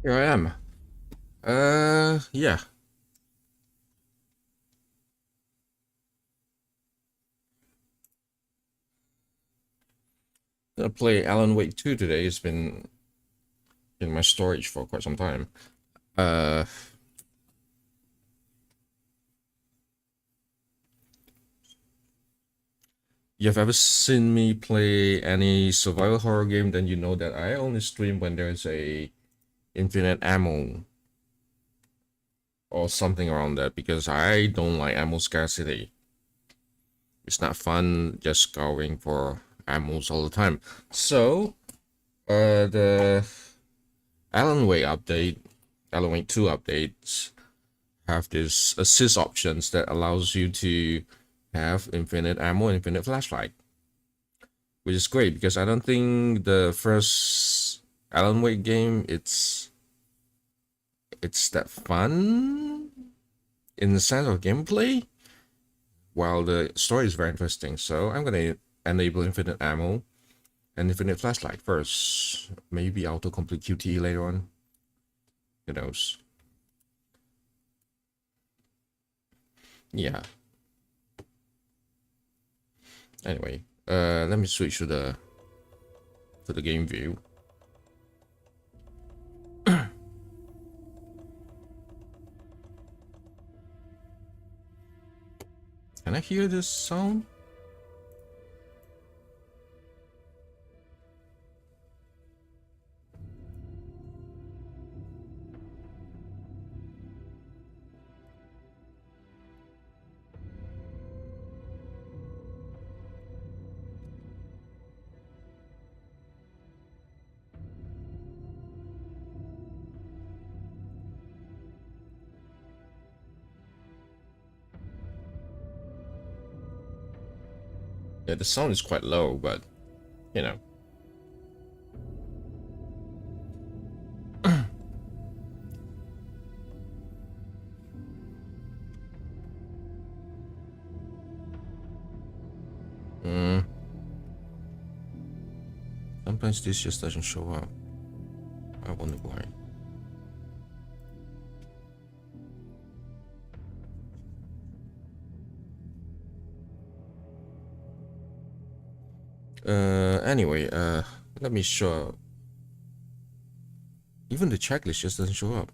Here I am. Yeah. Gonna play Alan Wake 2 today. It's been in my storage for quite some time. Uh, you've ever seen me play any survival horror game, then you know that I only stream when there's a infinite ammo or something around that because I don't like ammo scarcity. It's not fun just going for ammos all the time. So, the Alan Wake update, Alan Wake 2 updates have this assist options that allows you to have infinite ammo and infinite flashlight, which is great because I don't think the first Alan Wake game it's that fun in the sense of gameplay, while the story is very interesting. So I'm gonna enable infinite ammo and infinite flashlight first. Maybe autocomplete QTE later on. Who knows? Yeah. Anyway, let me switch to the game view. Can I hear this sound? Yeah, the sound is quite low, but you know. Mm, sometimes this just doesn't show up. I wonder why. Anyway, let me show. Even the checklist just doesn't show up.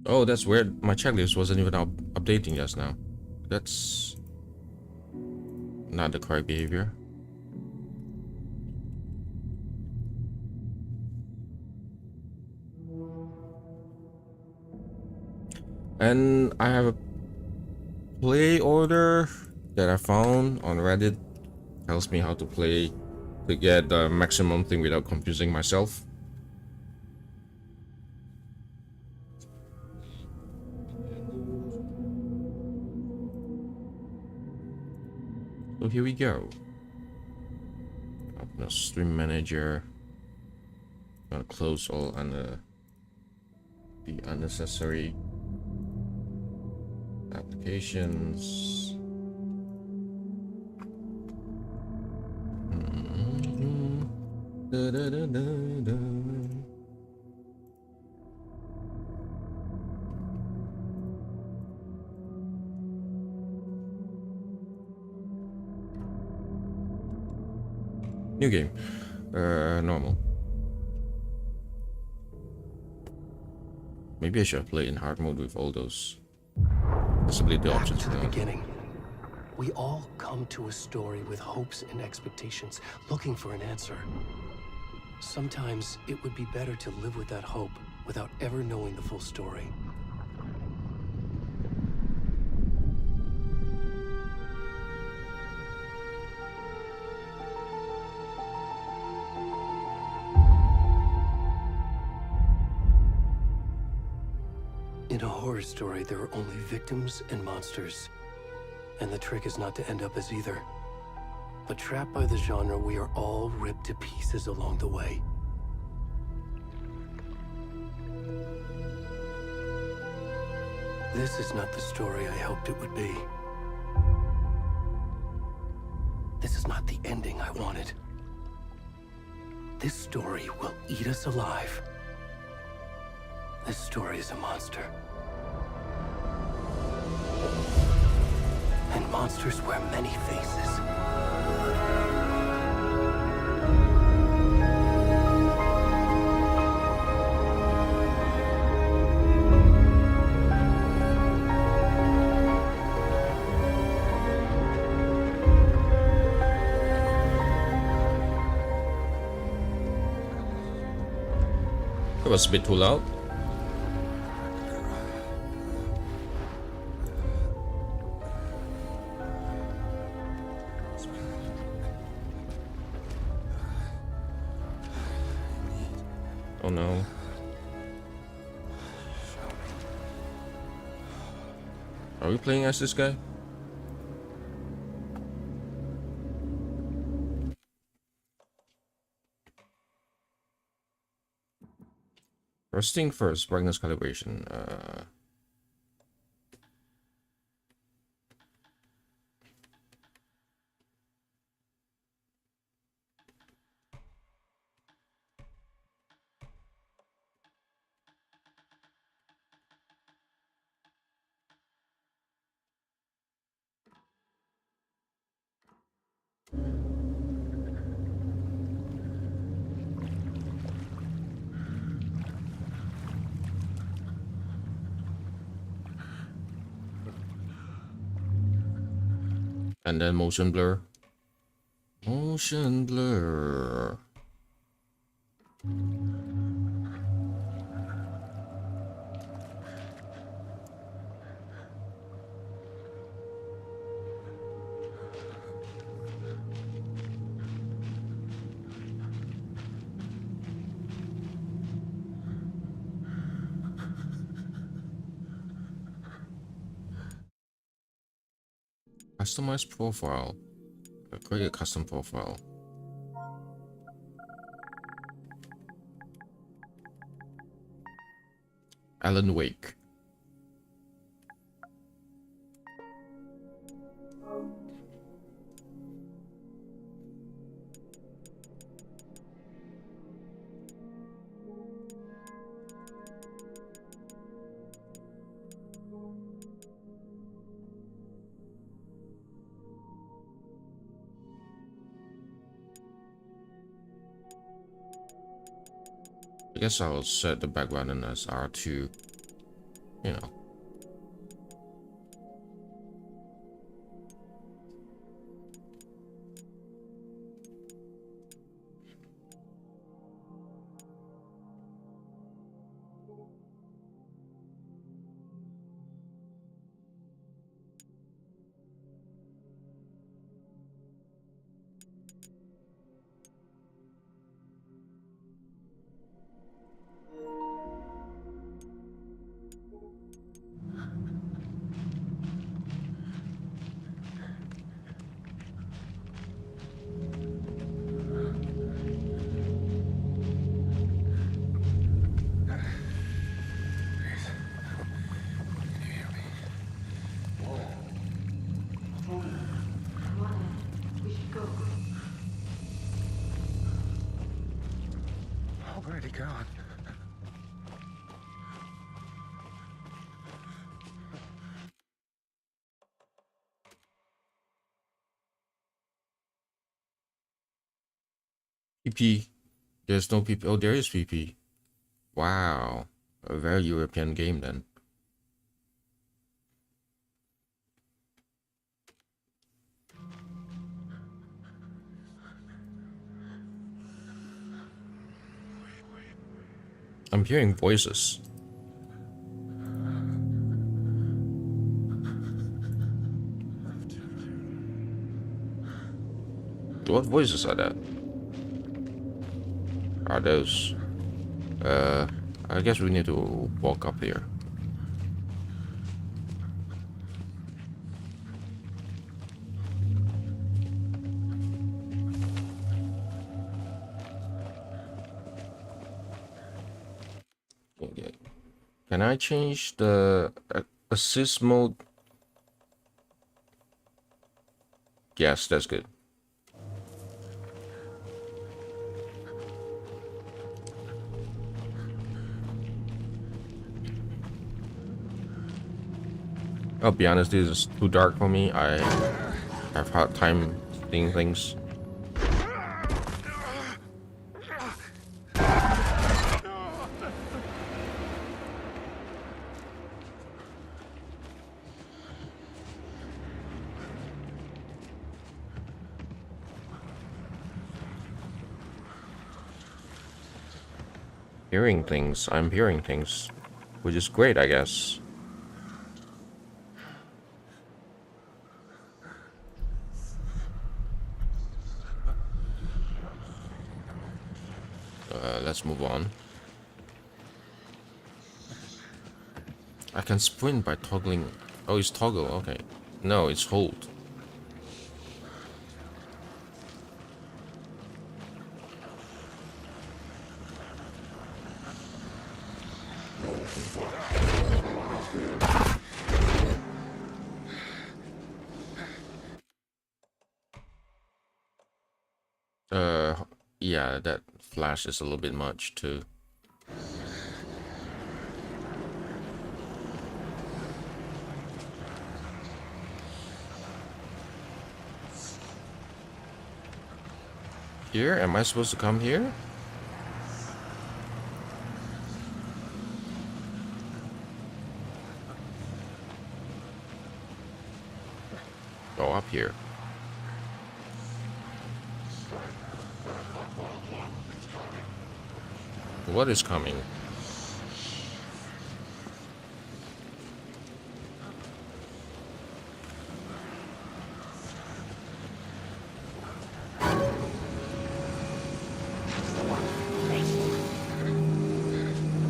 Oh, that's weird. My checklist wasn't even updating just now. That's not the correct behavior. And I have a play order that I found on Reddit. Tells me how to play to get the maximum thing without confusing myself. So here we go. Open a stream manager. Gonna close all the unnecessary applications. Da, da, da, da, da. New game. Normal. Maybe I should play in hard mode with all those possibility Back options. to the beginning. We all come to a story with hopes and expectations, looking for an answer. Sometimes it would be better to live with that hope without ever knowing the full story. In a horror story, there are only victims and monsters. And the trick is not to end up as either. But trapped by the genre, we are all ripped to pieces along the way. This is not the story I hoped it would be. This is not the ending I wanted. This story will eat us alive. This story is a monster. And monsters wear many faces. That was a bit too loud. Oh no. Are we playing as this guy? First thing first, brightness calibration. And then motion blur. Motion blur. Customize profile. Create a custom profile. Alan Wake. I guess I'll set the background in as R2, you know. Where'd he gone? PP. There's no PP. Oh, there is PP. Wow. A very European game then. I'm hearing voices. What voices are that? Are those? I guess we need to walk up here. Okay. Can I change the assist mode? Yes, that's good. I'll be honest, this is too dark for me. I have hard time seeing things. Hearing things. I'm hearing things, which is great, I guess. Let's move on. I can sprint by toggling. Oh, it's toggle. Okay. No, it's hold. Yeah, that flash is a little bit much too. Here? Am I supposed to come here? Oh, up here. What is coming?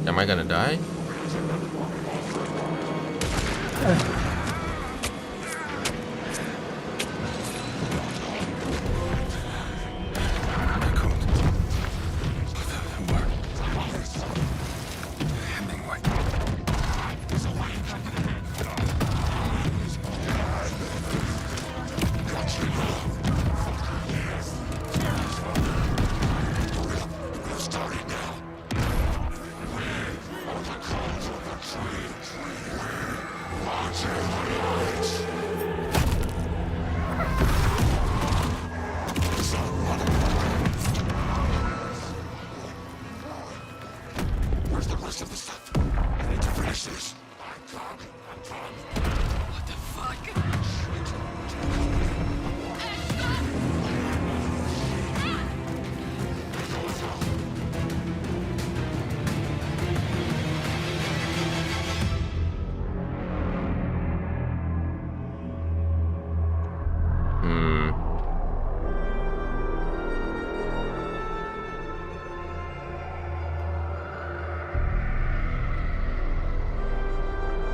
Am I gonna die?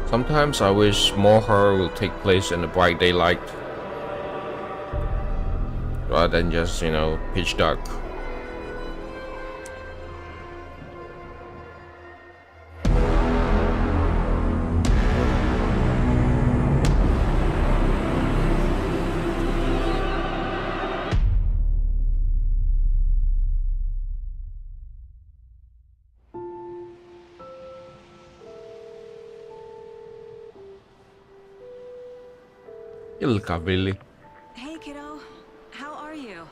Sometimes I wish more horror will take place in the bright daylight rather than just, pitch dark. Il Cavilli. Hey, kiddo. How are you?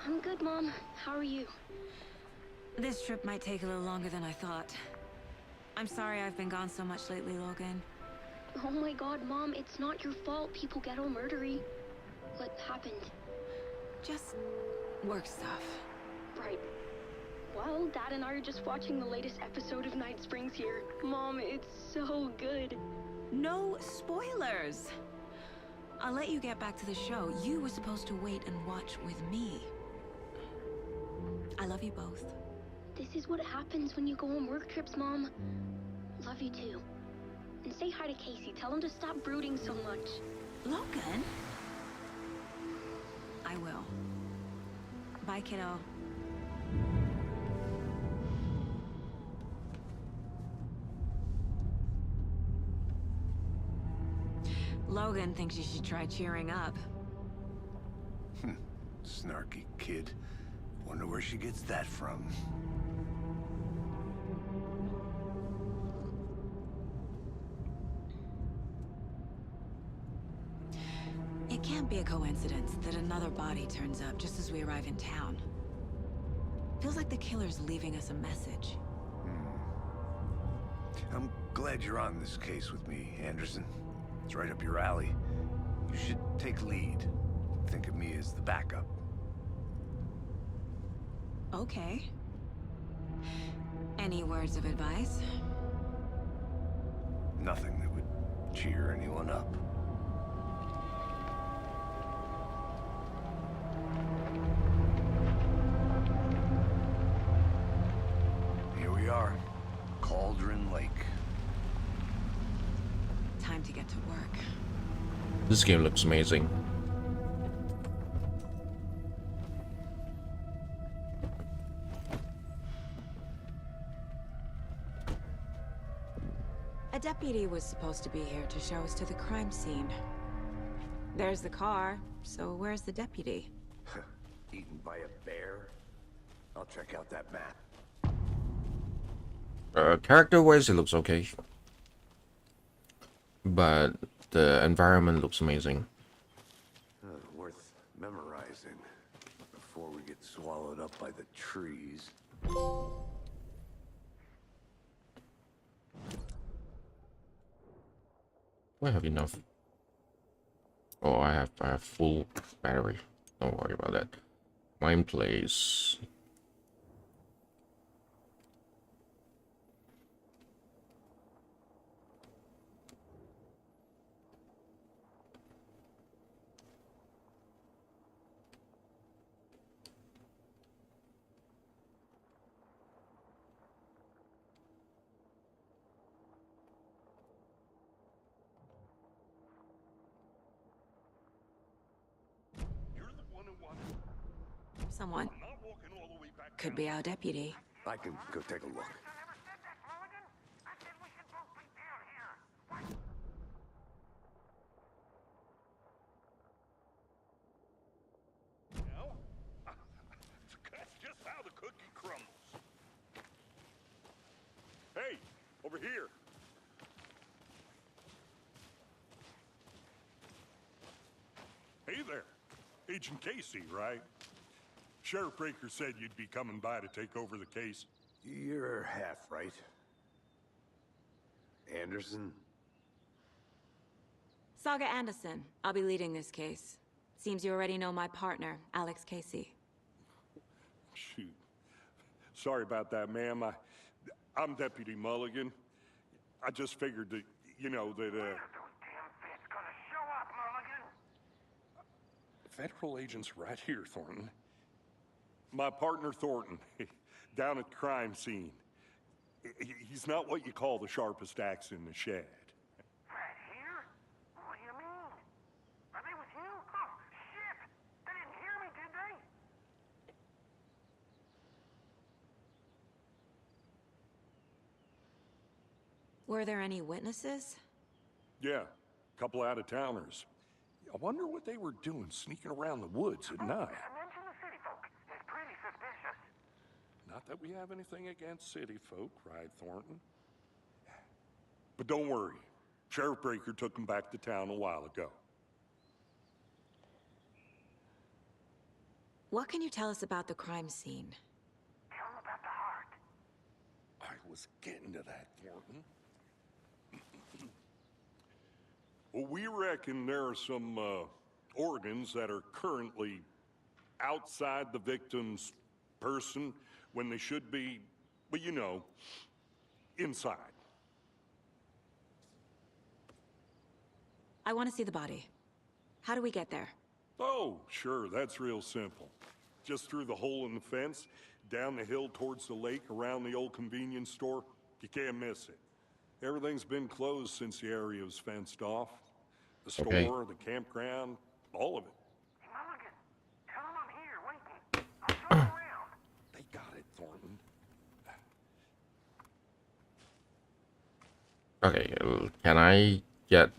I'm good, Mom. How are you? This trip might take a little longer than I thought. I'm sorry I've been gone so much lately, Logan. Oh my god, Mom, it's not your fault people get all murdery. What happened? Just work stuff. Right. Well, Dad and I are just watching the latest episode of Night Springs here. Mom, it's so good. No spoilers! I'll let you get back to the show. You were supposed to wait and watch with me. I love you both. This is what happens when you go on work trips, Mom. Love you too. And say hi to Casey. Tell him to stop brooding so much. Logan? I will. Bye, kiddo. Logan thinks you should try cheering up. Snarky kid. Wonder where she gets that from. It can't be a coincidence that another body turns up just as we arrive in town. Feels like the killer's leaving us a message. I'm glad you're on this case with me, Anderson. It's right up your alley. You should take lead. Think of me as the backup. Okay. Any words of advice? Nothing that would cheer anyone up. Here we are. Cauldron Lake. Time to get to work. This game looks amazing. A deputy was supposed to be here to show us to the crime scene. There's the car, so where's the deputy? Eaten by a bear? I'll check out that map. Character-wise, it looks okay. But the environment looks amazing. Worth memorizing before we get swallowed up by the trees. I have enough. Oh, I have full battery. Don't worry about that. Mine place. Someone. Could be our deputy. I can go take a look. That's just how the cookie crumbles. Hey, over here. Hey there. Agent Casey, right? Sheriff Breaker said you'd be coming by to take over the case. You're half right. Anderson? Saga Anderson. I'll be leading this case. Seems you already know my partner, Alex Casey. Shoot. Sorry about that, ma'am. I'm Deputy Mulligan. I just figured that, you know, that, Federal agents right here, Thornton. My partner, Thornton, down at the crime scene. He's not what you call the sharpest axe in the shed. Right here? What do you mean? Are they with you? Oh, shit! They didn't hear me, did they? Were there any witnesses? Yeah, a couple out-of-towners. I wonder what they were doing sneaking around the woods at night. Mention the city folk. It's pretty suspicious. Not that we have anything against city folk, right, Thornton? But don't worry. Sheriff Breaker took them back to town a while ago. What can you tell us about the crime scene? Tell them about the heart. I was getting to that, Thornton. Well, we reckon there are some organs that are currently outside the victim's person when they should be, well, you know, inside. I want to see the body. How do we get there? Oh, sure, that's real simple. Just through the hole in the fence, down the hill towards the lake, around the old convenience store. You can't miss it. Everything's been closed since the area was fenced off. The store, Okay. the campground, all of it. Mulligan, tell them I'm here, waiting. I'll show them around. They got it, Thornton. Okay, can I get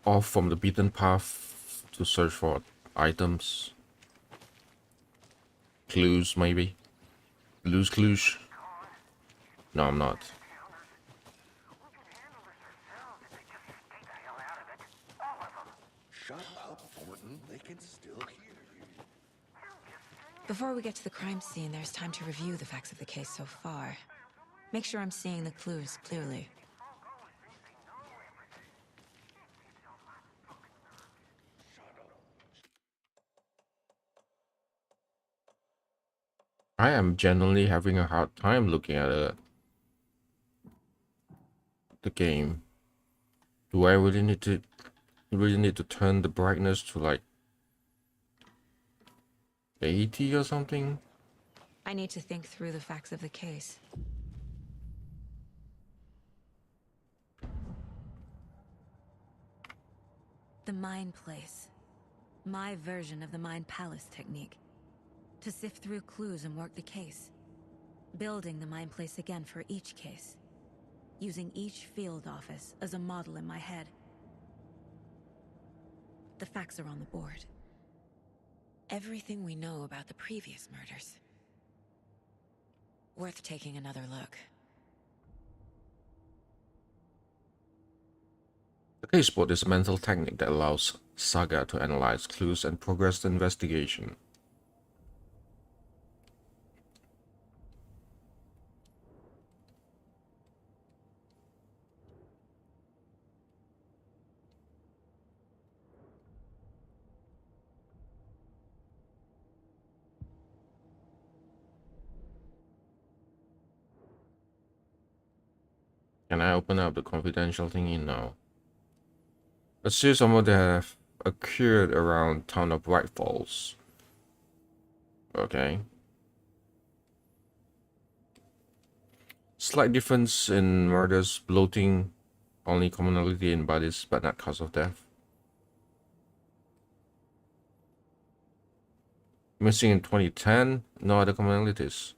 off from the beaten path to search for items, clues maybe. Lose clues. No, I'm not. Shut up, Thornton. They can still hear you. Before we get to the crime scene, there's time to review the facts of the case so far. Make sure I'm seeing the clues clearly. I am genuinely having a hard time looking at the game. Do I really need to turn the brightness to like 80 or something? I need to think through the facts of the case. The Mind Place. My version of the Mind Palace technique. To sift through clues and work the case. Building the Mind Place again for each case. Using each field office as a model in my head. The facts are on the board. Everything we know about the previous murders. Worth taking another look. The case board is a mental technique that allows Saga to analyze clues and progress the investigation. Can I open up the confidential thingy now? A series of murders have occurred around town of White Falls. Okay. Slight difference in murders, bloating, only commonality in bodies, but not cause of death. Missing in 2010, no other commonalities.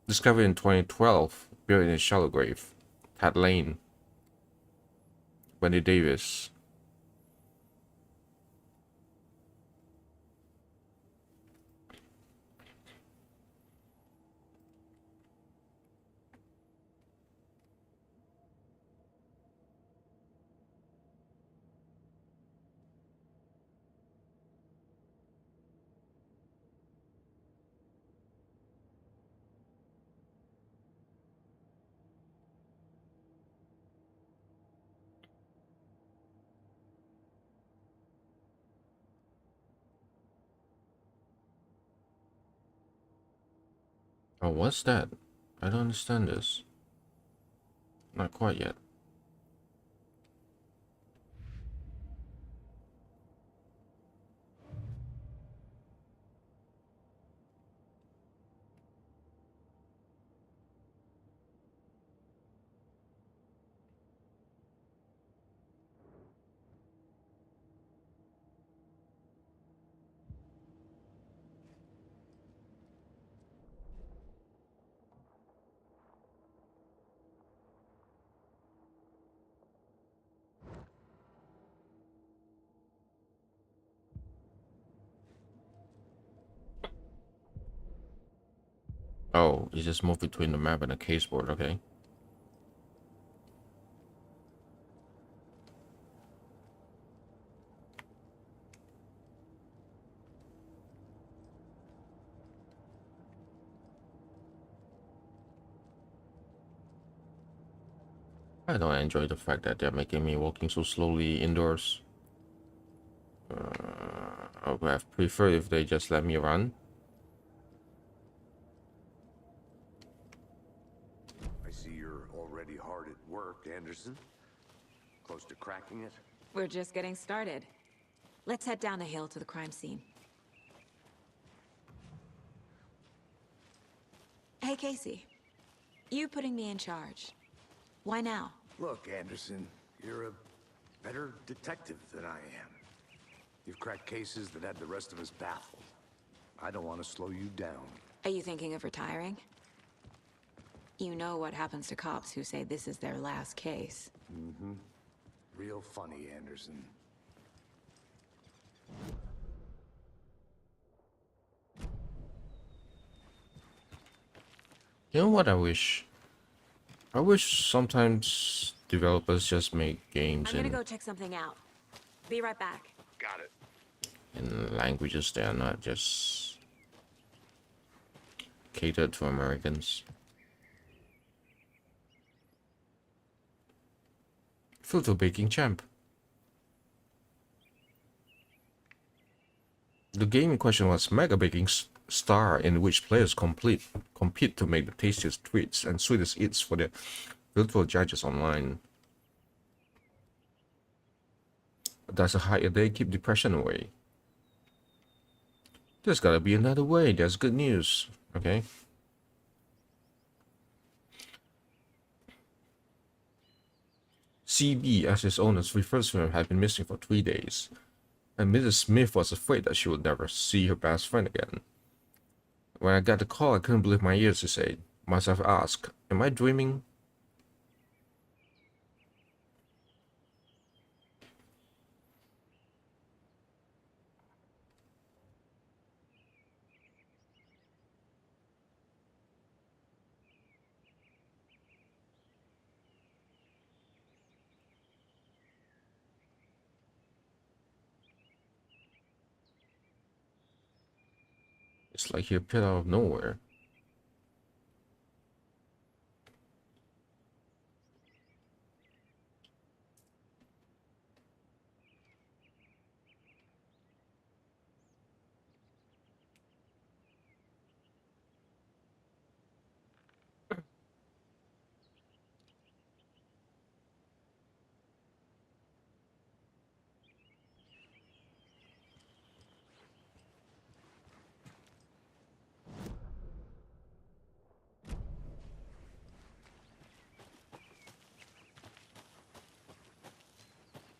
Discovered in 2012, buried in a shallow grave. Tad Lane. Wendy Davis. Oh, what's that? I don't understand this. Not quite yet. Oh, you just move between the map and the caseboard, okay. I don't enjoy the fact that they're making me walking so slowly indoors. I would have preferred if they just let me run. I see you're already hard at work, Anderson. Close to cracking it? We're just getting started. Let's head down the hill to the crime scene. Hey, Casey. You putting me in charge. Why now? Look, Anderson, you're a better detective than I am. You've cracked cases that had the rest of us baffled. I don't want to slow you down. Are you thinking of retiring? You know what happens to cops who say this is their last case. real funny, Anderson. You know what I wish? I wish sometimes developers just make games I'm gonna go check something out. Be right back. Got it. in languages that are not just catered to Americans. Filter Baking Champ. The game in question was Mega Baking Star, in which players compete to make the tastiest treats and sweetest eats for their virtual judges online. Does a high a day keep depression away? There's gotta be another way. That's good news. Okay. CB, as his owner's refers to him, had been missing for 3 days, and Mrs. Smith was afraid that she would never see her best friend again. When I got the call, I couldn't believe my ears, he said. Myself asked, am I dreaming? It's like he appeared out of nowhere.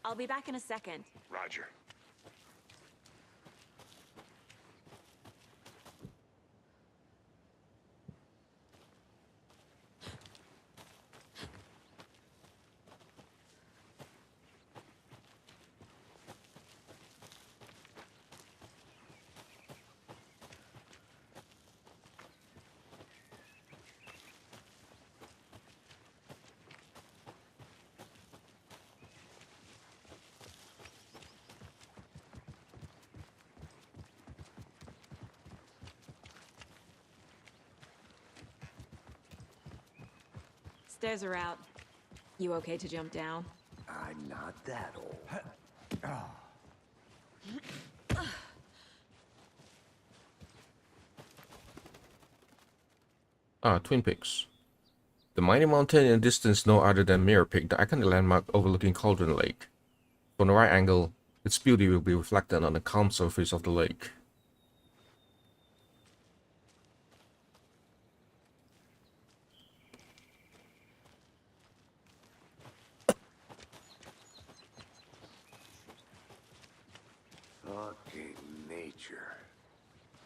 I'll be back in a second. Roger. Stairs are out. You okay to jump down? I'm not that old. Twin Peaks. The mighty mountain in the distance no other than Mirror Peak, the iconic landmark overlooking Cauldron Lake. From the right angle, its beauty will be reflected on the calm surface of the lake. Fucking nature.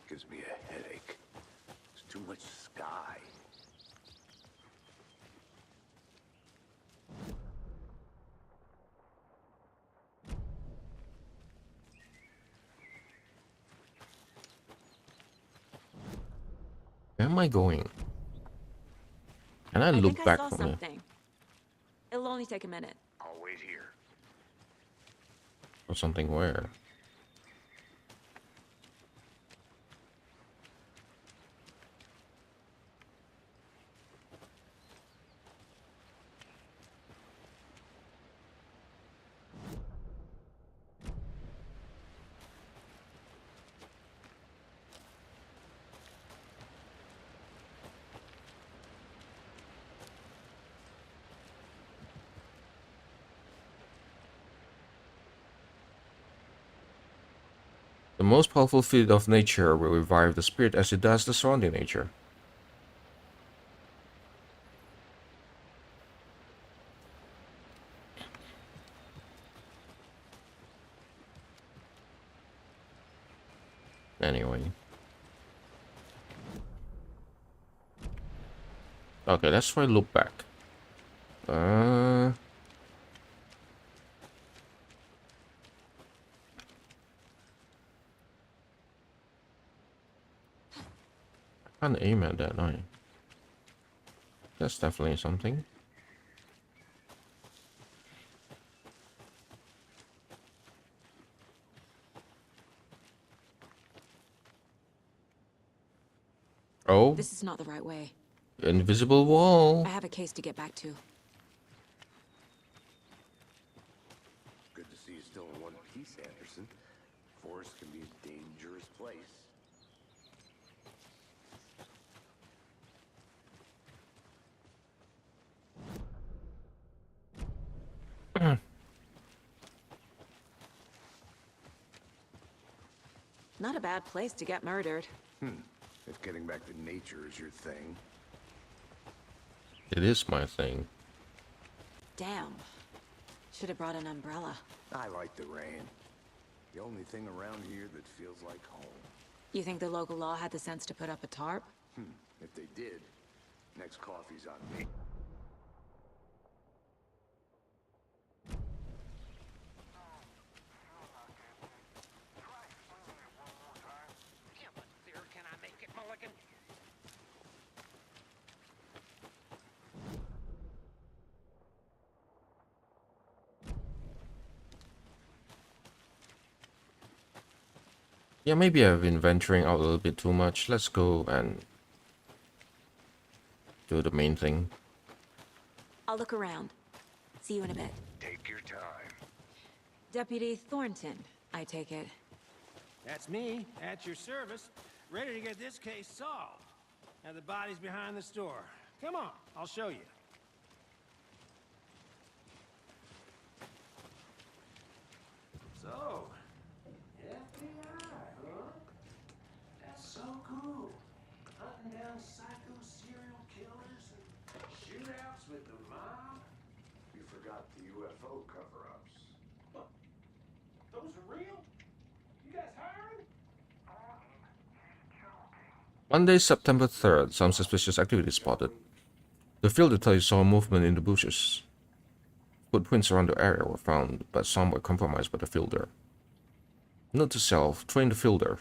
Gives me a headache. There's too much sky. Where am I going? Can I I look think I back saw from here? something. It'll only take a minute. I'll wait here. Or something where? The most powerful field of nature will revive the spirit as it does the surrounding nature. Anyway. Okay, let's try look back. Can't aim at that, no. That's definitely something. Oh, This is not the right way. invisible wall. I have a case to get back to. Good to see you still in one piece, Anderson. Forest can be a dangerous place. Not a bad place to get murdered. If getting back to nature is your thing. It is my thing. Damn. Should have brought an umbrella. I like the rain. The only thing around here that feels like home. You think the local law had the sense to put up a tarp? If they did, next coffee's on me. Can I make it, Mulligan? Yeah, maybe I've been venturing out a little bit too much. Let's go and do the main thing. I'll look around. See you in a bit. Take your time. Deputy Thornton, I take it. That's me, at your service, ready to get this case solved. Now the body's behind the store. Come on, I'll show you. So, FBI, huh? That's so cool. Hunting down psycho serial killers and shootouts with the mob. You forgot the UFO cover-ups. What? Those are real? You guys hiring? Monday, September 3rd. Some suspicious activity spotted. The field details saw movement in the bushes. Footprints around the area were found, but some were compromised by the fielder. Note to self, train the fielder.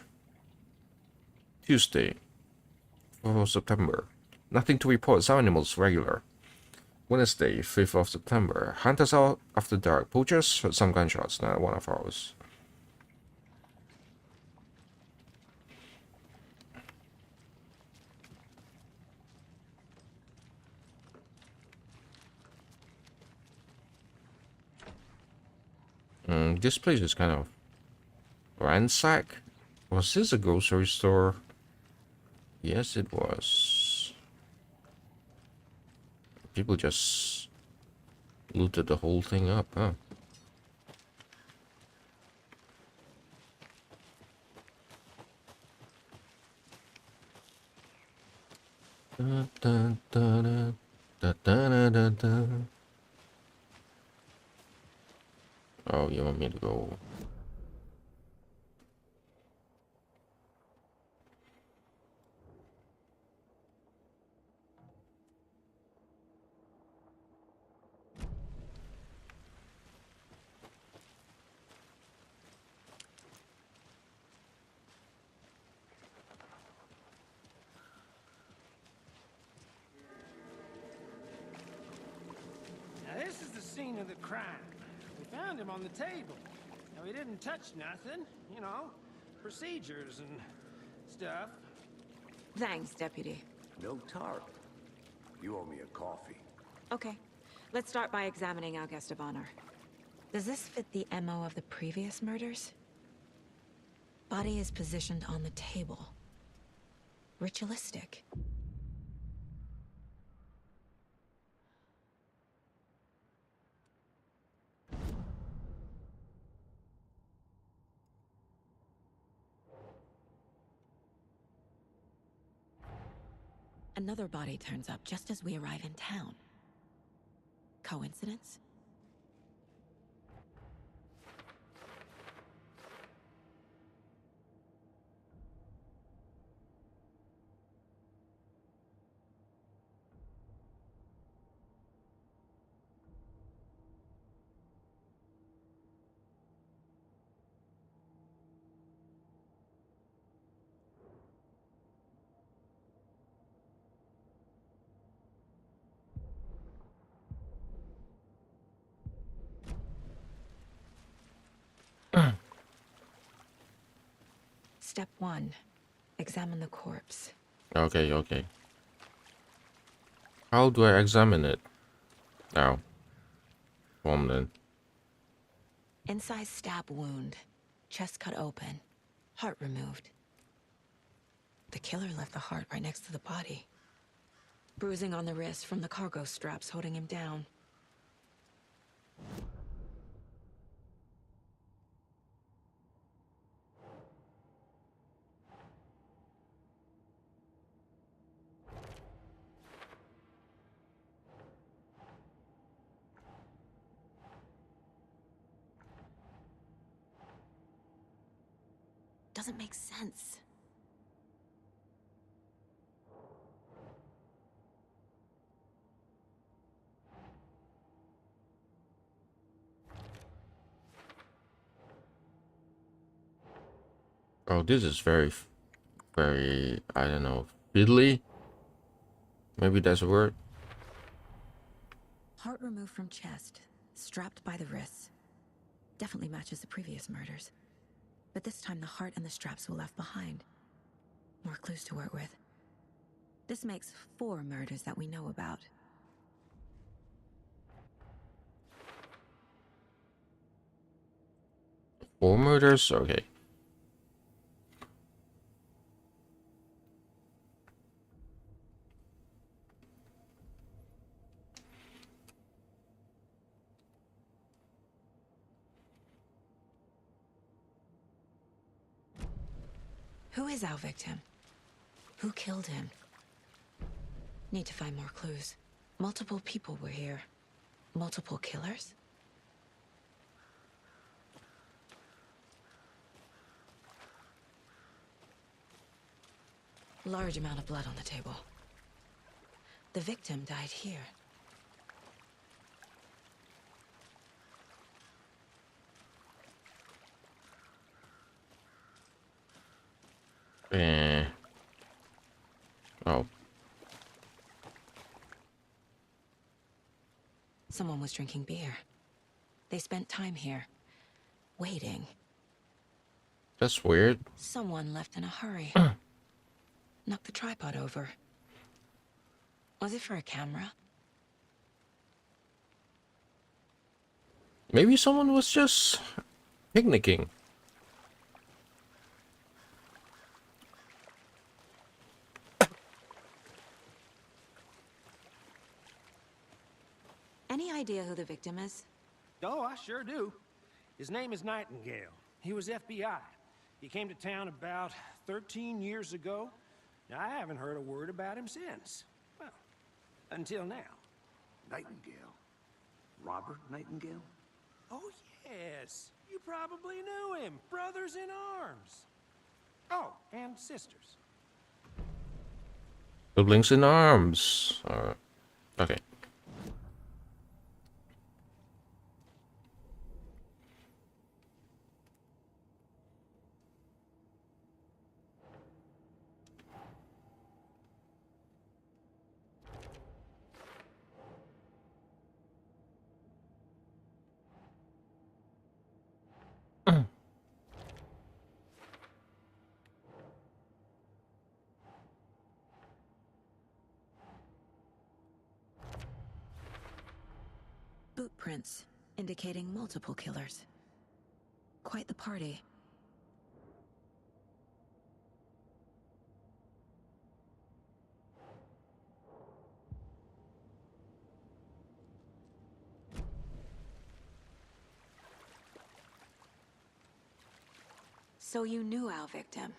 Tuesday, 4th of September. Nothing to report, some animals regular. Wednesday, 5th of September. Hunters out after dark. Poachers heard some gunshots, not one of ours. This place is kind of ransacked. Was this a grocery store? Yes, it was. People just looted the whole thing up, huh? Da, da, da, da, da, da, da, da. Oh, you want me to go? Now this is the scene of the crime. We found him on the table. Now he didn't touch nothing, you know, procedures and stuff. Thanks, Deputy. No tarp. You owe me a coffee. Okay. Let's start by examining our guest of honor. Does this fit the MO of the previous murders? Body is positioned on the table. Ritualistic. Another body turns up just as we arrive in town. Coincidence? Step 1. Examine the corpse. Okay, okay. How do I examine it? Now. Then. Incised stab wound. Chest cut open. Heart removed. The killer left the heart right next to the body. Bruising on the wrist from the cargo straps holding him down. Doesn't make sense. Oh, this is very, I don't know, fiddly? Maybe that's a word. Heart removed from chest, strapped by the wrists. Definitely matches the previous murders. But this time the heart and the straps were left behind. More clues to work with. This makes 4 murders that we know about. Four murders? Okay. Who is our victim? Who killed him? Need to find more clues. Multiple people were here. Multiple killers? Large amount of blood on the table. The victim died here. Oh. Someone was drinking beer. They spent time here. Waiting. That's weird. Someone left in a hurry. Knocked the tripod over. Was it for a camera? Maybe someone was just picnicking. Any idea who the victim is? Oh, I sure do. His name is Nightingale. He was FBI. He came to town about 13 years ago. Now, I haven't heard a word about him since. Well, until now. Nightingale? Robert Nightingale? Oh, yes. You probably knew him. Brothers in arms. Oh, and sisters. Siblings in arms. Okay. Boot prints, indicating multiple killers. Quite the party. So you knew our victim?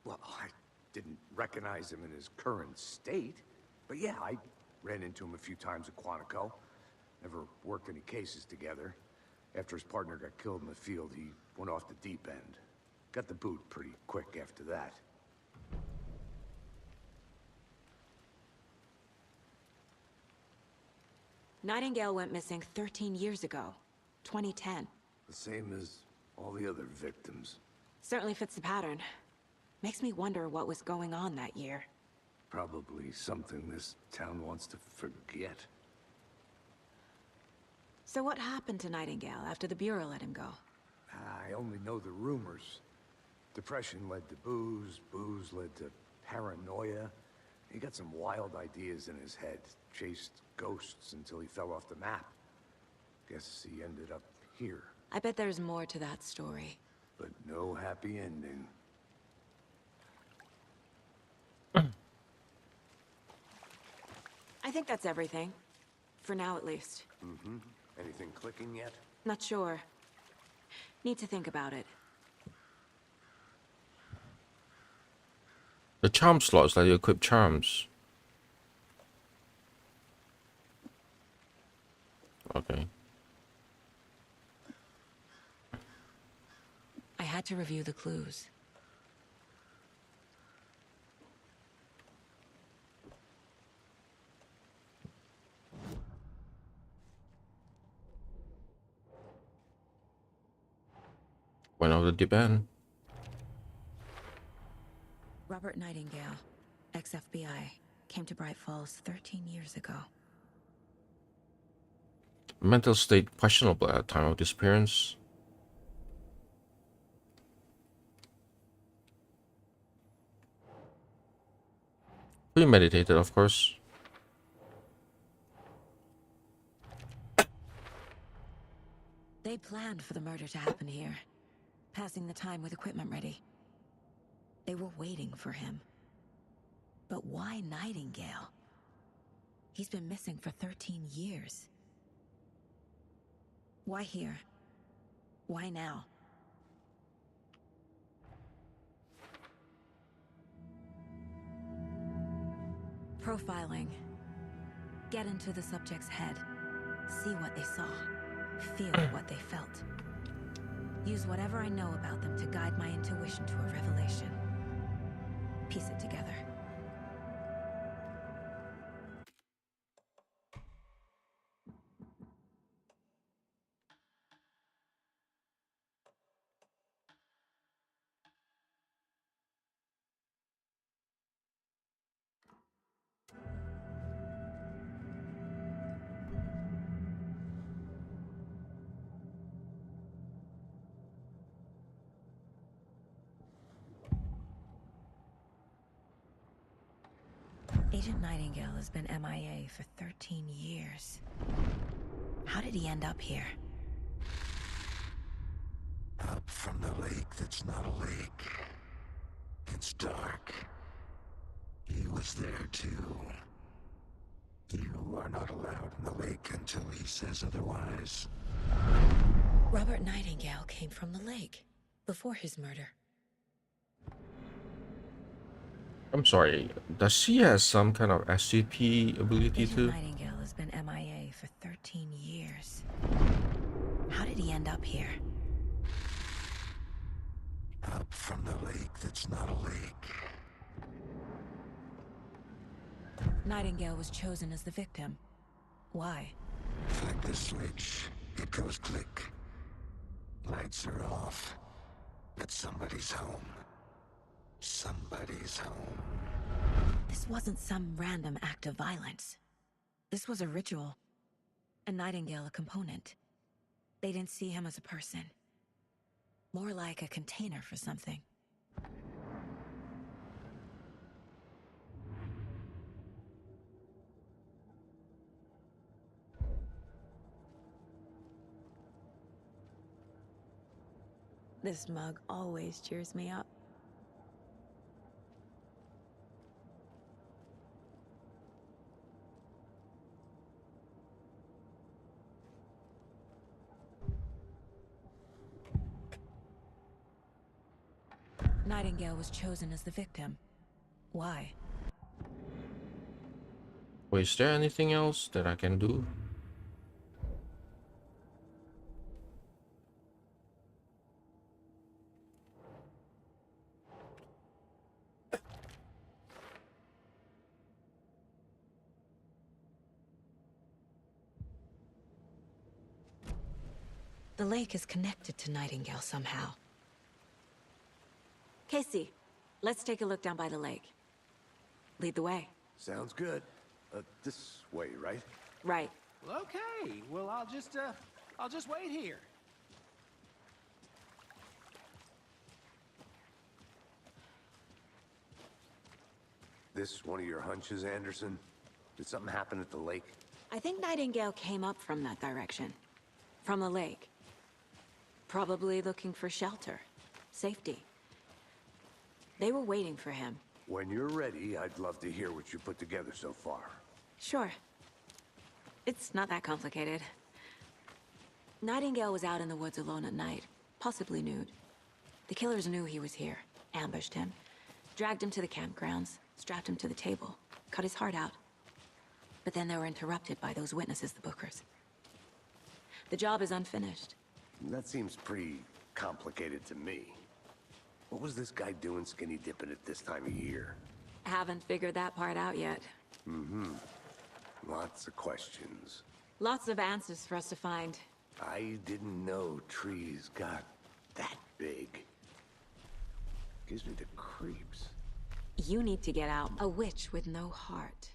Well, I didn't recognize him in his current state. But yeah, I ran into him a few times at Quantico. Never worked any cases together. After his partner got killed in the field, he went off the deep end. Got the boot pretty quick after that. Nightingale went missing 13 years ago. 2010. The same as all the other victims. Certainly fits the pattern. Makes me wonder what was going on that year. Probably something this town wants to forget. So what happened to Nightingale after the Bureau let him go? I only know the rumors. Depression led to booze, booze led to paranoia. He got some wild ideas in his head, chased ghosts until he fell off the map. Guess he ended up here, I bet there's more to that story. but no happy ending. I think that's everything. For now, at least. Mm-hmm. Anything clicking yet? Not sure. Need to think about it. The charm slots let you equip charms. Okay. I had to review the clues. Went over the deep end. Robert Nightingale, ex-FBI, came to Bright Falls 13 years ago. Mental state questionable at time of disappearance. Premeditated, of course. They planned for the murder to happen here, passing the time with equipment ready. They were waiting for him. But why Nightingale? He's been missing for 13 years. Why here? Why now? Profiling. Get into the subject's head. See what they saw. Feel what they felt. Use whatever I know about them to guide my intuition to a revelation. Piece it together. Agent Nightingale has been MIA for 13 years. How did he end up here? Up from the lake that's not a lake. It's dark. He was there too. You are not allowed in the lake until he says otherwise. Robert Nightingale came from the lake before his murder. I'm sorry. Does she have some kind of SCP ability Agent too? Nightingale has been MIA for 13 years. How did he end up here? Up from the lake that's not a lake. Nightingale was chosen as the victim. Why? Flick the switch. It goes click. Lights are off. But somebody's home. Somebody's home. This wasn't some random act of violence. This was a ritual. And Nightingale a component. They didn't see him as a person. More like a container for something. This mug always cheers me up. Nightingale was chosen as the victim. Why? Wait, is there anything else that I can do? The lake is connected to Nightingale somehow. Casey, let's take a look down by the lake. Lead the way. Sounds good. This way, right? Right. Well, okay. Well, I'll just wait here. This one of your hunches, Anderson? Did something happen at the lake? I think Nightingale came up from that direction. From the lake. Probably looking for shelter. Safety. They were waiting for him. When you're ready, I'd love to hear what you put together so far. Sure. It's not that complicated. Nightingale was out in the woods alone at night, possibly nude. The killers knew he was here, ambushed him, dragged him to the campgrounds, strapped him to the table, cut his heart out. But then they were interrupted by those witnesses, the Bookers. The job is unfinished. That seems pretty complicated to me. What was this guy doing skinny dipping at this time of year? Haven't figured that part out yet. Mm-hmm. Lots of questions. Lots of answers for us to find. I didn't know trees got that big. Gives me the creeps. You need to get out. A witch with no heart.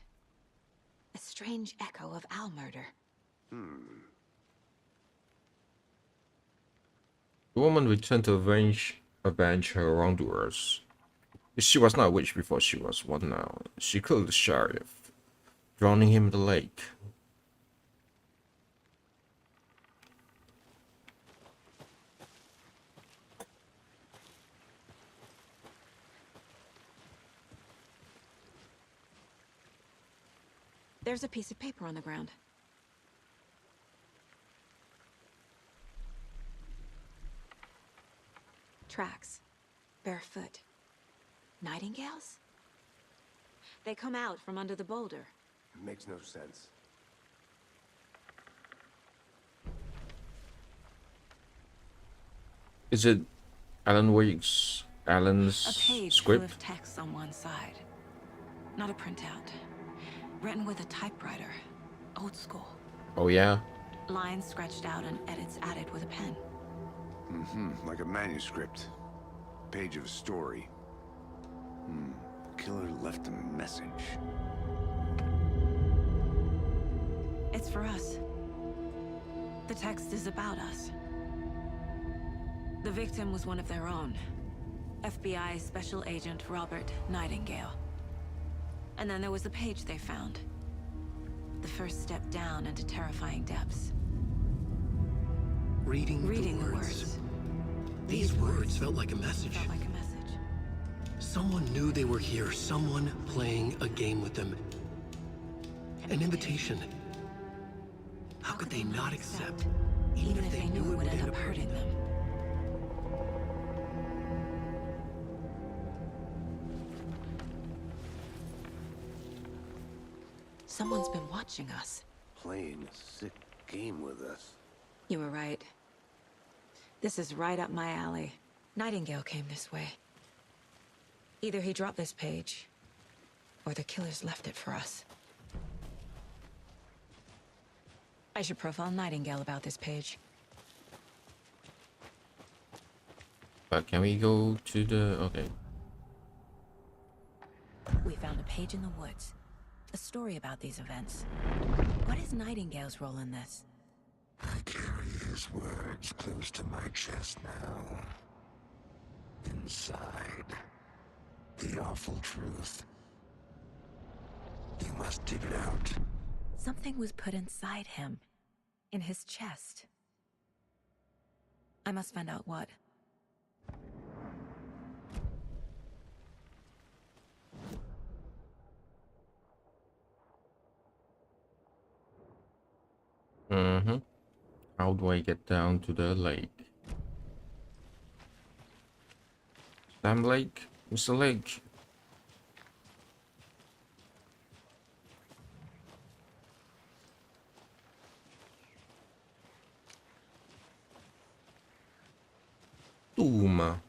A strange echo of owl murder. The woman returned to avenge her wrongdoers. She was not a witch before she was one now. She killed the sheriff, drowning him in the lake. There's a piece of paper on the ground. Tracks. Barefoot. Nightingales? They come out from under the boulder. It makes no sense. Is it Alan's A page full script? of text on one side. Not a printout. Written with a typewriter. Old school. Oh yeah? Lines scratched out and edits added with a pen. Mm-hmm. Like a manuscript. Page of a story. The killer left a message. It's for us. The text is about us. The victim was one of their own. FBI Special Agent Robert Nightingale. And then there was the page they found. The first step down into terrifying depths. Reading the words. These words felt like a message. Felt like a message. Someone knew they were here. Someone playing a game with them. An invitation. How could they not accept? Even if they knew it would end up hurting them. Someone's been watching us. Playing a sick game with us. You were right. This is right up my alley. Nightingale came this way. Either he dropped this page, or the killers left it for us. I should profile Nightingale about this page. But can we go to the... okay. We found a page in the woods. A story about these events. What is Nightingale's role in this? I carry his words close to my chest now. Inside, the awful truth. You must dig it out. Something was put inside him. In his chest. I must find out what. How do I get down to the lake? Damn lake? Mr. Lake. Uma.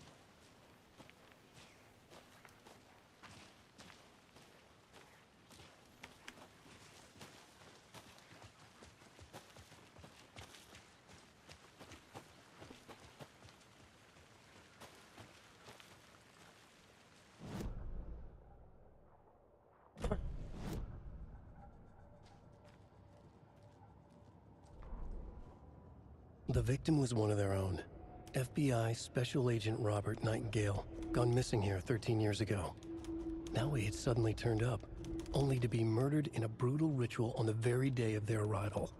The victim was one of their own. FBI Special Agent Robert Nightingale, gone missing here 13 years ago. Now he had suddenly turned up, only to be murdered in a brutal ritual on the very day of their arrival.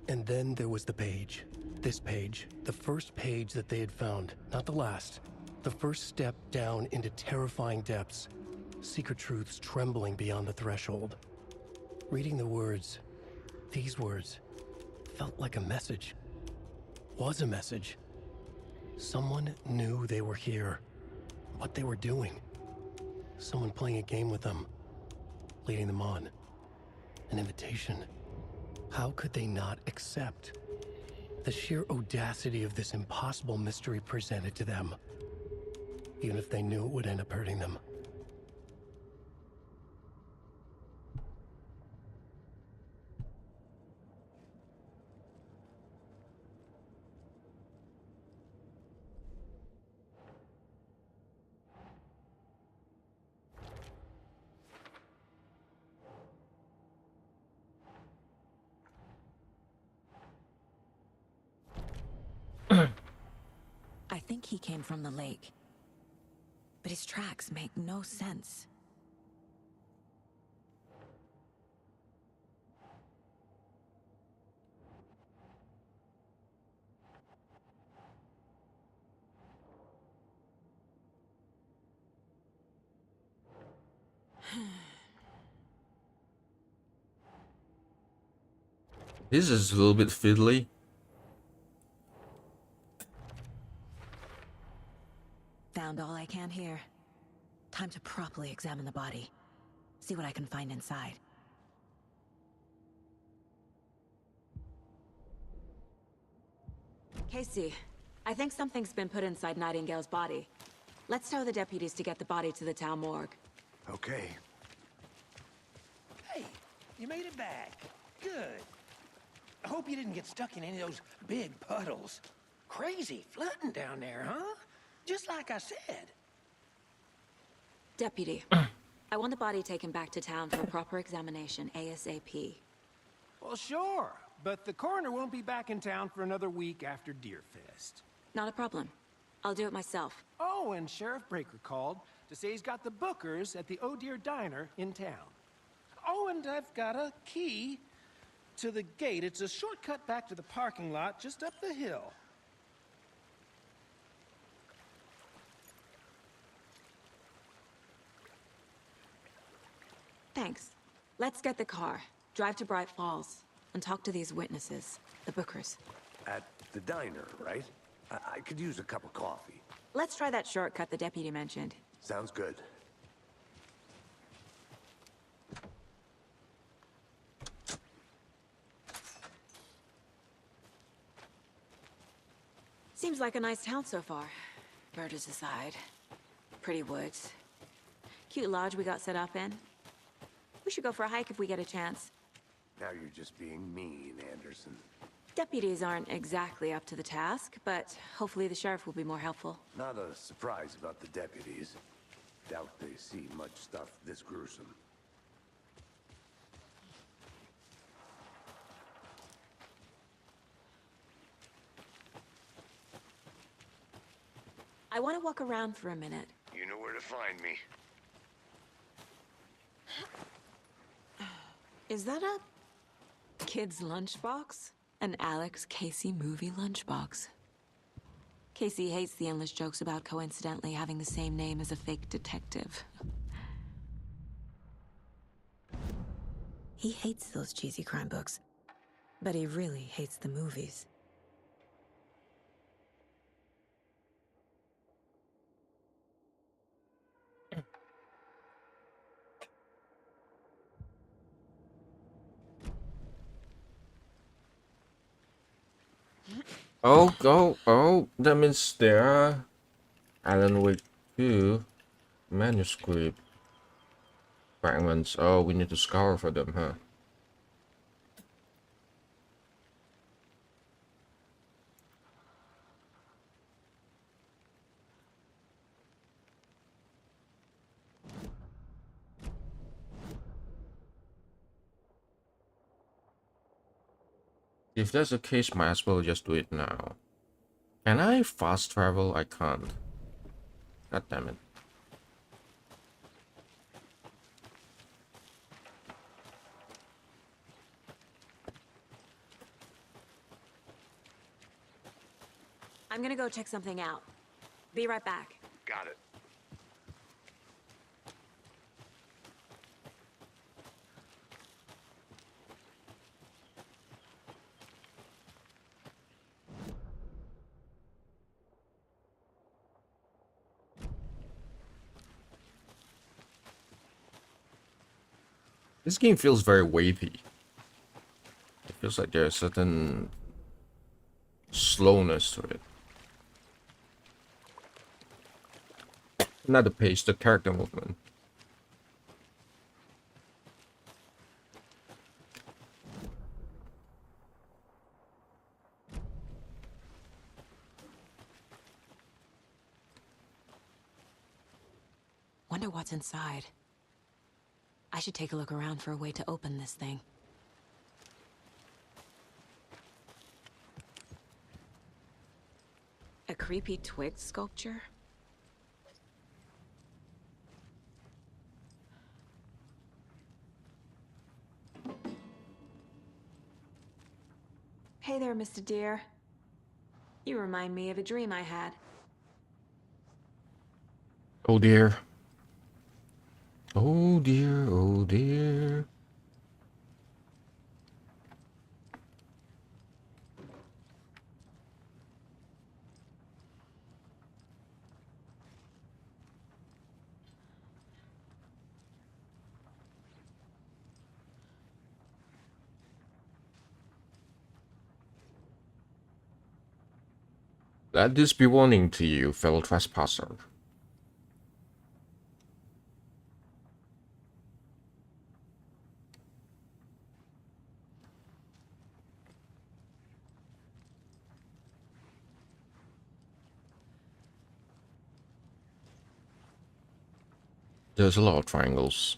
And then there was the page. This page, the first page that they had found, not the last. The first step down into terrifying depths. Secret truths trembling beyond the threshold. Reading the words, these words, felt like a message. Was a message. Someone knew they were here. What they were doing. Someone playing a game with them. Leading them on. An invitation. How could they not accept? The sheer audacity of this impossible mystery presented to them. Even if they knew it would end up hurting them. I think he came from the lake. But his tracks make no sense. This is a little bit fiddly. Found all I can here. Time to properly examine the body. See what I can find inside. Casey, I think something's been put inside Nightingale's body. Let's tell the deputies to get the body to the town morgue. Okay. Hey, you made it back. Good. I hope you didn't get stuck in any of those big puddles. Crazy flooding down there, huh? Just like I said. Deputy, I want the body taken back to town for a proper examination ASAP. Well, sure. But the coroner won't be back in town for another week after Deerfest. Not a problem. I'll do it myself. Oh, and Sheriff Breaker called to say he's got the Bookers at the Oh Dear Diner in town. Oh, and I've got a key to the gate. It's a shortcut back to the parking lot just up the hill. Thanks. Let's get the car, drive to Bright Falls, and talk to these witnesses, the Bookers. At the diner, right? I could use a cup of coffee. Let's try that shortcut the deputy mentioned. Sounds good. Seems like a nice town so far. Murders aside. Pretty woods. Cute lodge we got set up in. We should go for a hike if we get a chance. Now you're just being mean, Anderson. Deputies aren't exactly up to the task, but hopefully the sheriff will be more helpful. Not a surprise about the deputies. Doubt they see much stuff this gruesome. I want to walk around for a minute. You know where to find me. Is that a kid's lunchbox? An Alex Casey movie lunchbox. Casey hates the endless jokes about coincidentally having the same name as a fake detective. He hates those cheesy crime books, but he really hates the movies. Oh, that means there are Alan Wake 2 manuscript fragments. Oh, we need to scour for them, huh? If that's the case, might as well just do it now. Can I fast travel? I can't. God damn it. I'm gonna go check something out. Be right back. Got it. This game feels very weighty. It feels like there's a certain slowness to it. Not the pace, the character movement. Wonder what's inside. I should take a look around for a way to open this thing. A creepy twig sculpture? Hey there, Mr. Deer. You remind me of a dream I had. Oh dear. Oh dear, oh dear. Let this be warning to you, fellow trespasser. There's a lot of triangles.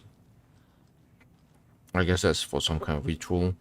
I guess that's for some kind of ritual.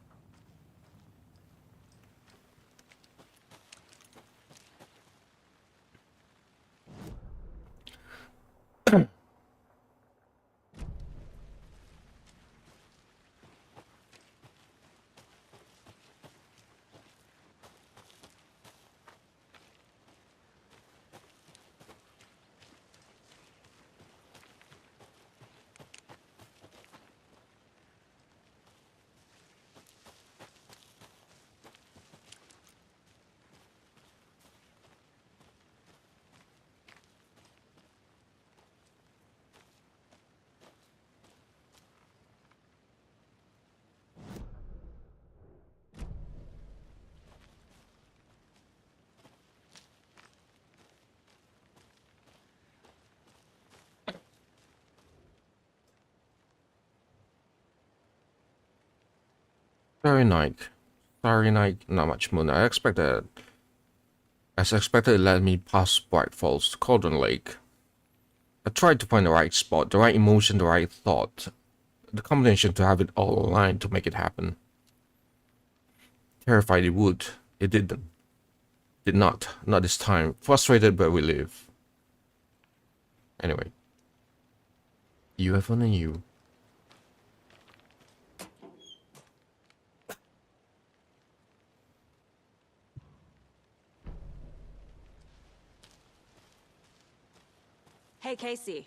Starry night. Starry night, not much moon. As expected, it led me past Bright Falls to Cauldron Lake. I tried to find the right spot, the right emotion, the right thought. The combination to have it all aligned to make it happen. Terrified it would. It didn't. Did not. Not this time. Frustrated, but we live. Anyway. UFO and you. Hey, Casey.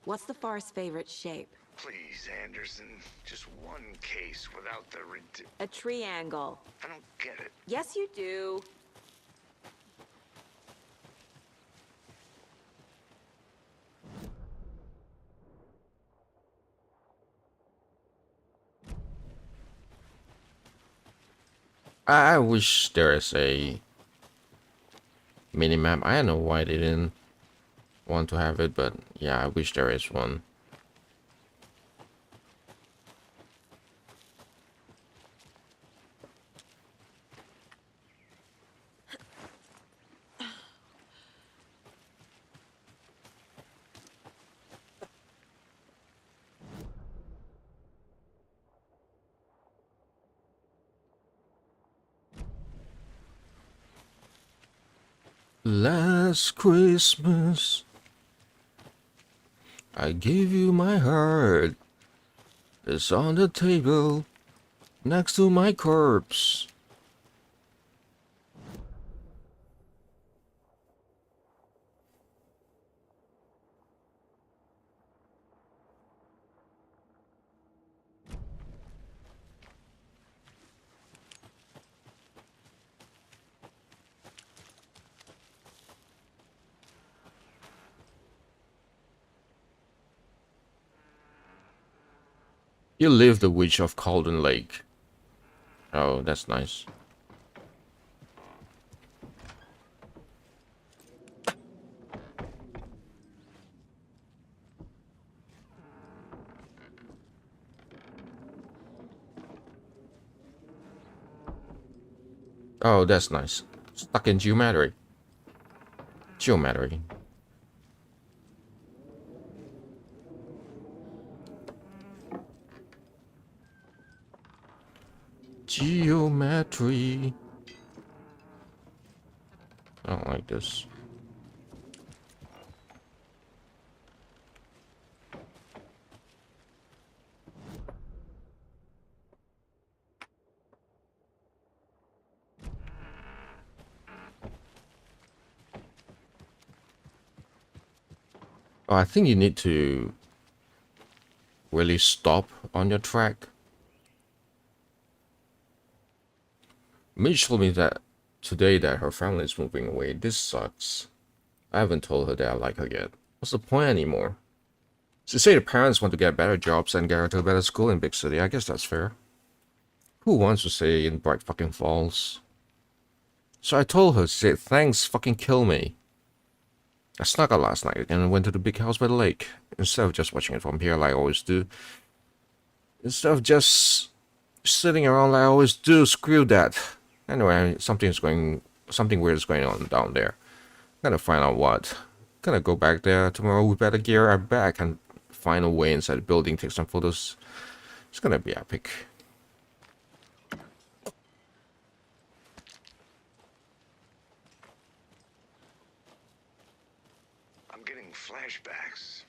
What's the forest's favorite shape? Please, Anderson. Just one case without the A triangle. I don't get it. Yes, you do. I wish there is a minimap. I don't know why they didn't want to have it, but yeah, I wish there is one. Last Christmas, I gave you my heart. It's on the table, next to my corpse. You live the Witch of Cauldron Lake. Oh, that's nice. Oh, that's nice. Stuck in geometry. Geometry. Geometry. I don't like this. Oh, I think you need to really stop on your track. Mitch told me that today that her family is moving away. This sucks. I haven't told her that I like her yet. What's the point anymore? She said the parents want to get better jobs and get her to a better school in big city. I guess that's fair. Who wants to stay in Bright fucking Falls? So I told her, she said, thanks, fucking kill me. I snuck out last night and went to the big house by the lake. Instead of just watching it from here like I always do. Instead of just sitting around like I always do, screw that. Anyway, something weird is going on down there. Gotta find out what. Gonna go back there tomorrow with better gear. I bet I can find a way inside the building, take some photos. It's gonna be epic. I'm getting flashbacks.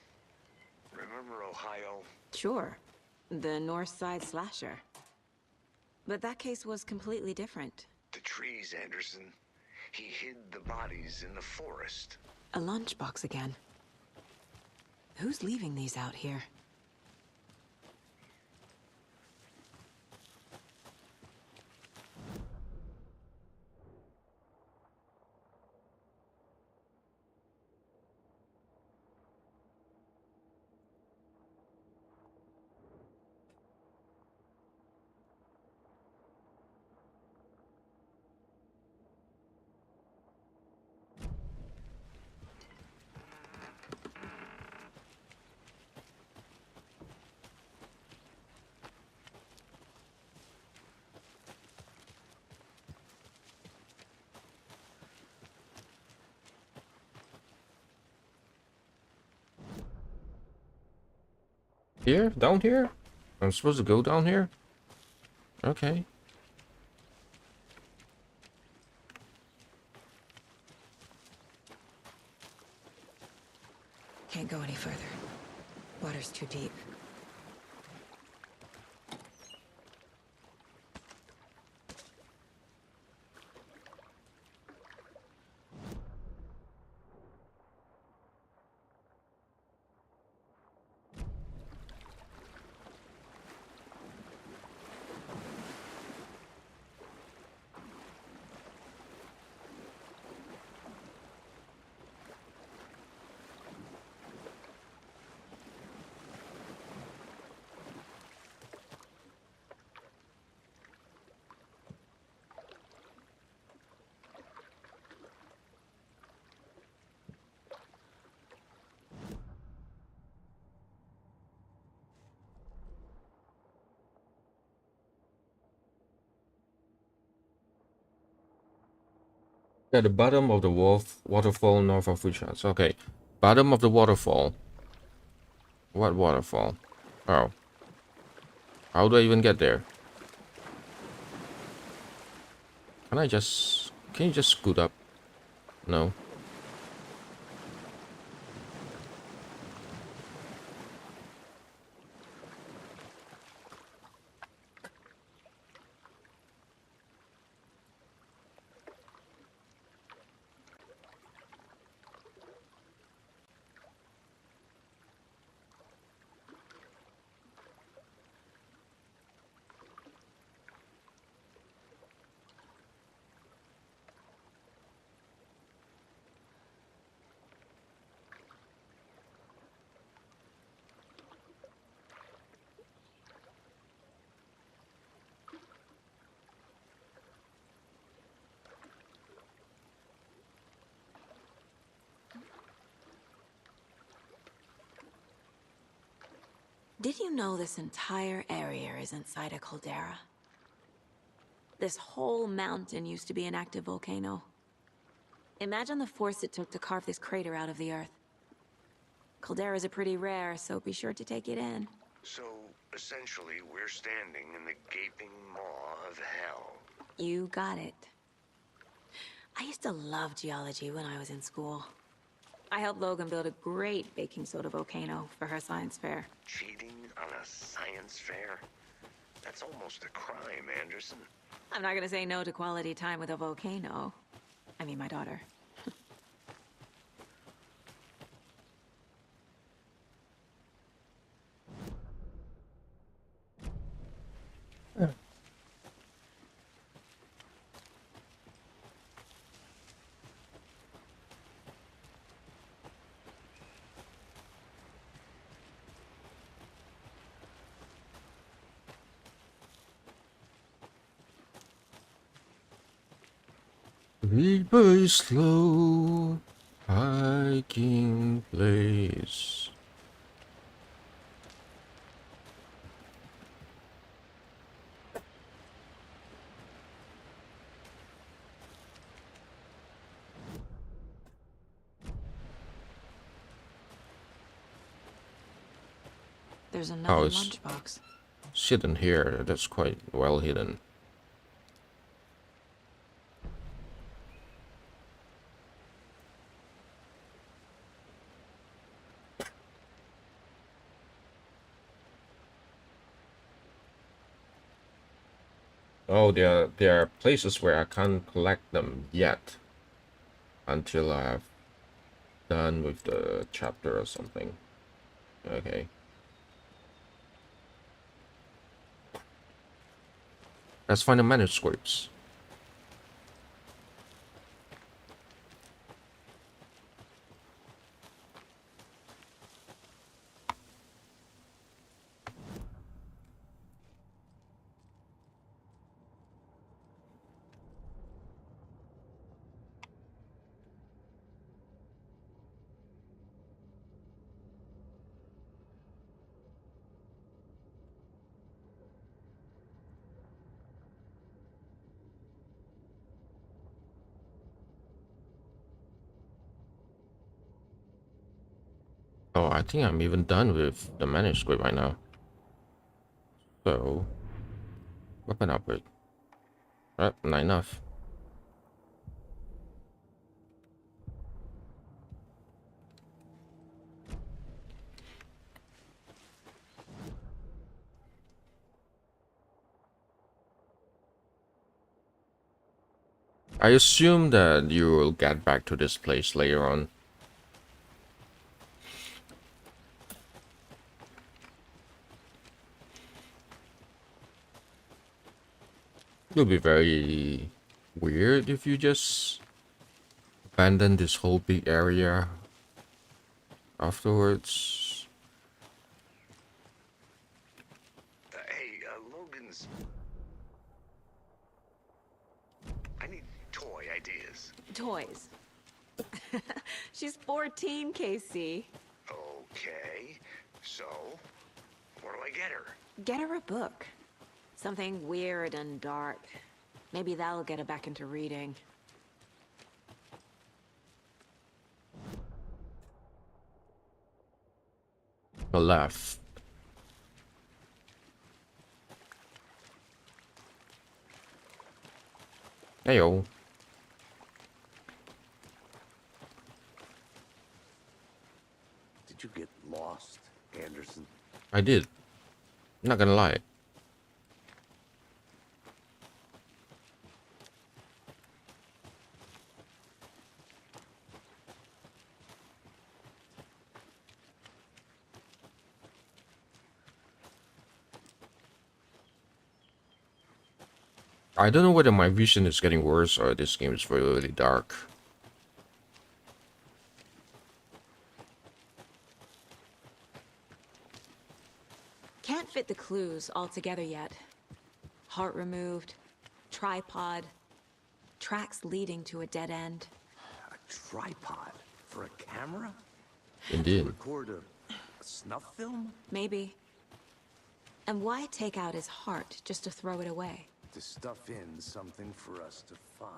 Remember Ohio? Sure. The North Side slasher. But that case was completely different. The trees, Anderson. He hid the bodies in the forest. A lunchbox again. Who's leaving these out here? Here? Down here? I'm supposed to go down here? Okay. Can't go any further. Water's too deep. At the bottom of the waterfall north of Richards. Okay. Bottom of the waterfall. What waterfall? Oh. How do I even get there? Can you just scoot up? No. Did you know this entire area is inside a caldera? This whole mountain used to be an active volcano. Imagine the force it took to carve this crater out of the earth. Calderas are pretty rare, so be sure to take it in. So, essentially, we're standing in the gaping maw of hell. You got it. I used to love geology when I was in school. I helped Logan build a great baking soda volcano for her science fair. Cheating on a science fair? That's almost a crime, Anderson. I'm not gonna say no to quality time with a volcano. I mean, my daughter. Read by slow hiking place. There's another it's lunchbox. hidden here. That's quite well hidden. Oh, there are places where I can't collect them yet until I've done with the chapter or something. Okay. Let's find the manuscripts. Oh, I think I'm even done with the manuscript right now. So, weapon upgrade. Right, not enough. I assume that you will get back to this place later on. It'll be very weird if you just abandon this whole big area afterwards. Hey, Logan's... I need toy ideas. Toys. She's 14, Casey. Okay, so... what do I get her? Get her a book. Something weird and dark. Maybe that'll get her back into reading. A laugh. Heyo. Did you get lost, Anderson? I did. Not gonna lie. I don't know whether my vision is getting worse or this game is really, really dark. Can't fit the clues all together yet. Heart removed, tripod, tracks leading to a dead end. A tripod for a camera? Indeed. Record a snuff film? Maybe. And why take out his heart just to throw it away? To stuff in something for us to find.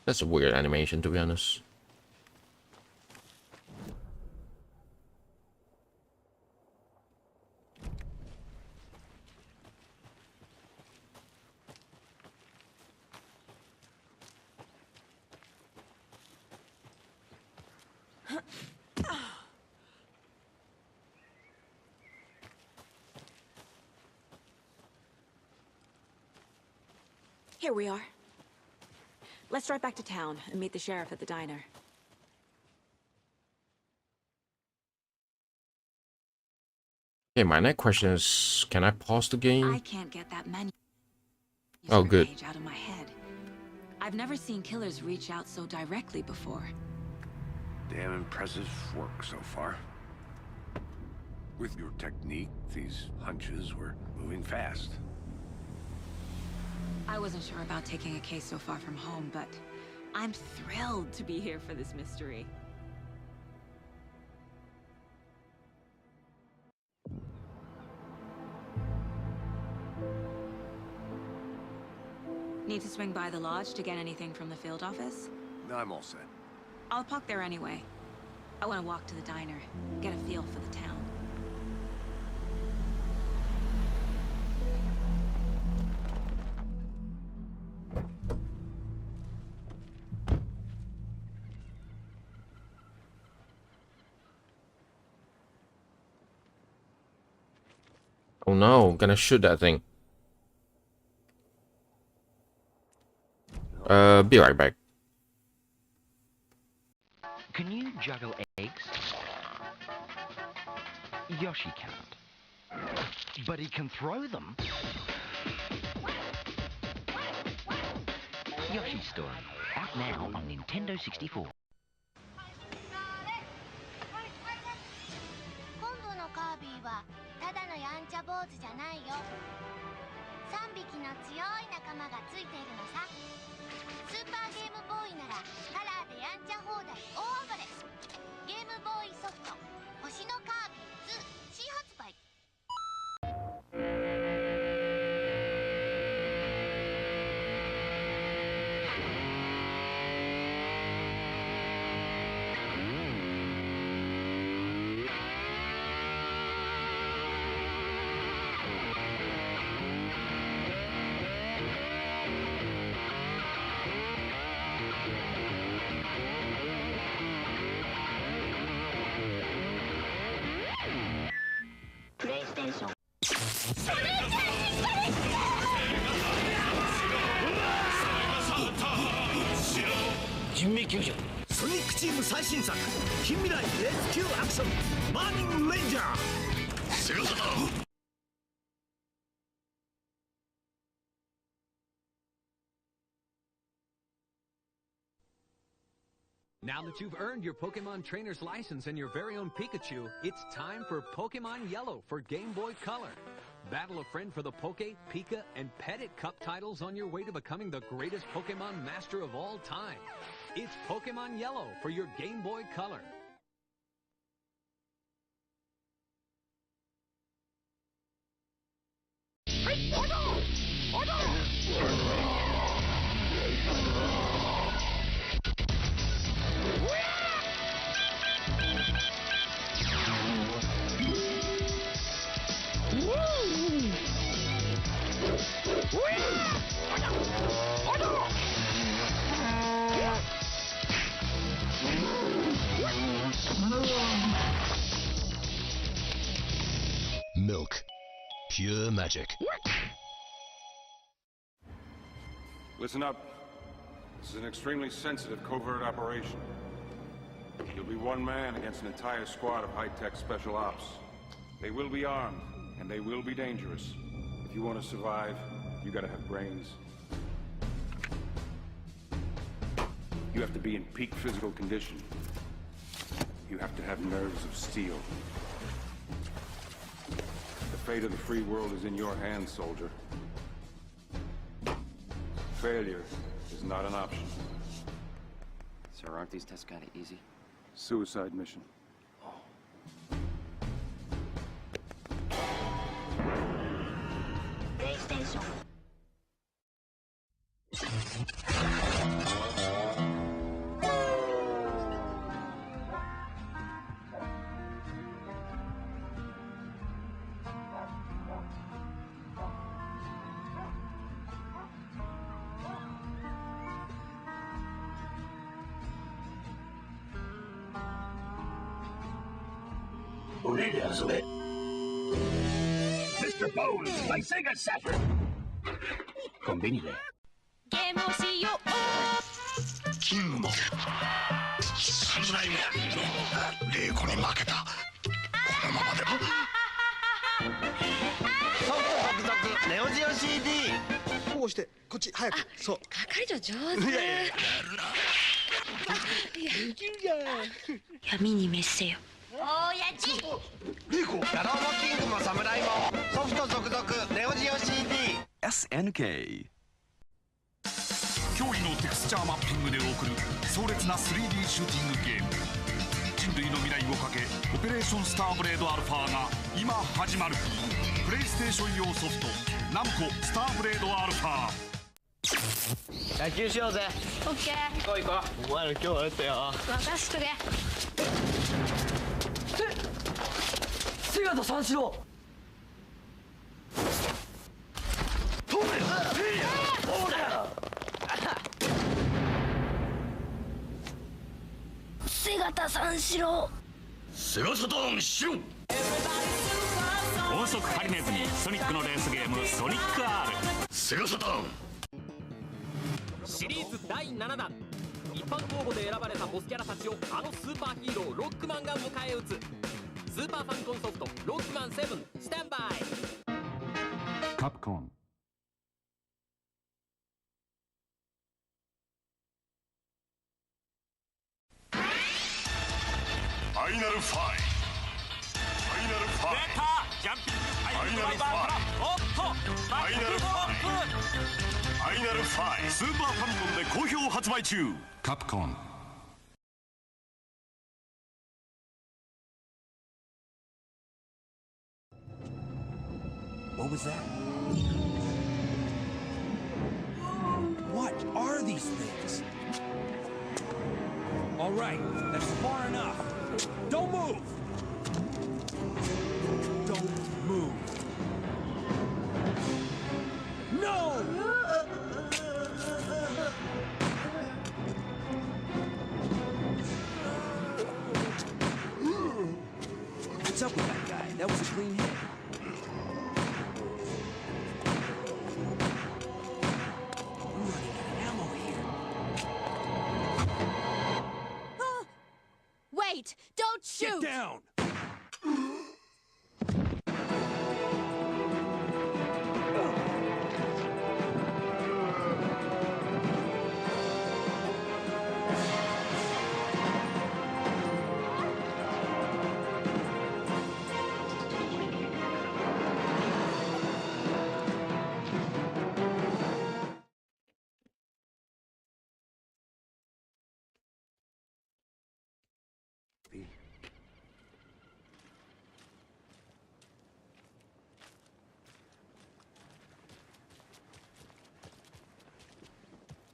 That's a weird animation, to be honest. Here we are. Let's drive back to town and meet the sheriff at the diner. Okay, my next question is, can I pause the game? I can't get that menu Oh, good. page out of my head. I've never seen killers reach out so directly before. Damn impressive work so far. With your technique, these hunches were moving fast. I wasn't sure about taking a case so far from home, but I'm thrilled to be here for this mystery. Need to swing by the lodge to get anything from the field office? No, I'm all set. I'll park there anyway. I want to walk to the diner, get a feel for the town. Oh no, I'm gonna shoot that thing. Be right back. Can you juggle eggs? Yoshi can't. But he can throw them. Yoshi Story, out now on Nintendo 64. 今度のカービィはただのやんちゃ坊主じゃないよ。3匹の強い仲間がついているのさ。スーパーゲームボーイならカラーでやんちゃ放題大暴れ。ゲームボーイソフト星のカービィ2新発売。プレイステーション。人命救助ソニックチーム最新作近未来レスキューアクションマーニングレンジャーセガサタ Now that you've earned your Pokemon Trainer's license and your very own Pikachu, it's time for Pokemon Yellow for Game Boy Color. Battle a friend for the Poke, Pika, and Petit Cup titles on your way to becoming the greatest Pokemon master of all time. It's Pokemon Yellow for your Game Boy Color. Milk. Pure magic. Listen up. This is an extremely sensitive covert operation. You'll be one man against an entire squad of high-tech special ops. They will be armed, and they will be dangerous. If you want to survive, you gotta have brains. You have to be in peak physical condition. You have to have nerves of steel. The fate of the free world is in your hands, soldier. Failure is not an option. Sir, aren't these tests kinda easy? Suicide mission. PlayStation. Mr. Bones by Sega Saturn. コンビニでゲームをしよう。キングも侍め玲子に負けた。このままではソフト続々ネオジオ CD。 こうしてこっち早く。そう係長上手。やるな。できるじゃん。闇に滅せよ。おやじ。玲子野郎もキングも侍もソフト続々ネオジオ CD。 SNK。 驚異のテクスチャーマッピングで送る壮烈な 3D シューティングゲーム。人類の未来をかけオペレーションスターブレードアルファが今始まる。プレイステーション用ソフトナムコスターブレードアルファ。野球しようぜ。オッケー。行こう行こう。お前ら今日はやったよ。任しとけ。姿三四郎。飛べ。おら。姿三四郎。セガサターンしろ。音速ハリネズミソニックのレースゲームソニック R。 セガサターンシリーズ第7弾。一般公募で選ばれたボスキャラたちをあのスーパーヒーローロックマンが迎え撃つ。スーパーファミコンソフトロックマン7スタンバイ。カプコン。ファイナルファイ出たジャンピングハイドライバーからおっとバックドロップ。ファイナルファイスーパーファミコンで好評発売中。カプコン。What was that? What are these things? All right, that's far enough. Don't move! Don't move. No! What's up with that guy? That was a clean hit. I'm running out of ammo here. Wait! Don't shoot! Get down!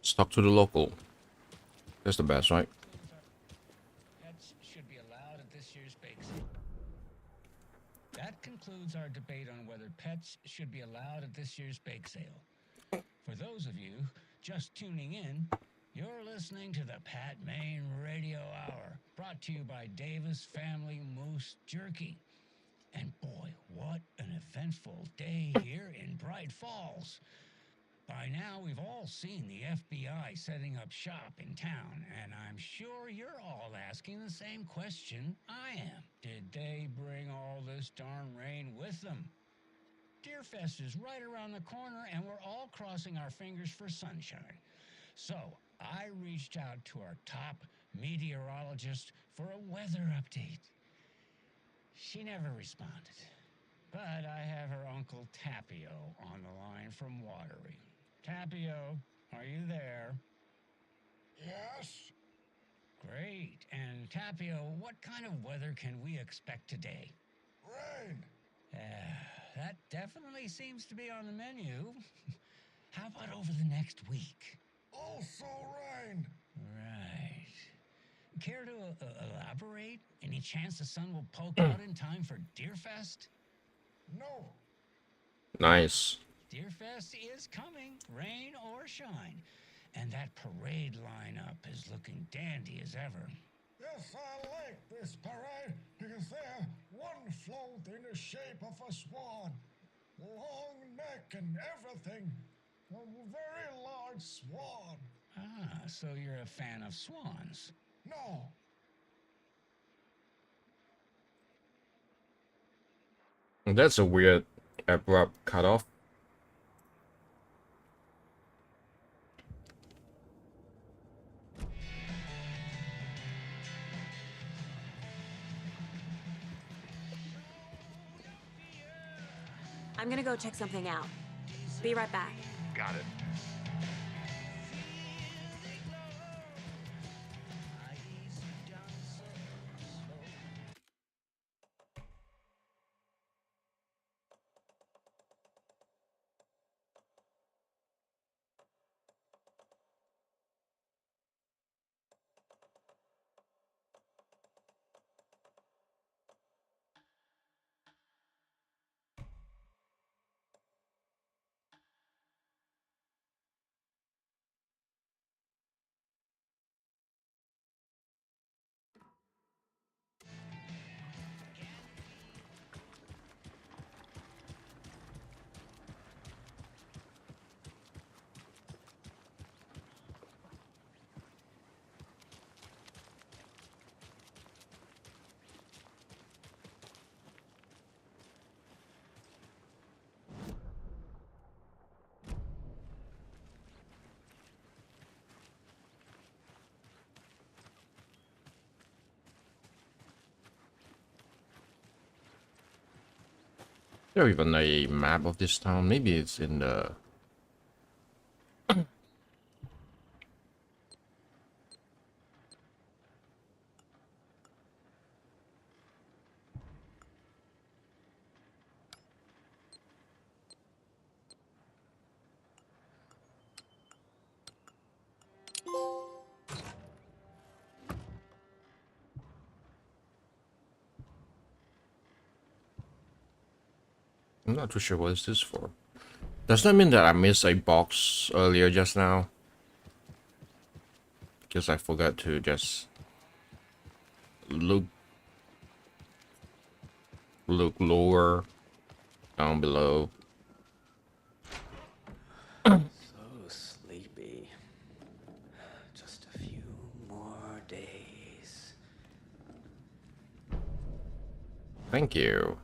Just talk to the local. That's the best, right? Pets should be allowed at this year's bake sale. That concludes our debate on whether pets should be allowed at this year's bake sale. For those of you just tuning in, you're listening to the Pat Main Radio Hour, brought to you by Davis Family Moose Jerky. And boy, what an eventful day here in Bright Falls. By now, we've all seen the FBI setting up shop in town, and I'm sure you're all asking the same question I am. Did they bring all this darn rain with them? Deerfest is right around the corner, and we're all crossing our fingers for sunshine. So, I reached out to our top meteorologist for a weather update. She never responded, but I have her Uncle Tapio on the line from Watery. Tapio, are you there? Yes? Great. And Tapio, what kind of weather can we expect today? Rain. That definitely seems to be on the menu. How about over the next week? Also rain. Right. Care to elaborate? Any chance the sun will poke out in time for Deerfest? No. Nice. Deerfest is coming, rain or shine. And that parade lineup is looking dandy as ever. Yes, I like this parade because they're one float in the shape of a swan. Long neck and everything. A very large swan. Ah, so you're a fan of swans? No. That's a weird, abrupt cutoff. I'm gonna go check something out. Be right back. Got it. Is there even a map of this town? Maybe it's in the... I'm not too sure what is this for. Does that mean that I missed a box earlier just now? Because I forgot to just look lower down below. So sleepy. Just a few more days. Thank you.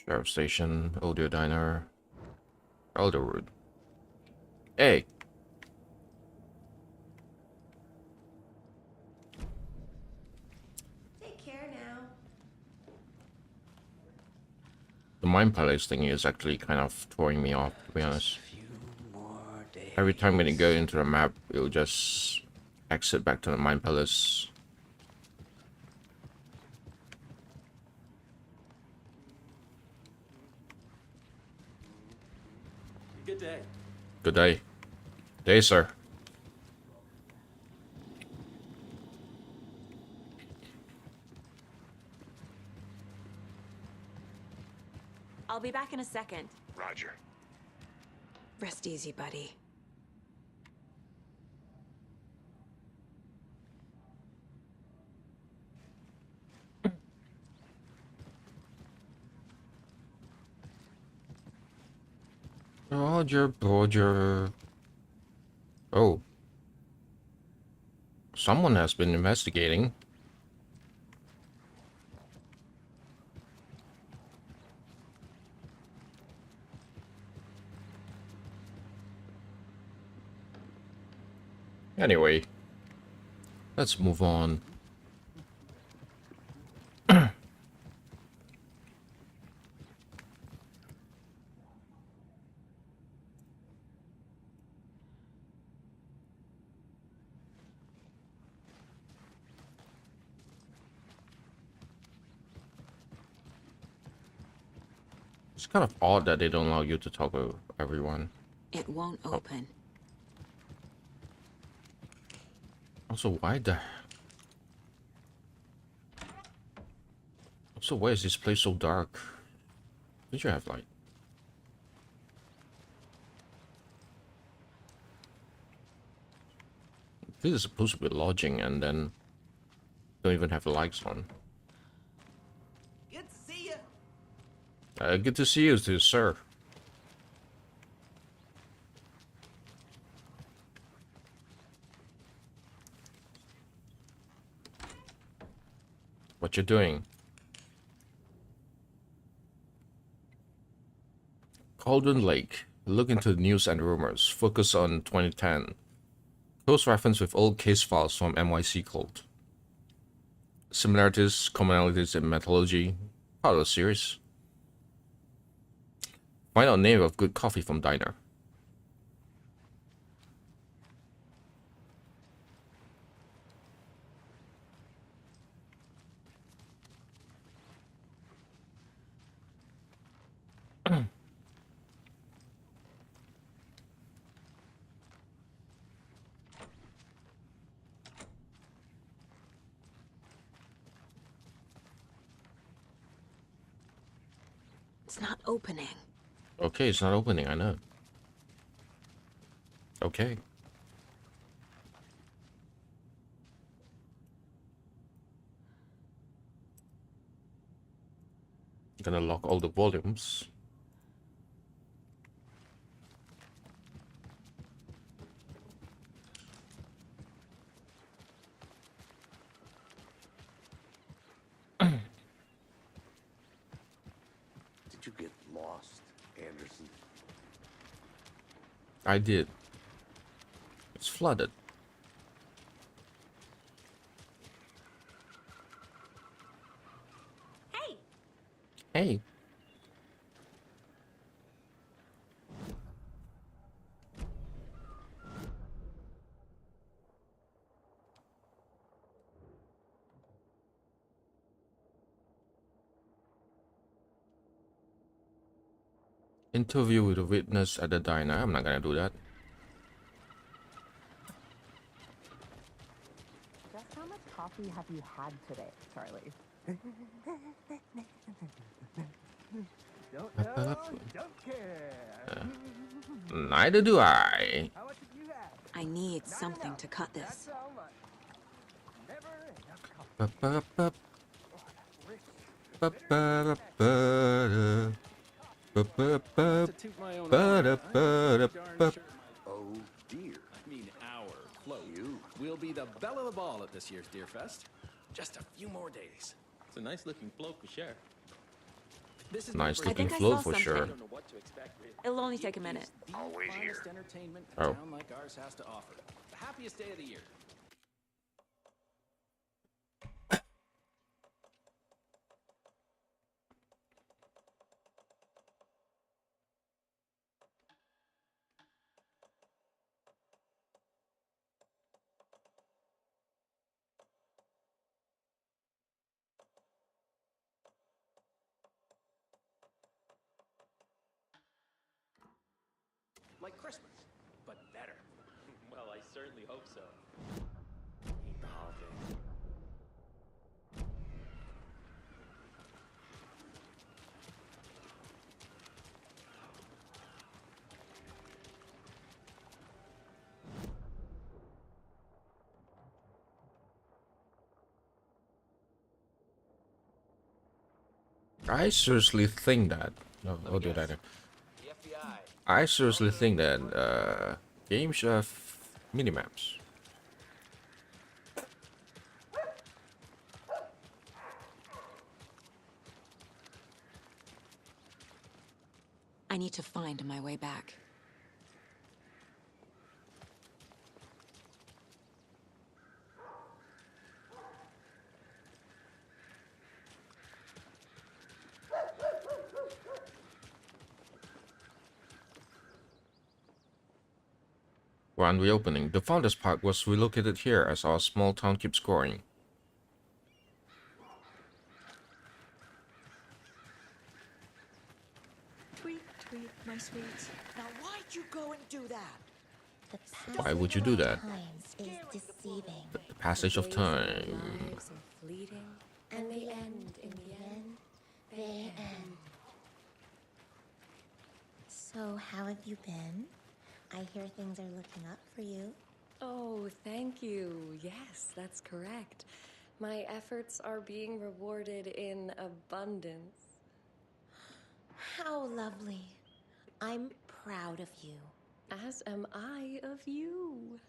Sheriff Station, Audio Diner, Elderwood. Hey! Take care now. The Mind Palace thing is actually kind of throwing me off, to be honest. Every time when you go into the map, it'll just exit back to the Mind Palace. Good day. Good day. Day, sir. I'll be back in a second. Roger. Rest easy, buddy. Roger. Oh. Someone has been investigating. Anyway, let's move on. It's kind of odd that they don't allow you to talk with everyone. It won't open. Also, why is this place so dark? Did you have light? This is supposed to be lodging, and then don't even have the lights on. Good to see you. Good to see you too, sir. What you doing? Cauldron Lake. Look into the news and rumors. Focus on 2010. Close reference with old case files from NYC Cult. Similarities, commonalities in methodology. Part of the series. Find out name of good coffee from diner. It's not opening. Okay, it's not opening, I know. Okay. Gonna lock all the volumes. Did you get lost, Anderson? I did. It's flooded. Hey! Hey. Interview with a witness at the diner. I'm not gonna do that. Just how much coffee have you had today, Charlie? Don't know, don't care. Neither do I. How much have you had? I need something to cut this. That's how much. Never enough coffee. Ba-ba-ba. Ba-ba-da-ba-da. Ba-ba-ba. Ba-da-ba-da-ba. Oh dear. I mean, our float. We'll be the belle of the ball at this year's Deer Fest. Just a few more days. It's a nice looking float for sure. This is Nice my looking first- float for sure. I don't know what to expect. It'll only take a minute. Always finest entertainment a Oh. town like ours has to offer. The happiest day of the year. Like Christmas, but better. Well, I certainly hope so. Hate the holidays. I seriously think that. No, I'll do that. I seriously think that games should have minimaps. I need to find my way back. Grand reopening. The Founders Park was relocated here as our small town keeps growing. go and do that? Why would you do that? Time is deceiving. The passage of time. Lives are fleeting. And they end in the end. They end. So, how have you been? I hear things are looking up for you. Oh, thank you. Yes, that's correct. My efforts are being rewarded in abundance. How lovely. I'm proud of you. As am I of you.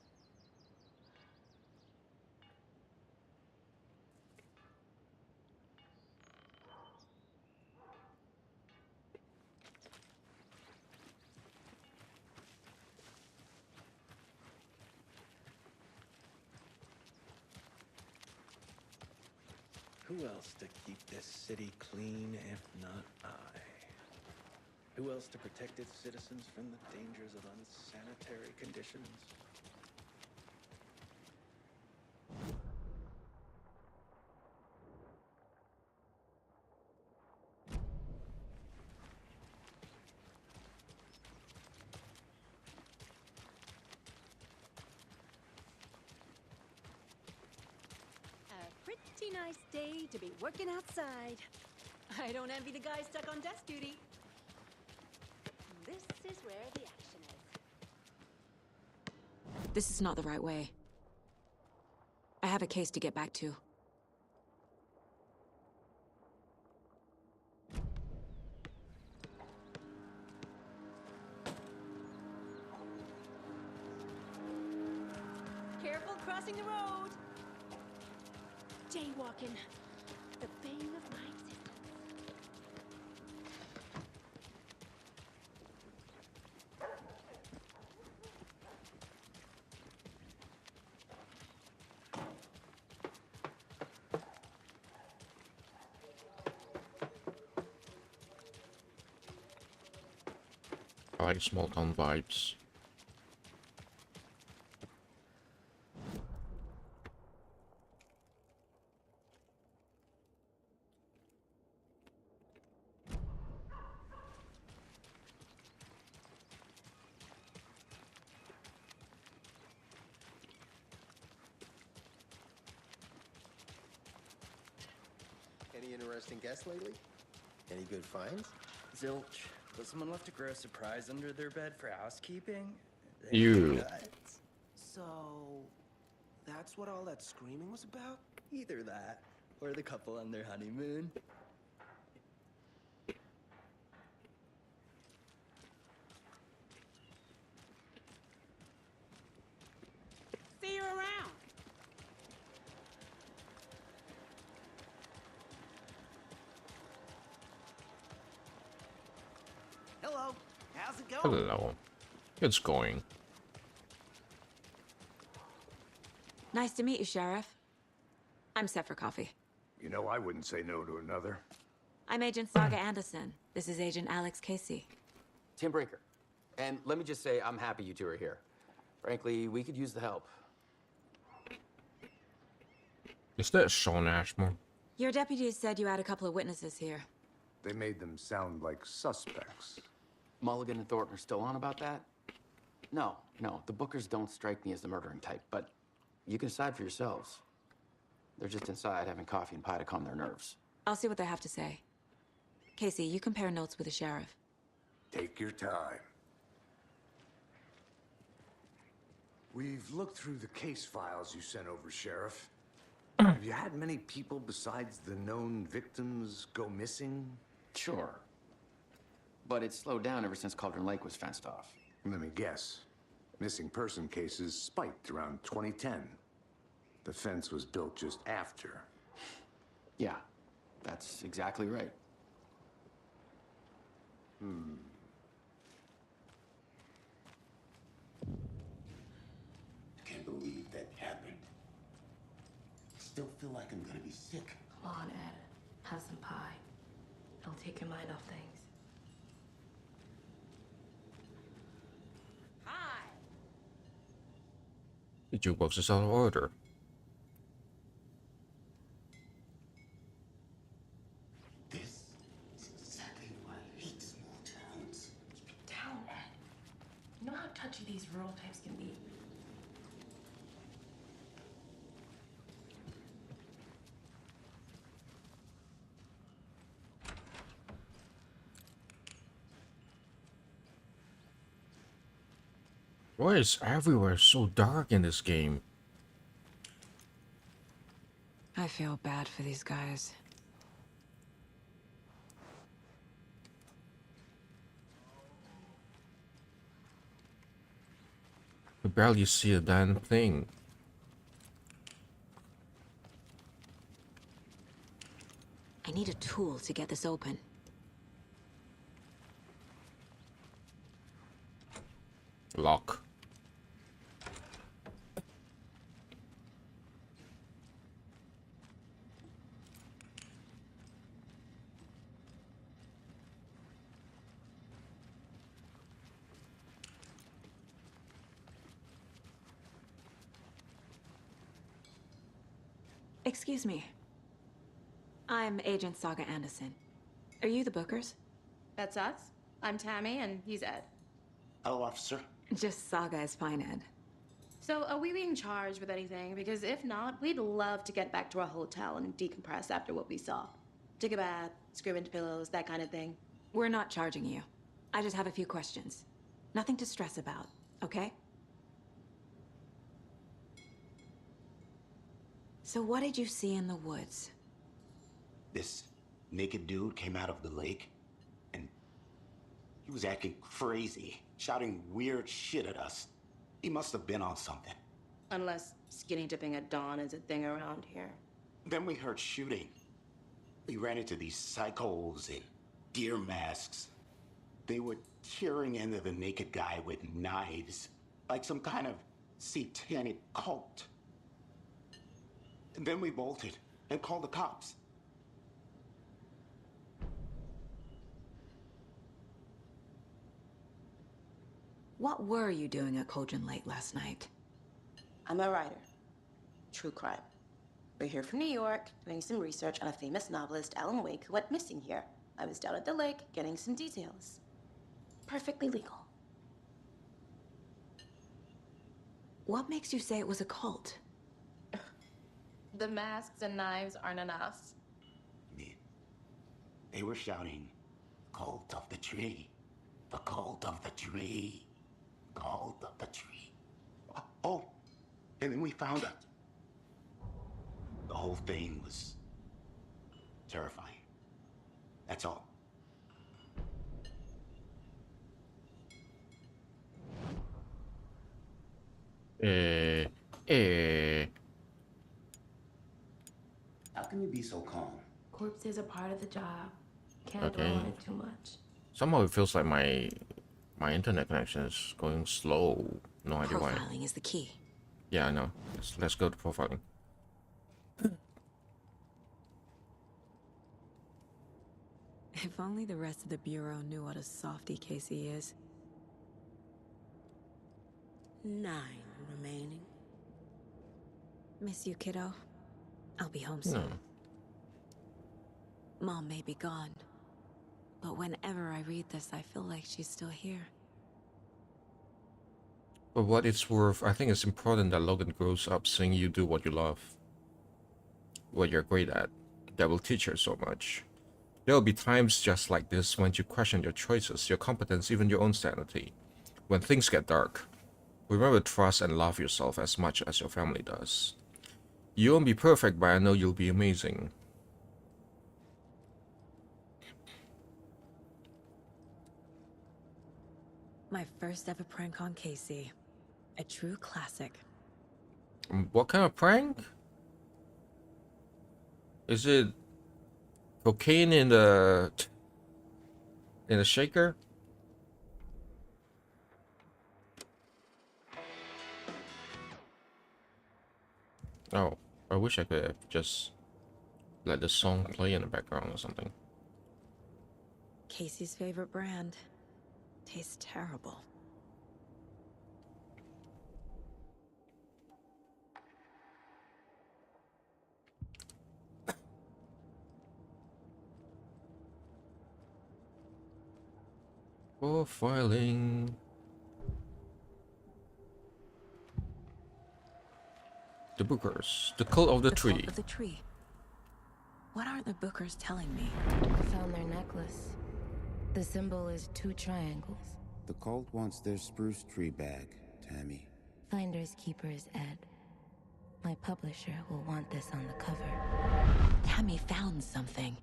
Who else to keep this city clean if not I? Who else to protect its citizens from the dangers of unsanitary conditions? A pretty nice day to be working outside. I don't envy the guy stuck on desk duty. This is where the action is. This is not the right way. I have a case to get back to. Careful crossing the road. Jaywalking. The bane of my existence. I like small town vibes. Any interesting guests lately? Any good finds? Zilch. But someone left a gross surprise under their bed for housekeeping? You. So, that's what all that screaming was about? Either that, or the couple on their honeymoon. See you around. Hello, how's it going? Hello. It's going. Nice to meet you, Sheriff. I'm set for coffee. You know, I wouldn't say no to another. I'm Agent Saga Anderson. This is Agent Alex Casey. Tim Breaker. And let me just say, I'm happy you two are here. Frankly, we could use the help. Is that Sean Ashmore? Your deputies said you had a couple of witnesses here. They made them sound like suspects. Mulligan and Thornton are still on about that? No, the Bookers don't strike me as the murdering type, but you can decide for yourselves. They're just inside having coffee and pie to calm their nerves. I'll see what they have to say. Casey, you compare notes with the sheriff. Take your time. We've looked through the case files you sent over, Sheriff. Have you had many people besides the known victims go missing? Sure. But it's slowed down ever since Cauldron Lake was fenced off. Let me guess. Missing person cases spiked around 2010. The fence was built just after. Yeah, that's exactly right. Can't believe that happened. Still feel like I'm gonna be sick. Come on, Ed. Have some pie. It'll take your mind off things. The jukebox is out of order. This is exactly why I hate small towns. Keep it down, Ed. You know how touchy these rural types can be. Why is everywhere so dark in this game? I feel bad for these guys. You barely see a damn thing. I need a tool to get this open. Lock. Excuse me. I'm Agent Saga Anderson. Are you the Bookers? That's us. I'm Tammy, and he's Ed. Hello, officer. Just Saga is fine, Ed. So, are we being charged with anything? Because if not, we'd love to get back to our hotel and decompress after what we saw. Take a bath, scream into pillows, that kind of thing. We're not charging you. I just have a few questions. Nothing to stress about, okay? So what did you see in the woods? This naked dude came out of the lake, and he was acting crazy, shouting weird shit at us. He must have been on something. Unless skinny dipping at dawn is a thing around here. Then we heard shooting. We ran into these psychos in deer masks. They were tearing into the naked guy with knives, like some kind of satanic cult. And then we bolted and called the cops. What were you doing at Cauldron Lake last night? I'm a writer. True crime. We're here from New York, doing some research on a famous novelist, Alan Wake, who went missing here. I was down at the lake, getting some details. Perfectly legal. What makes you say it was a cult? The masks and knives aren't enough. They were shouting, "Cult of the tree, the cult of the tree, cult of the tree." Oh, and then we found it. The whole thing was terrifying. That's all. How can you be so calm? Corpses are part of the job. Can't Okay. dwell on it too much. Somehow it feels like my internet connection is going slow. No idea why. Profiling is the key. Yeah, I know. Let's go to profiling. If only the rest of the Bureau knew what a softy Casey is. 9 remaining. Miss you, kiddo. I'll be home soon. Mom may be gone, but whenever I read this, I feel like she's still here. For what it's worth, I think it's important that Logan grows up seeing you do what you love, what you're great at. That will teach her so much. There will be times just like this when you question your choices, your competence, even your own sanity. When things get dark, remember to trust and love yourself as much as your family does. You won't be perfect, but I know you'll be amazing. My first ever prank on Casey. A true classic. What kind of prank? Is it cocaine in the shaker? Oh, I wish I could have just let the song play in the background or something. Casey's favorite brand. Tastes terrible. Profiling. The Bookers. The Cult of the Tree. Cult of the Tree. What aren't the Bookers telling me? I found their necklace. The symbol is 2 triangles. The cult wants their spruce tree back, Tammy. Finders keepers, Ed. My publisher will want this on the cover. Tammy found something.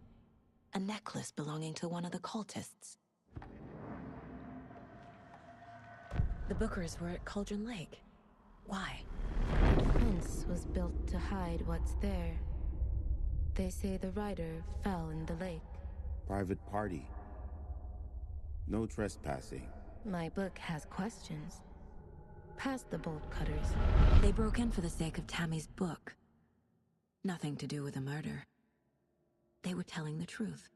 A necklace belonging to one of the cultists. The Bookers were at Cauldron Lake. Why? The fence was built to hide what's there. They say the rider fell in the lake. Private party. No trespassing. My book has questions. Past the bolt cutters. They broke in for the sake of Tammy's book. Nothing to do with a murder. They were telling the truth.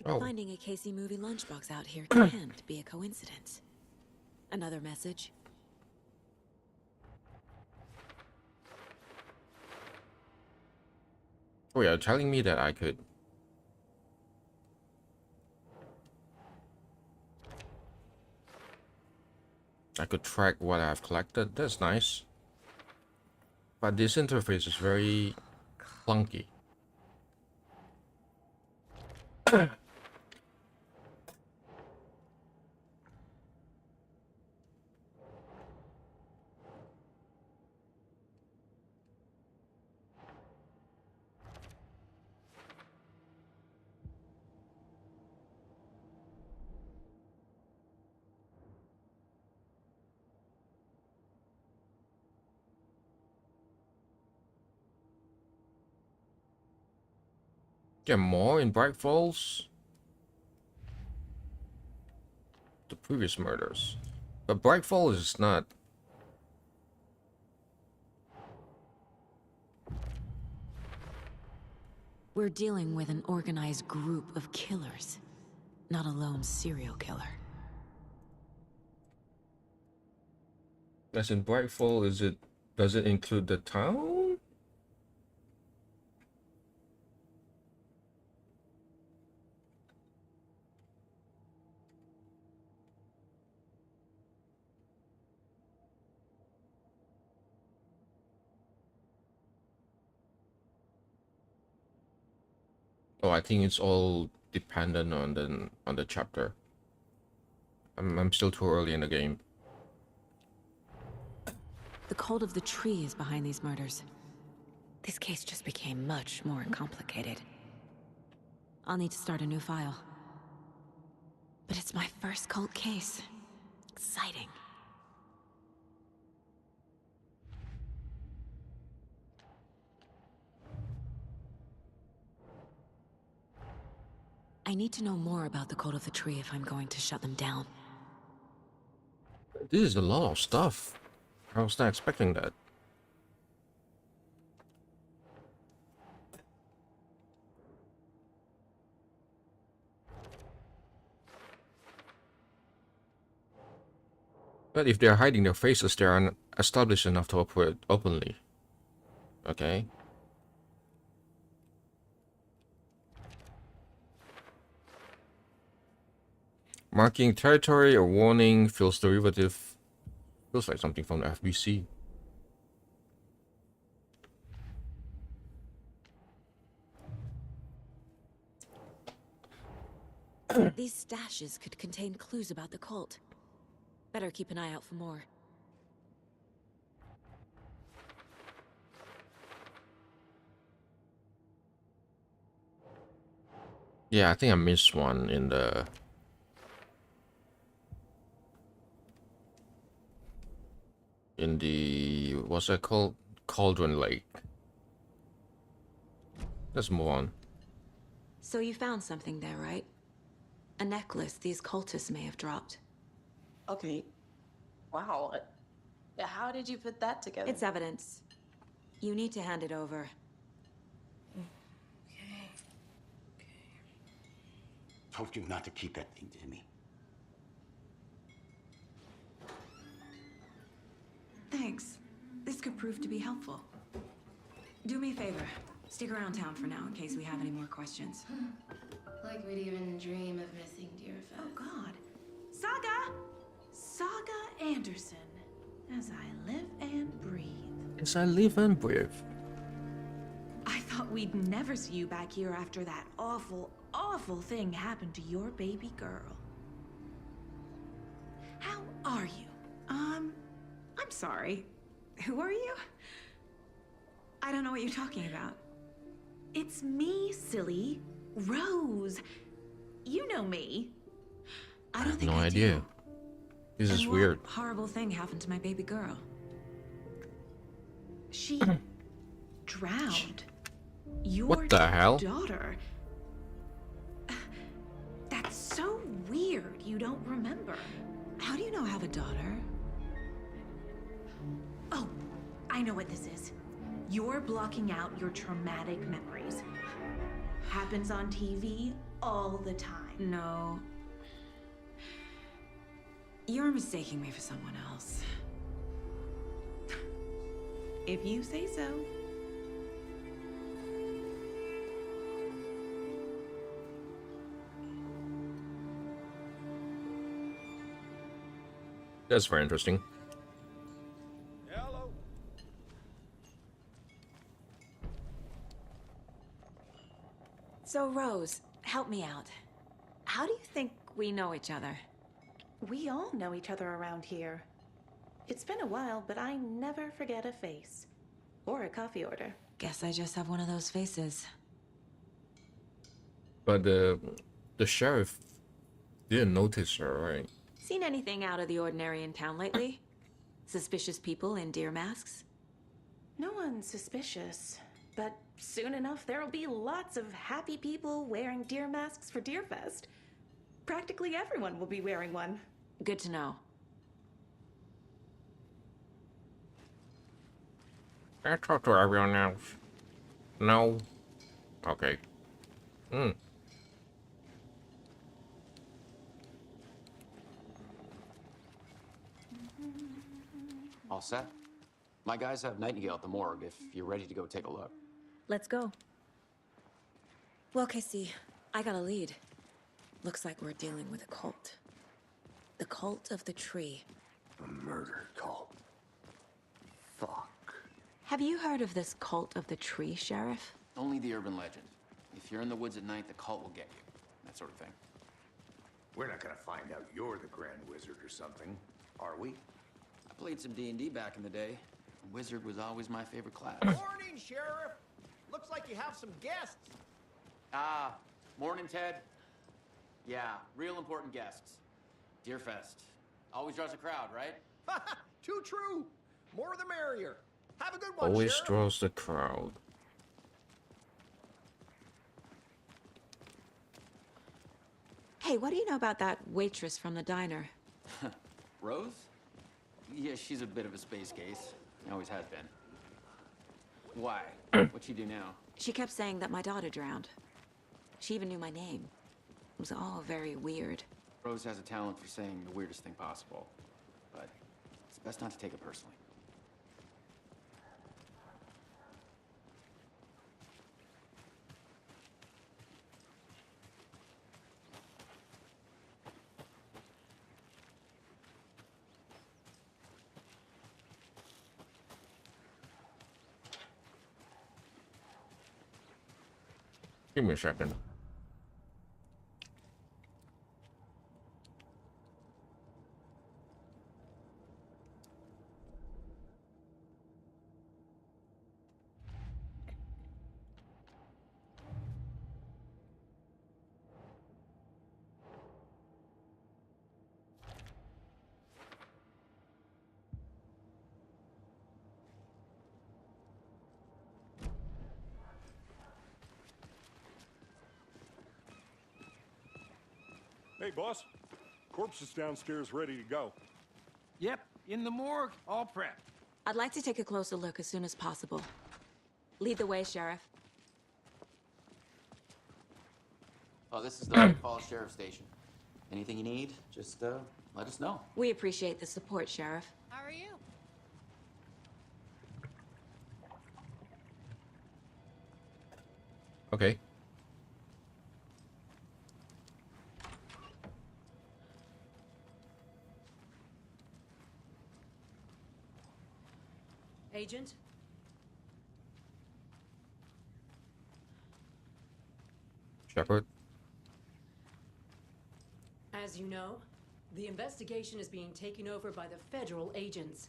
Oh. Finding a Casey movie lunchbox out here can't be a coincidence. Another message. Oh yeah, telling me that I could. I could track what I've collected. That's nice. But this interface is very clunky. Get more in Bright Falls? The previous murders. But Bright Falls is not. We're dealing with an organized group of killers, not a lone serial killer. As in Bright Falls, does it include the town? Oh, I think it's all dependent on the chapter. I'm still too early in the game. The Cult of the Tree is behind these murders. This case just became much more complicated. I'll need to start a new file. But it's my first cult case. Exciting. I need to know more about the Cult of the Tree if I'm going to shut them down. This is a lot of stuff. I was not expecting that. But if they're hiding their faces, they are established enough to operate openly. Okay. Marking territory or warning feels derivative. Feels like something from the FBC. These stashes could contain clues about the cult. Better keep an eye out for more. Yeah, I think I missed one in the... what's that called? Cauldron Lake. Let's move on. So you found something there, right? A necklace these cultists may have dropped. Okay. Wow. How did you put that together? It's evidence. You need to hand it over. Told you not to keep that thing, Jimmy. prove to be helpful. Do me a favor. Stick around town for now in case we have any more questions. Like we'd even dream of missing Deerfest. Oh, God. Saga! Saga Anderson. As I live and breathe. As I live and breathe. I thought we'd never see you back here after that awful, awful thing happened to your baby girl. How are you? I'm sorry. Who are you? I don't know what you're talking about. It's me, silly. Rose. You know me. I have no idea. This is weird. What horrible thing happened to my baby girl? She drowned. Your What the hell? daughter. That's so weird. You don't remember. How do you know I have a daughter? Oh, I know what this is. You're blocking out your traumatic memories. Happens on TV all the time. No. You're mistaking me for someone else. If you say so. That's very interesting. Hello. So, Rose, help me out. How do you think we know each other? We all know each other around here. It's been a while, but I never forget a face. Or a coffee order. Guess I just have one of those faces. But the sheriff didn't notice her, right? Seen anything out of the ordinary in town lately? Suspicious people in deer masks? No one's suspicious. But soon enough, there'll be lots of happy people wearing deer masks for Deerfest. Practically everyone will be wearing one. Good to know. Can I talk to everyone else? No? Okay. All set? My guys have Nightingale at the morgue if you're ready to go take a look. Let's go. Well, Casey, I got a lead. Looks like we're dealing with a cult. The cult of the tree. A murder cult. Fuck. Have you heard of this cult of the tree, Sheriff? Only the urban legend. If you're in the woods at night, the cult will get you. That sort of thing. We're not gonna find out you're the Grand Wizard or something, are we? I played some D&D back in the day. Wizard was always my favorite class. Morning, Sheriff. Looks like you have some guests. Morning, Ted. Yeah, real important guests. Deerfest. Always draws a crowd, right? Too true. More the merrier. Have a good one, Always Sheriff. draws the crowd. Hey, what do you know about that waitress from the diner? Rose? Yeah, she's a bit of a space case. Always has been. Why? What'd she do now? She kept saying that my daughter drowned. She even knew my name. It was all very weird. Rose has a talent for saying the weirdest thing possible. But it's best not to take it personally. Give me a second. Hey, boss. Corpse is downstairs ready to go. Yep, in the morgue, all prepped. I'd like to take a closer look as soon as possible. Lead the way, Sheriff. Oh, this is the White Falls Sheriff Station. Anything you need, just let us know. We appreciate the support, Sheriff. How are you? Okay. Agent? Shepard. As you know, the investigation is being taken over by the federal agents.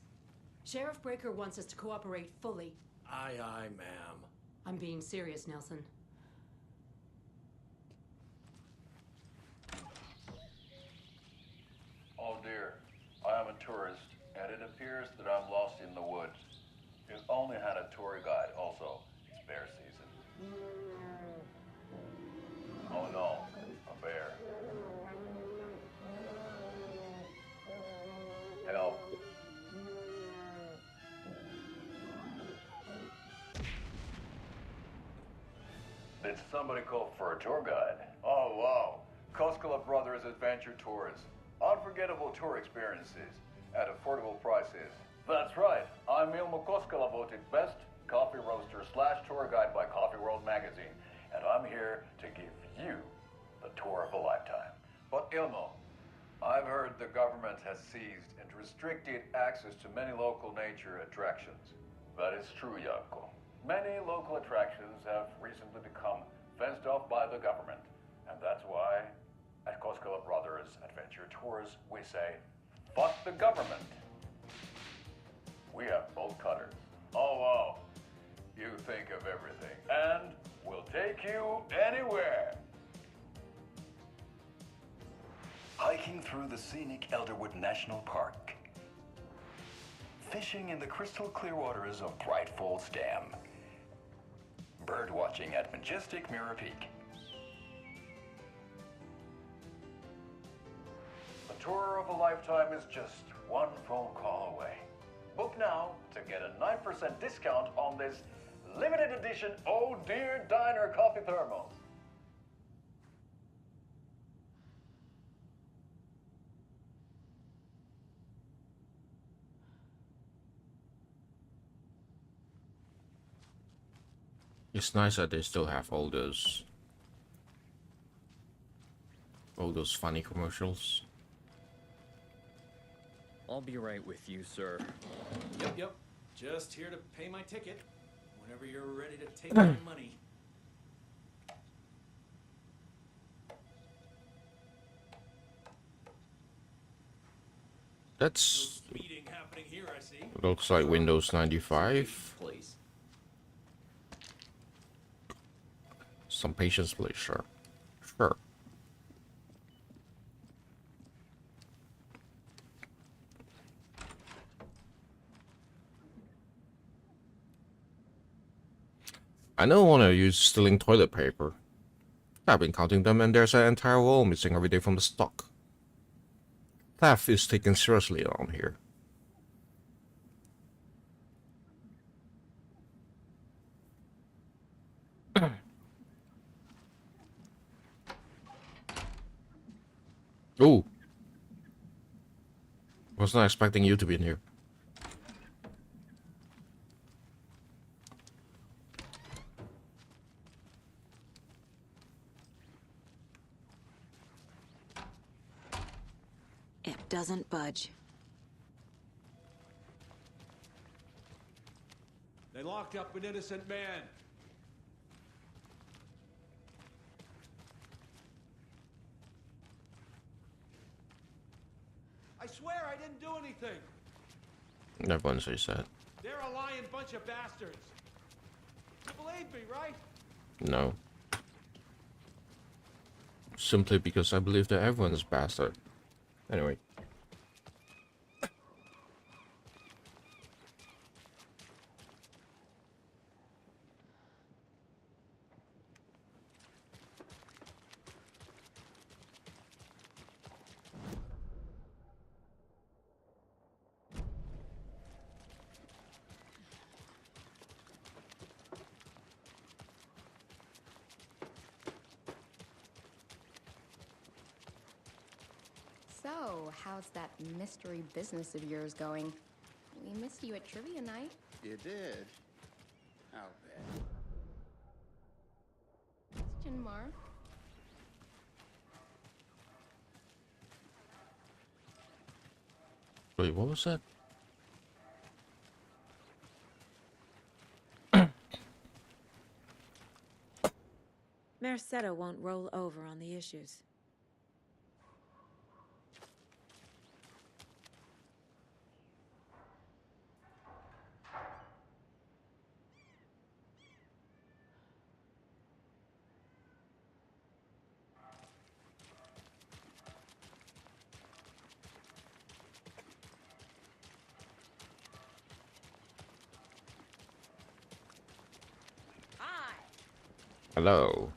Sheriff Breaker wants us to cooperate fully. Aye, aye, ma'am. I'm being serious, Nelson. Oh dear, I am a tourist, and it appears that I'm lost in the woods. If only had a tour guide also. It's bear season. Oh no, a bear. Help. Did somebody call for a tour guide? Oh wow, Koskela Brothers Adventure Tours. Unforgettable tour experiences at affordable prices. That's right, I'm Ilmo Koskela, voted best coffee roaster / tour guide by Coffee World magazine, and I'm here to give you the tour of a lifetime. But Ilmo, I've heard the government has seized and restricted access to many local nature attractions. That is true, Jaakko. Many local attractions have recently become fenced off by the government, and that's why at Koskela Brothers Adventure Tours we say, fuck the government. We have bolt cutters. Oh wow, you think of everything, and we'll take you anywhere. Hiking through the scenic Elderwood National Park. Fishing in the crystal clear waters of Bright Falls Dam. Bird watching at majestic Mirror Peak. The tour of a lifetime is just one phone call away. Book now to get a 9% discount on this limited edition Oh Dear Diner coffee thermos. It's nice that they still have all those funny commercials. I'll be right with you, sir. Yep. Just here to pay my ticket. Whenever you're ready to take my money. That's Meeting happening here, I see. looks like Windows 95. Please. Some patience, please. Sure. Sure. I don't want to use stealing toilet paper. I've been counting them, and there's an entire roll missing every day from the stock. Theft is taken seriously around here. Ooh. Was not expecting you to be in here. It doesn't budge. They locked up an innocent man. I swear I didn't do anything. Everyone says that. They're a lying bunch of bastards. You believe me, right? No. Simply because I believe that everyone's a bastard. Anyway. So, how's that mystery business of yours going? We missed you at trivia night. You did? How bad? Question mark. Wait, what was that? Merceda won't roll over on the issues. Hello.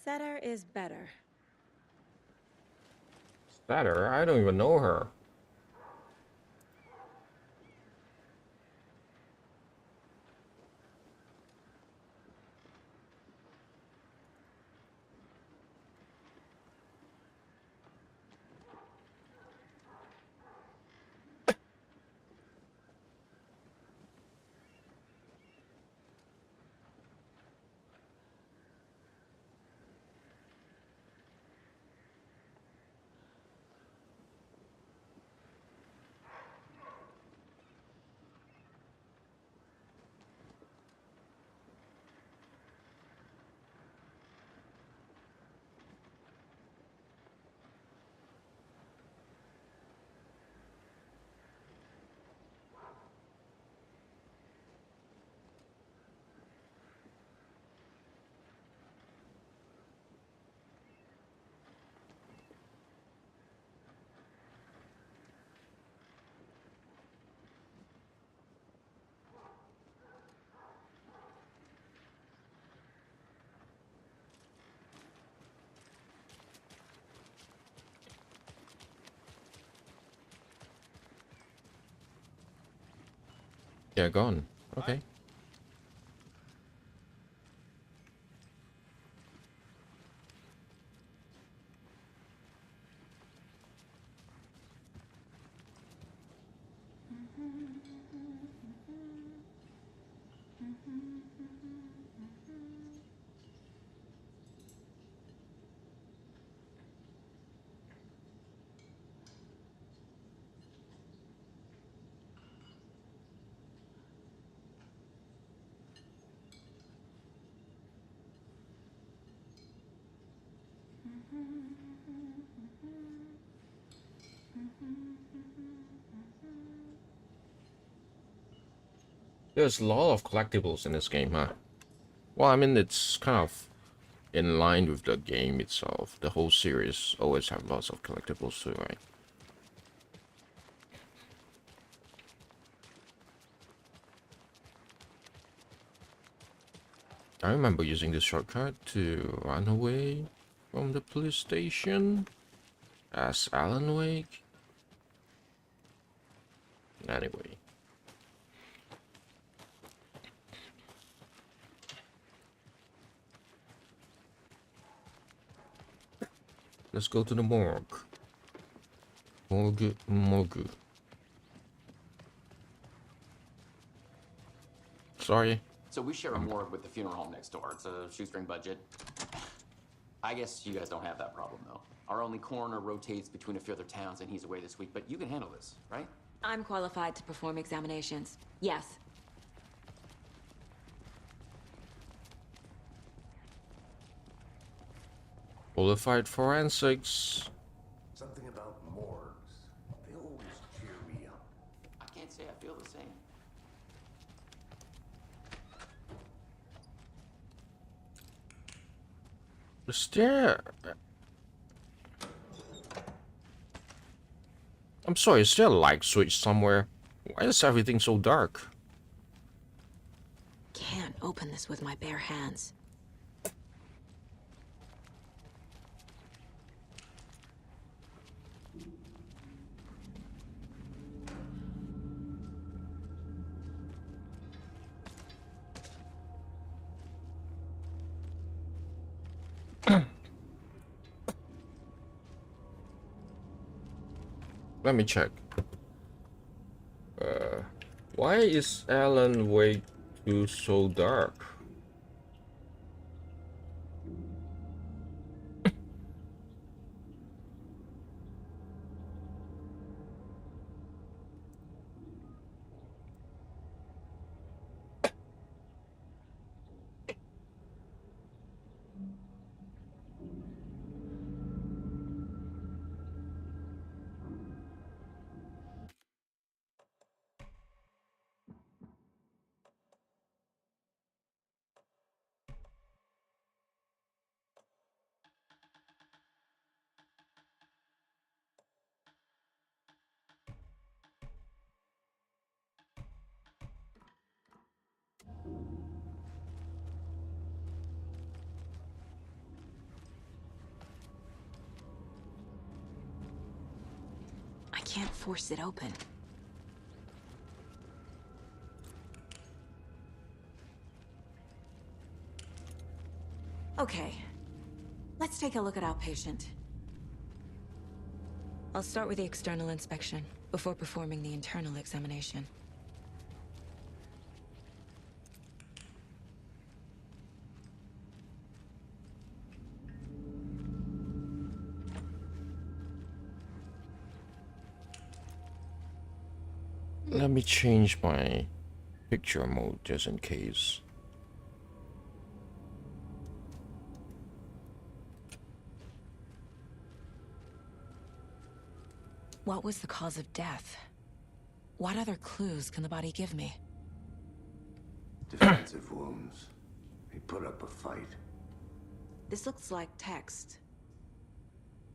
Setter is better. Better? I don't even know her. Yeah, gone. Okay. There's a lot of collectibles in this game, huh? Well, I mean, it's kind of in line with the game itself. The whole series always have lots of collectibles too, right? I remember using this shortcut to run away from the police station as Alan Wake. Anyway. Let's go to the morgue. Morgue. Sorry. So we share a morgue with the funeral home next door. It's a shoestring budget. I guess you guys don't have that problem, though. Our only coroner rotates between a few other towns, and he's away this week, but you can handle this, right? I'm qualified to perform examinations. Yes. Qualified forensics. Something about morgues. They always cheer me up. I can't say I feel the same. Is there... I'm sorry, is there a light switch somewhere? Why is everything so dark? Can't open this with my bare hands. Let me check. Why is Alan Wake 2 so dark? I can't force it open. Okay, let's take a look at our patient. I'll start with the external inspection before performing the internal examination. Let me change my picture mode just in case. What was the cause of death? What other clues can the body give me? Defensive wounds. He put up a fight. This looks like text.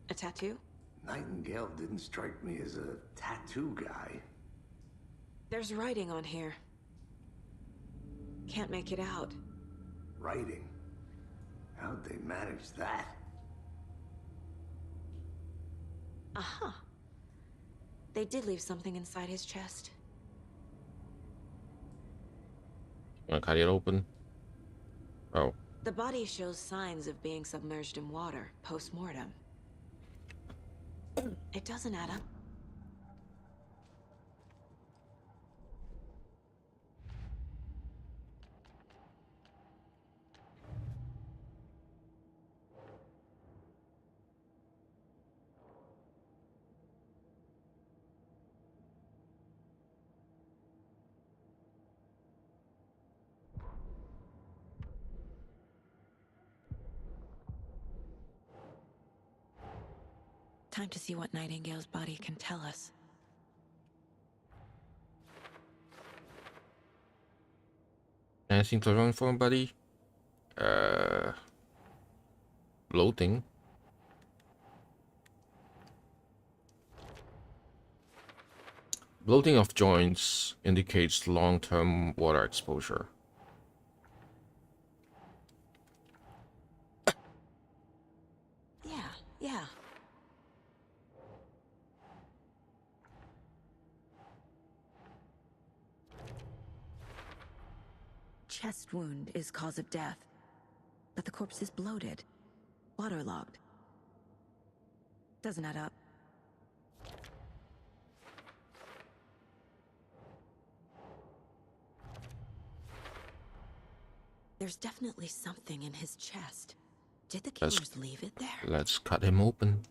A tattoo? Nightingale didn't strike me as a tattoo guy. There's writing on here. Can't make it out. Writing? How'd they manage that? Aha. They did leave something inside his chest. Wanna cut it open? Oh. The body shows signs of being submerged in water post-mortem. It doesn't add up. Time to see what Nightingale's body can tell us. Anything to run for, buddy? Bloating. Bloating of joints indicates long-term water exposure. Yeah. Chest wound is cause of death, but the corpse is bloated, waterlogged. Doesn't add up. There's definitely something in his chest. Did the killers leave it there? Let's cut him open.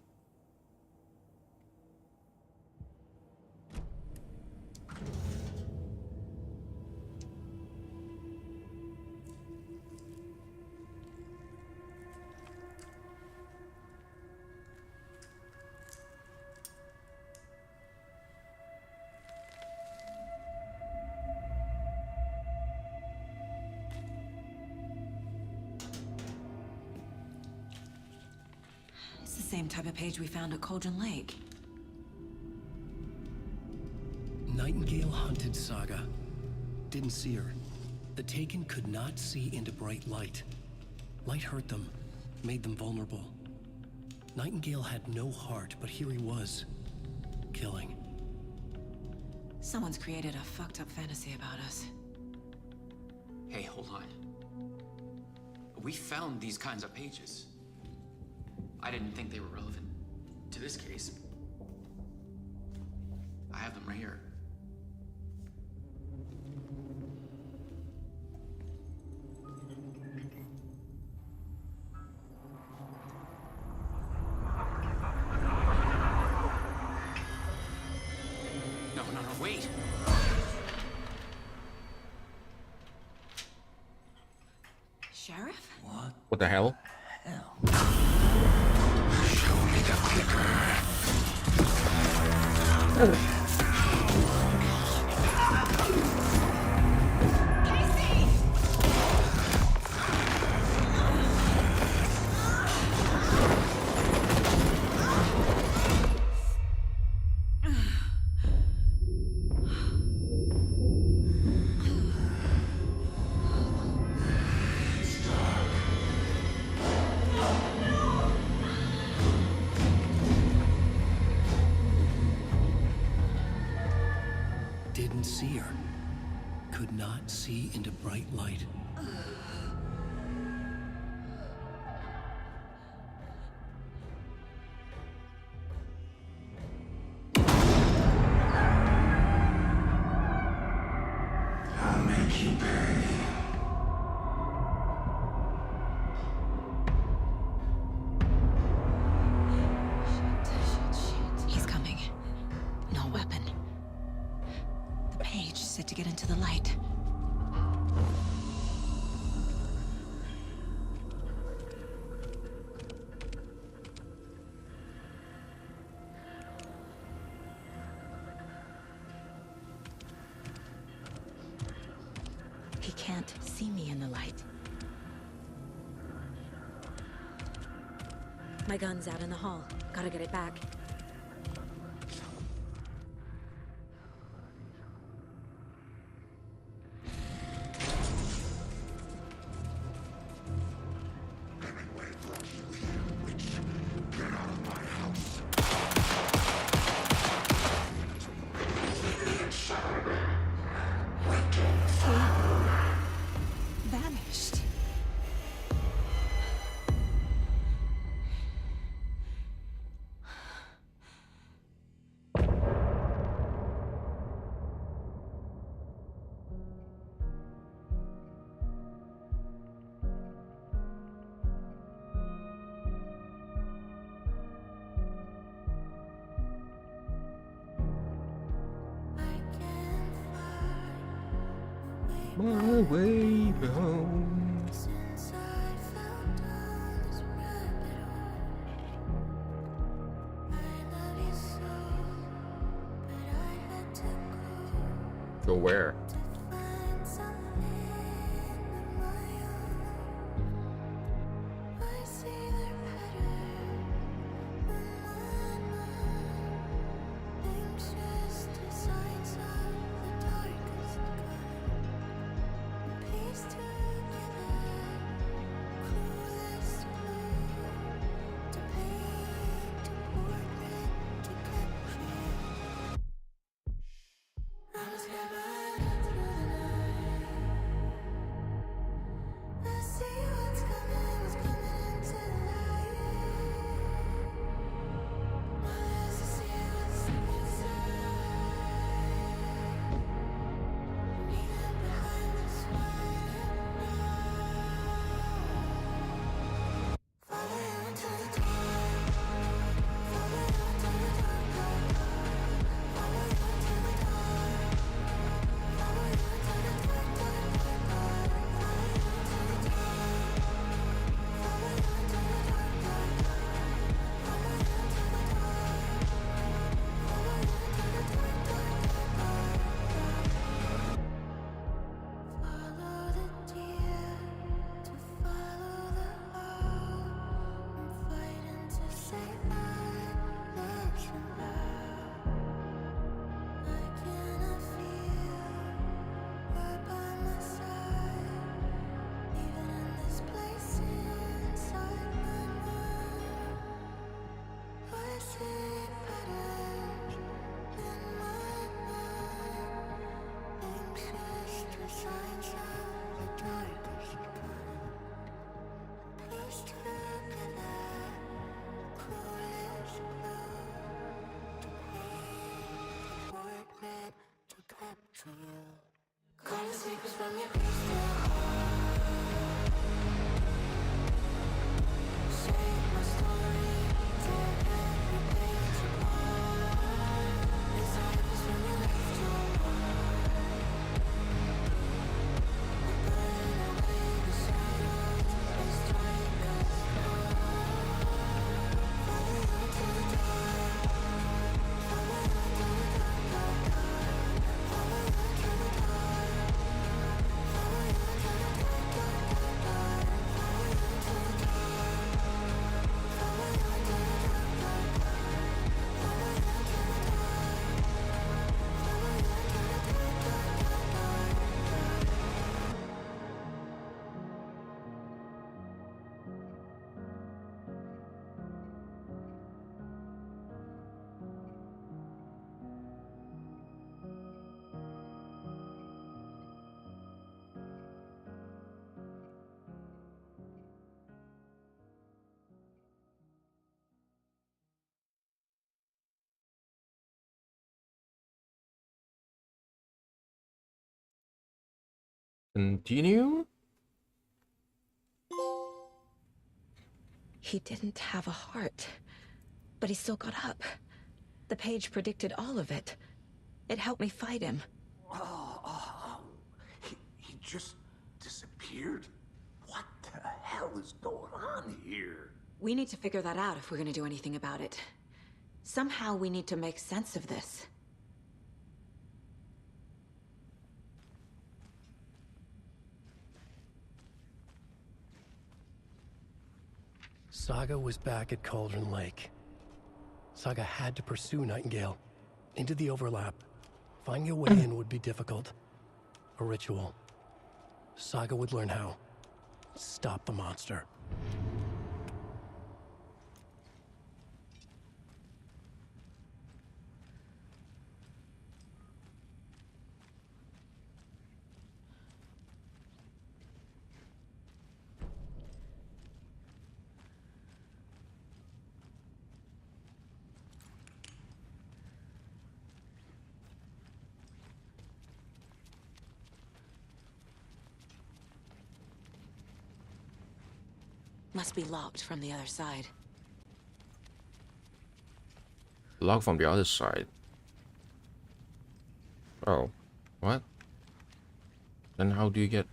It's the same type of page we found at Cauldron Lake. Nightingale hunted Saga. Didn't see her. The Taken could not see into bright light. Light hurt them, made them vulnerable. Nightingale had no heart, but here he was, killing. Someone's created a fucked up fantasy about us. Hey, hold on. We found these kinds of pages. I didn't think they were relevant to this case. I have them right here. No, wait! Sheriff? What the hell? Show me the clicker. Didn't see her. Could not see into bright light. I'll make you pay. He's coming. No weapon. The page said to get into the light. He can't see me in the light. My gun's out in the hall. Gotta get it back. Vanished. My way home. Go where? Continue? He didn't have a heart, but he still got up. The page predicted all of it. It helped me fight him. He just disappeared? What the hell is going on here? We need to figure that out if we're gonna do anything about it. Somehow we need to make sense of this. Saga was back at Cauldron Lake. Saga had to pursue Nightingale into the overlap. Finding a way in would be difficult. A ritual. Saga would learn how. Stop the monster. Must be locked from the other side. Locked from the other side. Oh, what? Then how do you get...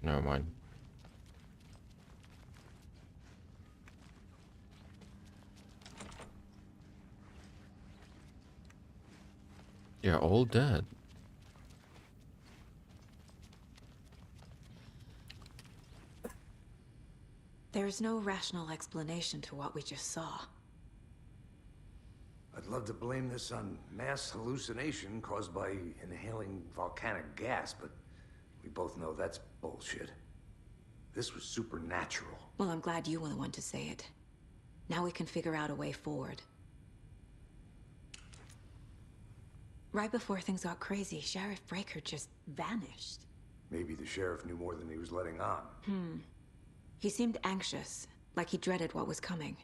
Never mind. They're all dead. There's no rational explanation to what we just saw. I'd love to blame this on mass hallucination caused by inhaling volcanic gas, but we both know that's bullshit. This was supernatural. Well, I'm glad you were the one to say it. Now we can figure out a way forward. Right before things got crazy, Sheriff Breaker just vanished. Maybe the sheriff knew more than he was letting on. He seemed anxious, like he dreaded what was coming.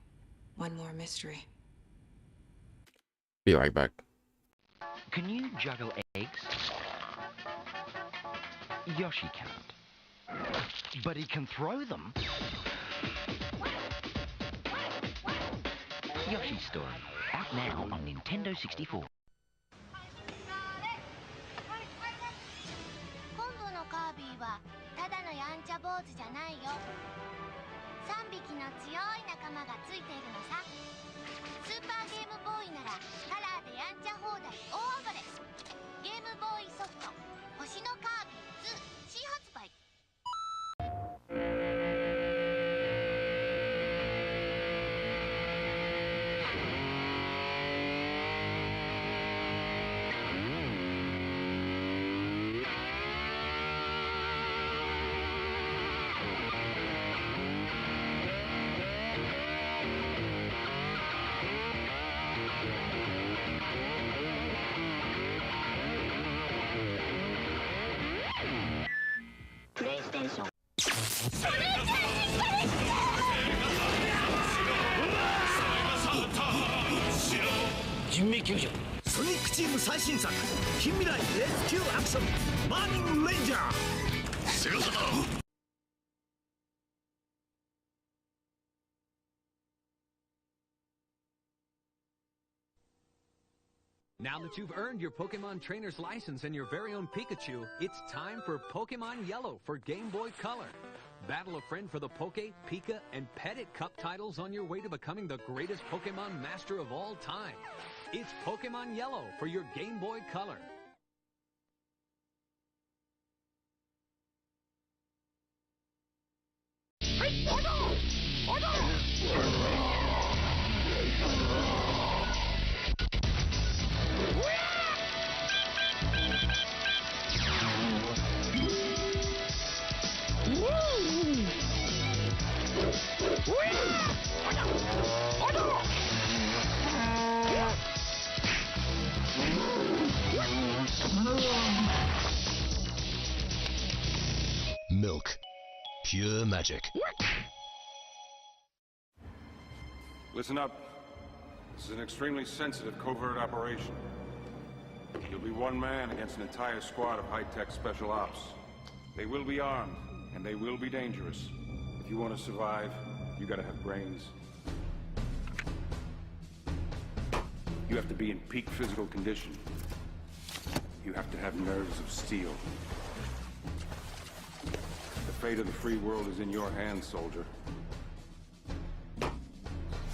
One more mystery. Be right back. Can you juggle eggs? Yoshi can't. But he can throw them. Yoshi's Story. Out now on Nintendo 64. 今度のカービィはただのやんちゃ坊主じゃないよ。3匹の強い仲間がついているのさ。スーパーゲームボーイならカラーでやんちゃ放題大暴れ。ゲームボーイソフト星のカービィ2新発売。プレイステーション。人命救助。ソニックチーム最新作近未来レスキューアクションバーニングレンジャー。セガ様。Now that you've earned your Pokemon Trainer's license and your very own Pikachu, it's time for Pokemon Yellow for Game Boy Color. Battle a friend for the Poke, Pika, and Petit Cup titles on your way to becoming the greatest Pokemon master of all time. It's Pokemon Yellow for your Game Boy Color. Milk. Pure magic. Listen up. This is an extremely sensitive covert operation. You'll be one man against an entire squad of high-tech special ops. They will be armed, and they will be dangerous. If you want to survive, you gotta have brains. You have to be in peak physical condition. You have to have nerves of steel. The fate of the free world is in your hands, soldier.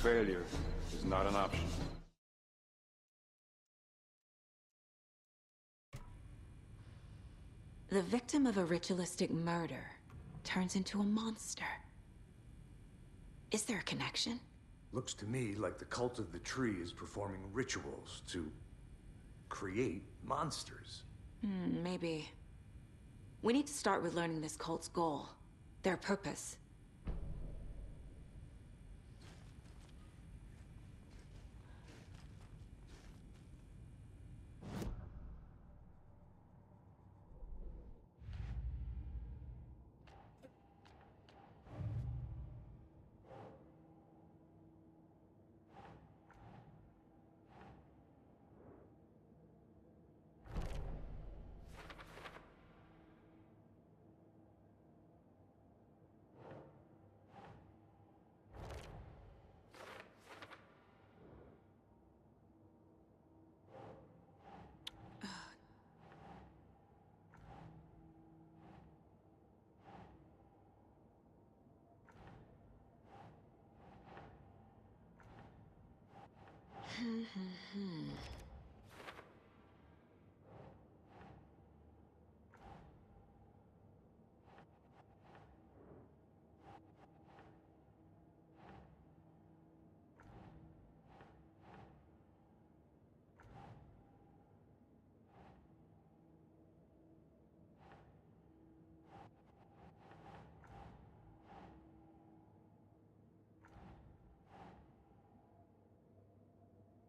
Failure is not an option. The victim of a ritualistic murder turns into a monster. Is there a connection? Looks to me like the cult of the tree is performing rituals to create monsters. Maybe. We need to start with learning this cult's goal, their purpose.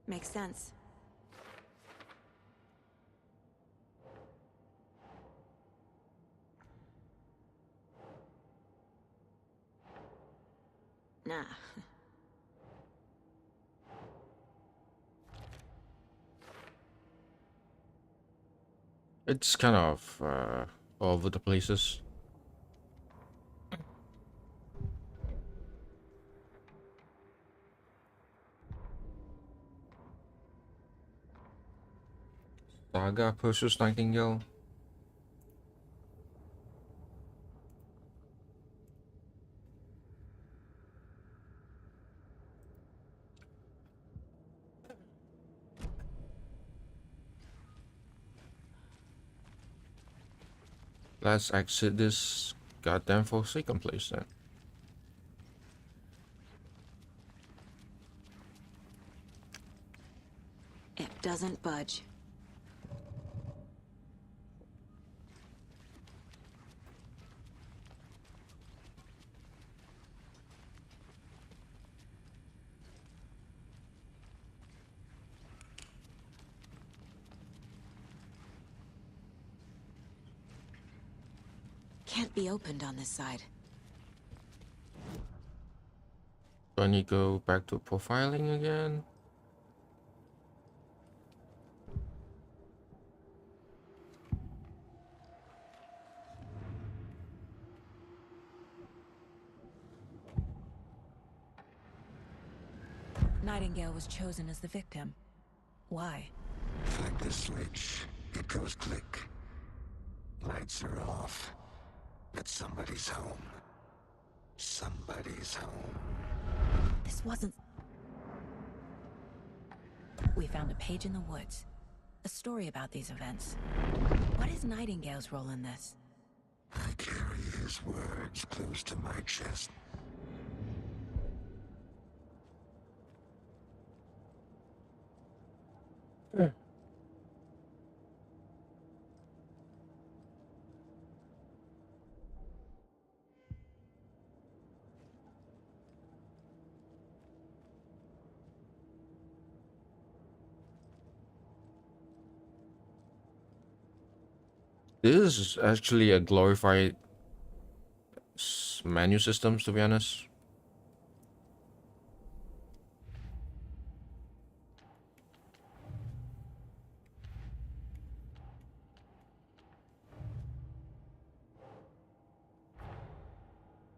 Makes sense. Nah. It's kind of all over the places. Saga pursues Nightingale. Let's exit this goddamn forsaken place then. It doesn't budge. Can't be opened on this side. Do I need to go back to profiling again? Nightingale was chosen as the victim. Why? Flick the switch. It goes click. Lights are off. But somebody's home. Somebody's home. This wasn't... We found a page in the woods. A story about these events. What is Nightingale's role in this? I carry his words close to my chest. This is actually a glorified menu system, to be honest.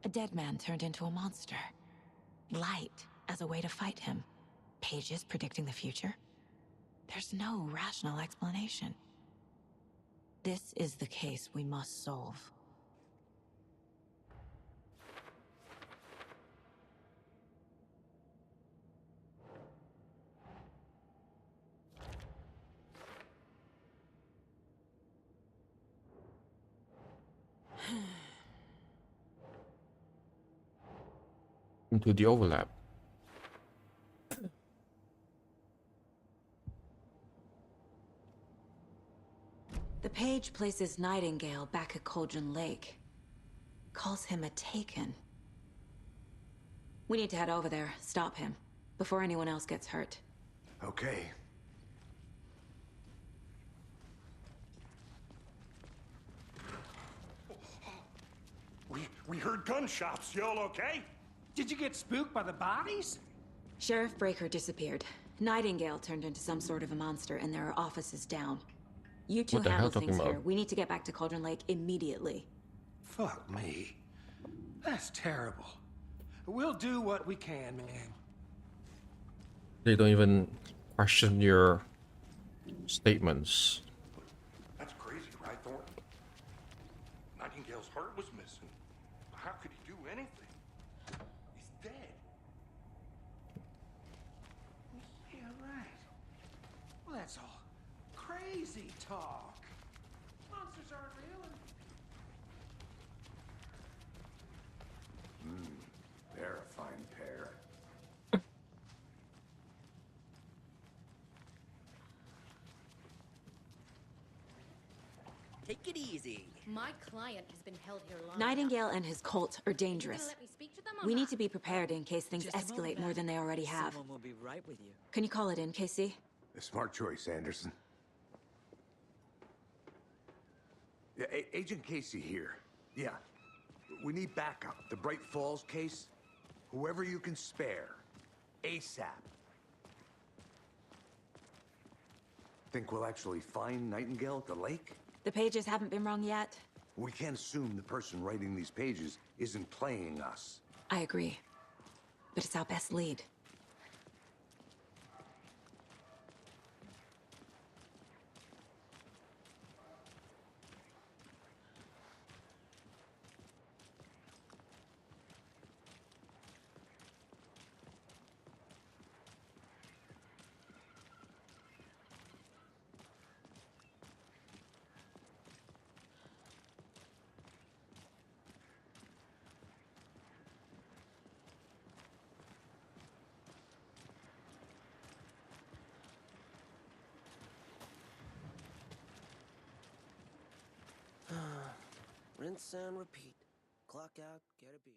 A dead man turned into a monster. Light as a way to fight him. Pages predicting the future? There's no rational explanation. This is the case we must solve. Into the overlap. The page places Nightingale back at Cauldron Lake. Calls him a Taken. We need to head over there, stop him, before anyone else gets hurt. Okay. We heard gunshots. Y'all okay? Did you get spooked by the bodies? Sheriff Breaker disappeared. Nightingale turned into some sort of a monster, and there are offices down. You two What the hell handle talking things here. about? We need to get back to Cauldron Lake immediately. Fuck me. That's terrible. We'll do what we can, man. They don't even question your statements. That's crazy, right, Thornton? Nightingale's heart was missing. How could he do anything? He's dead. Yeah, right. Well, that's all crazy talk. Monsters aren't real. They're a fine pair. Take it easy. My client has been held here long Nightingale and his cult are dangerous. let me speak to them or We need not? to be prepared in case things Just a moment, escalate more ma'am. than they already have. Someone will be right with you. Can you call it in, Casey? A smart choice, Anderson. Yeah, Agent Casey here. Yeah. We need backup. The Bright Falls case. Whoever you can spare. ASAP. Think we'll actually find Nightingale at the lake? The pages haven't been wrong yet. We can't assume the person writing these pages isn't playing us. I agree. But it's our best lead. Rinse and repeat. Clock out, get a beer.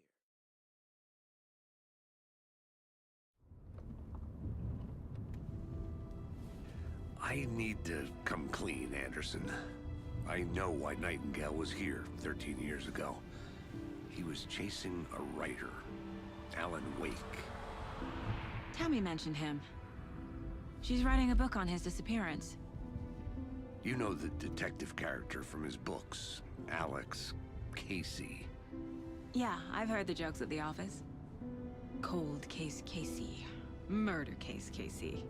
I need to come clean, Anderson. I know why Nightingale was here 13 years ago. He was chasing a writer, Alan Wake. Tammy mentioned him. She's writing a book on his disappearance. You know the detective character from his books, Alex Casey. Yeah, I've heard the jokes at the office. Cold Case Casey. Murder case, Casey.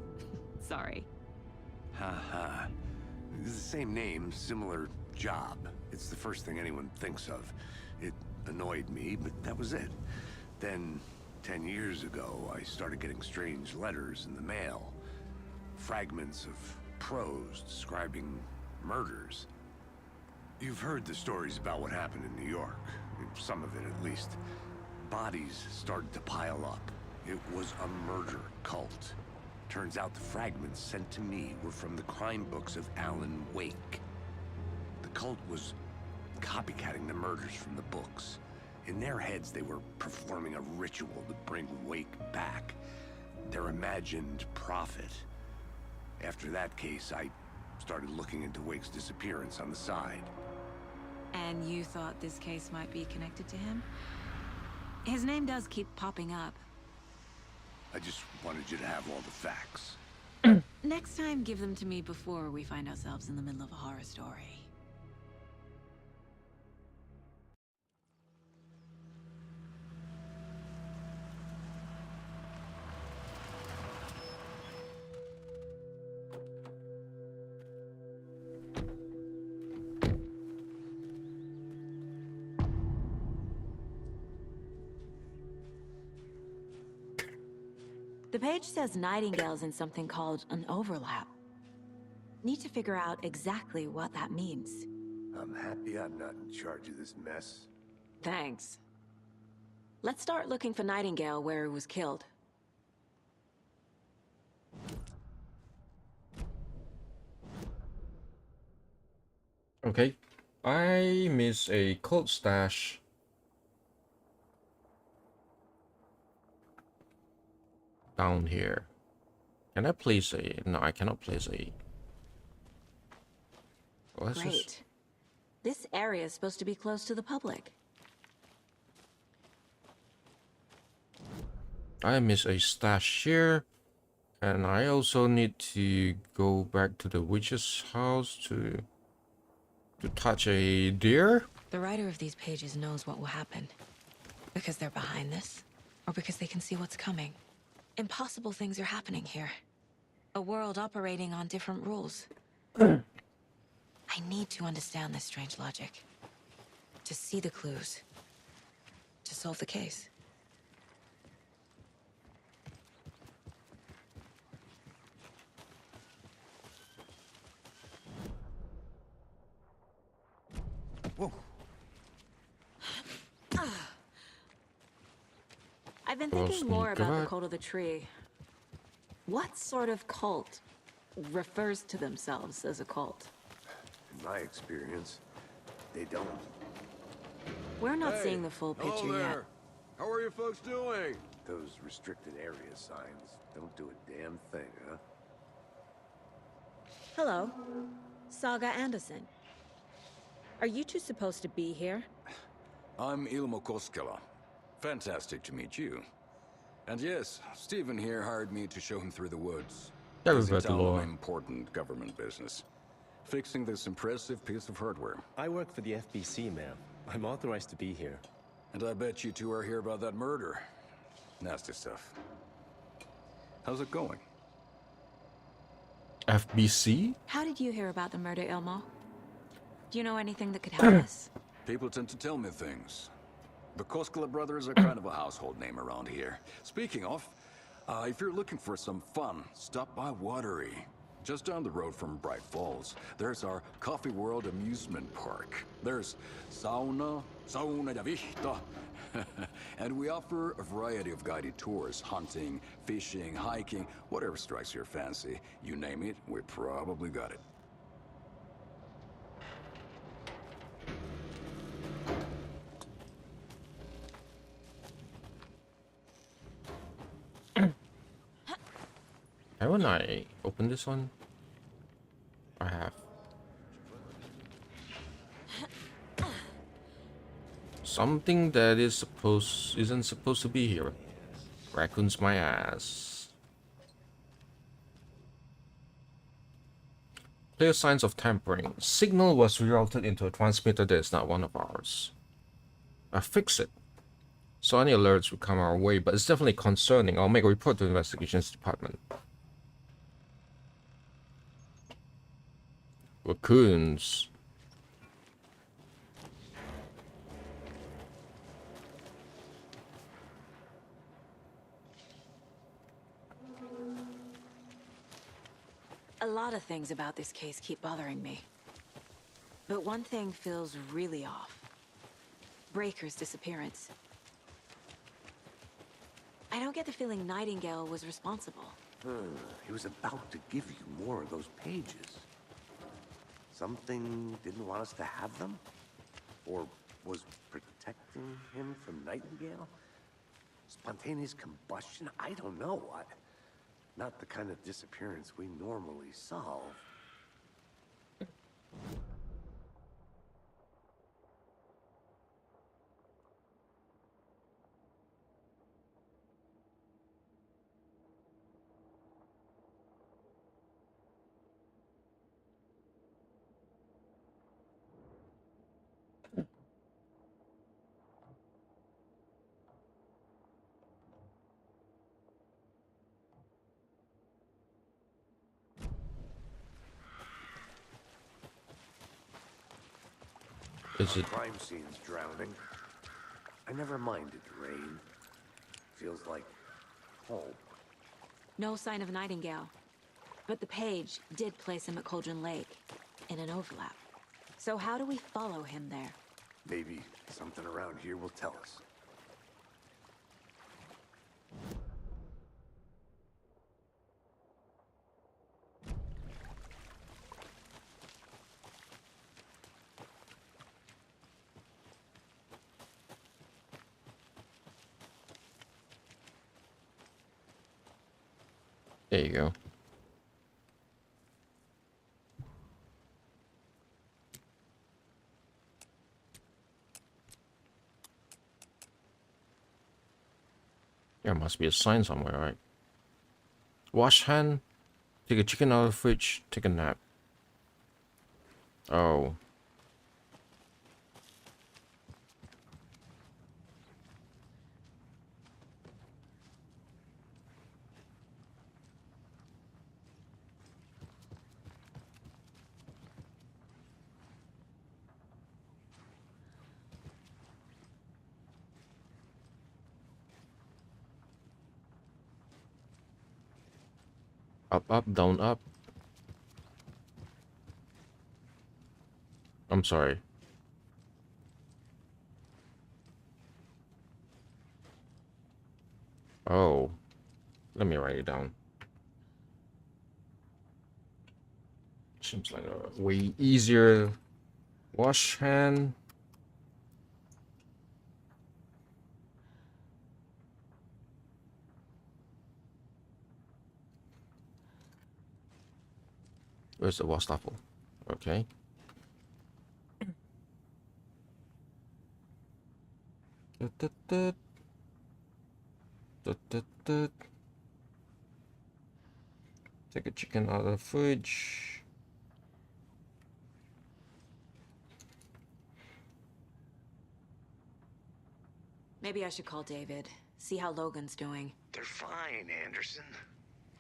Sorry. Haha. It's the same name, similar job. It's the first thing anyone thinks of. It annoyed me, but that was it. Then, 10 years ago, I started getting strange letters in the mail. Fragments of prose describing murders. You've heard the stories about what happened in New York. Some of it, at least. Bodies started to pile up. It was a murder cult. Turns out the fragments sent to me were from the crime books of Alan Wake. The cult was copycatting the murders from the books. In their heads, they were performing a ritual to bring Wake back. Their imagined prophet. After that case, I started looking into Wake's disappearance on the side. And you thought this case might be connected to him? His name does keep popping up. I just wanted you to have all the facts. Next time, give them to me before we find ourselves in the middle of a horror story. The page says Nightingale's in something called an overlap. Need to figure out exactly what that means. I'm happy I'm not in charge of this mess. Thanks. Let's start looking for Nightingale where he was killed. Okay. I miss a cult stash. Down here. Can I place a... No, I cannot place a... Well, Great. just... This area is supposed to be closed to the public. I miss a stash here. And I also need to go back to the witch's house to touch a deer. The writer of these pages knows what will happen. Because they're behind this, or because they can see what's coming. Impossible things are happening here. A world operating on different rules. I need to understand this strange logic. To see the clues. To solve the case. Whoa. I've been Well, thinking more sneak about the attack. cult of the tree. What sort of cult refers to themselves as a cult? In my experience, they don't. We're not seeing the full picture yet. How are you folks doing? Those restricted area signs don't do a damn thing, huh? Hello, Saga Anderson. Are you two supposed to be here? I'm Ilmo Koskela. Fantastic to meet you. And yes, Stephen here hired me to show him through the woods. Yeah, Busy but town Lord. on important government business. Fixing this impressive piece of hardware. I work for the FBC, ma'am. I'm authorized to be here. And I bet you two are here about that murder. Nasty stuff. How's it going? FBC? How did you hear about the murder, Ilmo? Do you know anything that could help us? People tend to tell me things. The Koskela brothers are kind of a household name around here. Speaking of, if you're looking for some fun, stop by Watery. Just down the road from Bright Falls, there's our Coffee World amusement park. There's sauna da vista. And we offer a variety of guided tours, hunting, fishing, hiking, whatever strikes your fancy. You name it, we probably got it. Haven't I opened this one? I have. Something that isn't supposed to be here. Raccoons my ass. Clear signs of tampering. Signal was rerouted into a transmitter that is not one of ours. I fix it. So any alerts will come our way, but it's definitely concerning. I'll make a report to the investigations department. Raccoons. A lot of things about this case keep bothering me. But one thing feels really off. Breaker's disappearance. I don't get the feeling Nightingale was responsible. He was about to give you more of those pages. Something didn't want us to have them? Or was protecting him from Nightingale? Spontaneous combustion? I don't know. Not the kind of disappearance we normally solve. Is it crime scene's drowning? I never minded rain. Feels like home. No sign of Nightingale. But the page did place him at Cauldron Lake, in an overlap. So how do we follow him there? Maybe something around here will tell us. There you go. There must be a sign somewhere, right? Wash hand, take a chicken out of the fridge, take a nap. Oh. Up, up, down, up. I'm sorry. Oh. Let me write it down. Seems like a way easier wash hand. Where's the Wastaffel? Okay. Take a chicken out of the fridge. Maybe I should call David, see how Logan's doing. They're fine, Anderson.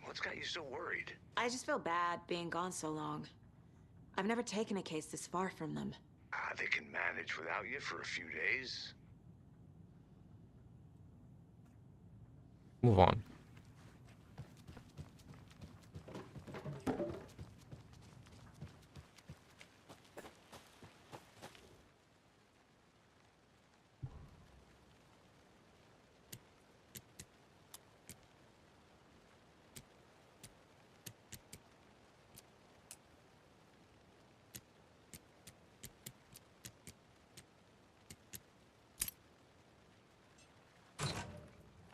What's got you so worried? I just feel bad being gone so long. I've never taken a case this far from them. They can manage without you for a few days. Move on.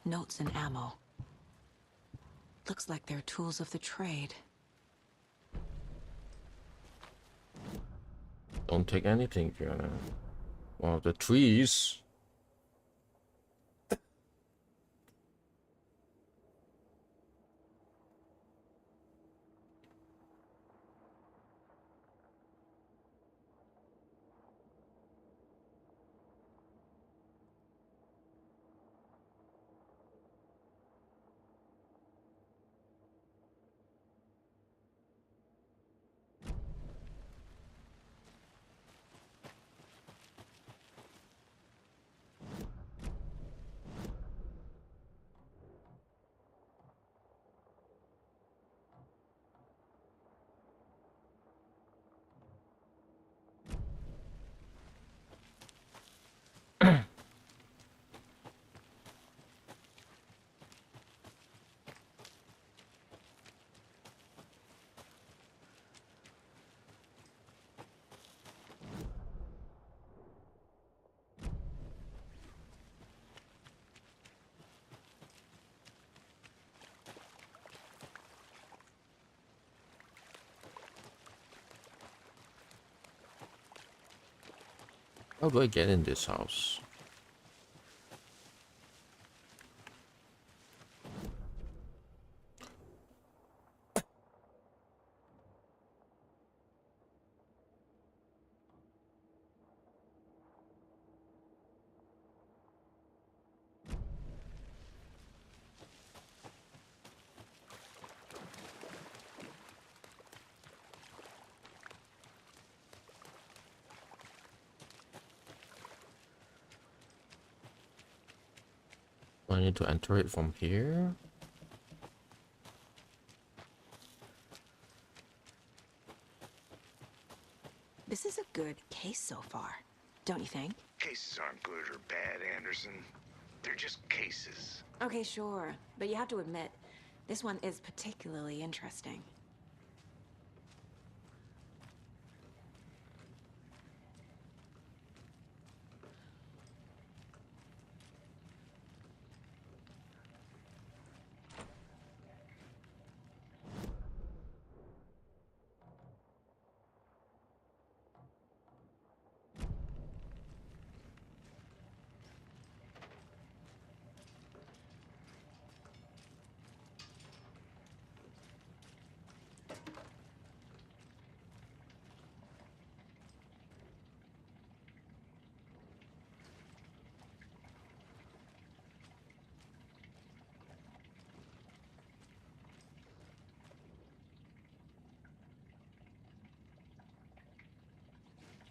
Notes and ammo. Looks like they're tools of the trade. Don't take anything, Fiona. One of the trees. How do I get in this house? I need to enter it from here. This is a good case so far, don't you think? Cases aren't good or bad, Anderson. They're just cases. Okay, sure. But you have to admit, this one is particularly interesting.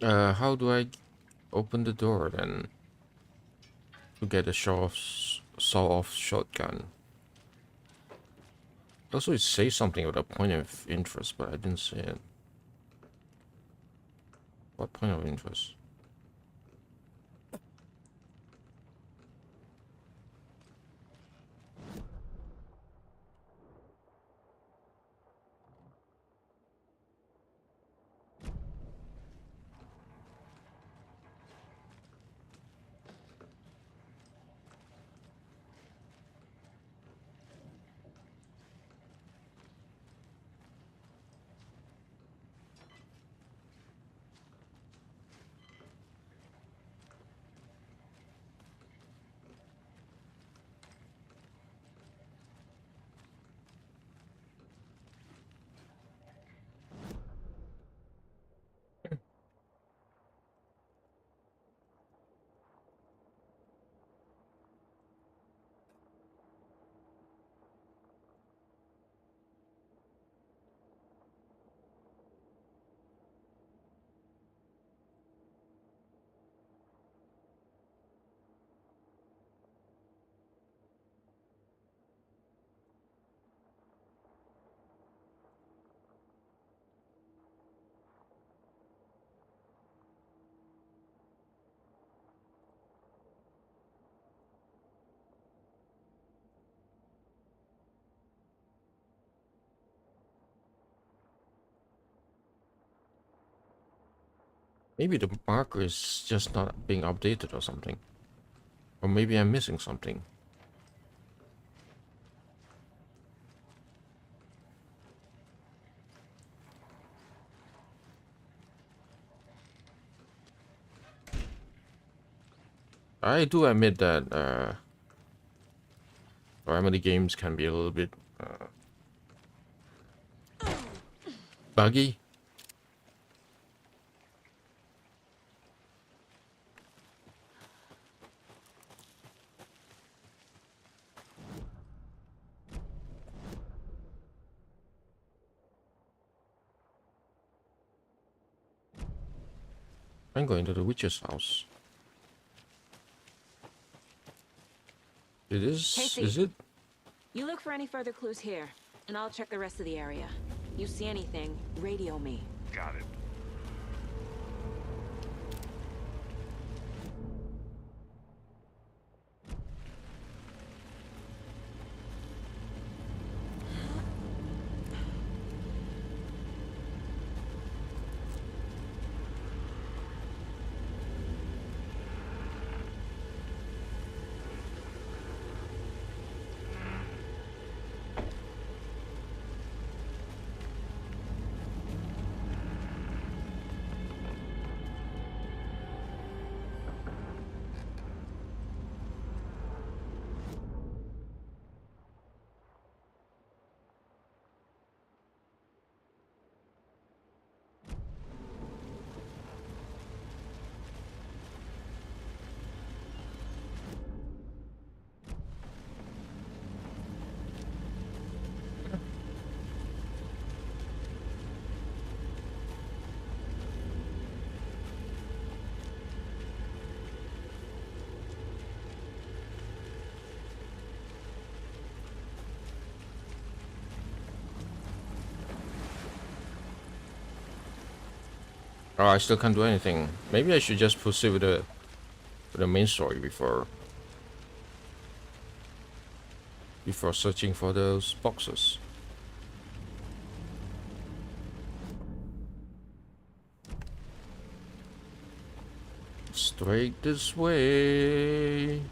How do I open the door then? To get a saw-off shotgun. Also, it says something about a point of interest, but I didn't see it. What point of interest? Maybe the marker is just not being updated or something. Or maybe I'm missing something. I do admit that remedy games can be a little bit buggy. I'm going to the witch's house. It is. Casey, Is it? you look for any further clues here, and I'll check the rest of the area. You see anything, radio me. Got it. Oh, I still can't do anything. Maybe I should just proceed with the main story before searching for those boxes. Straight this way.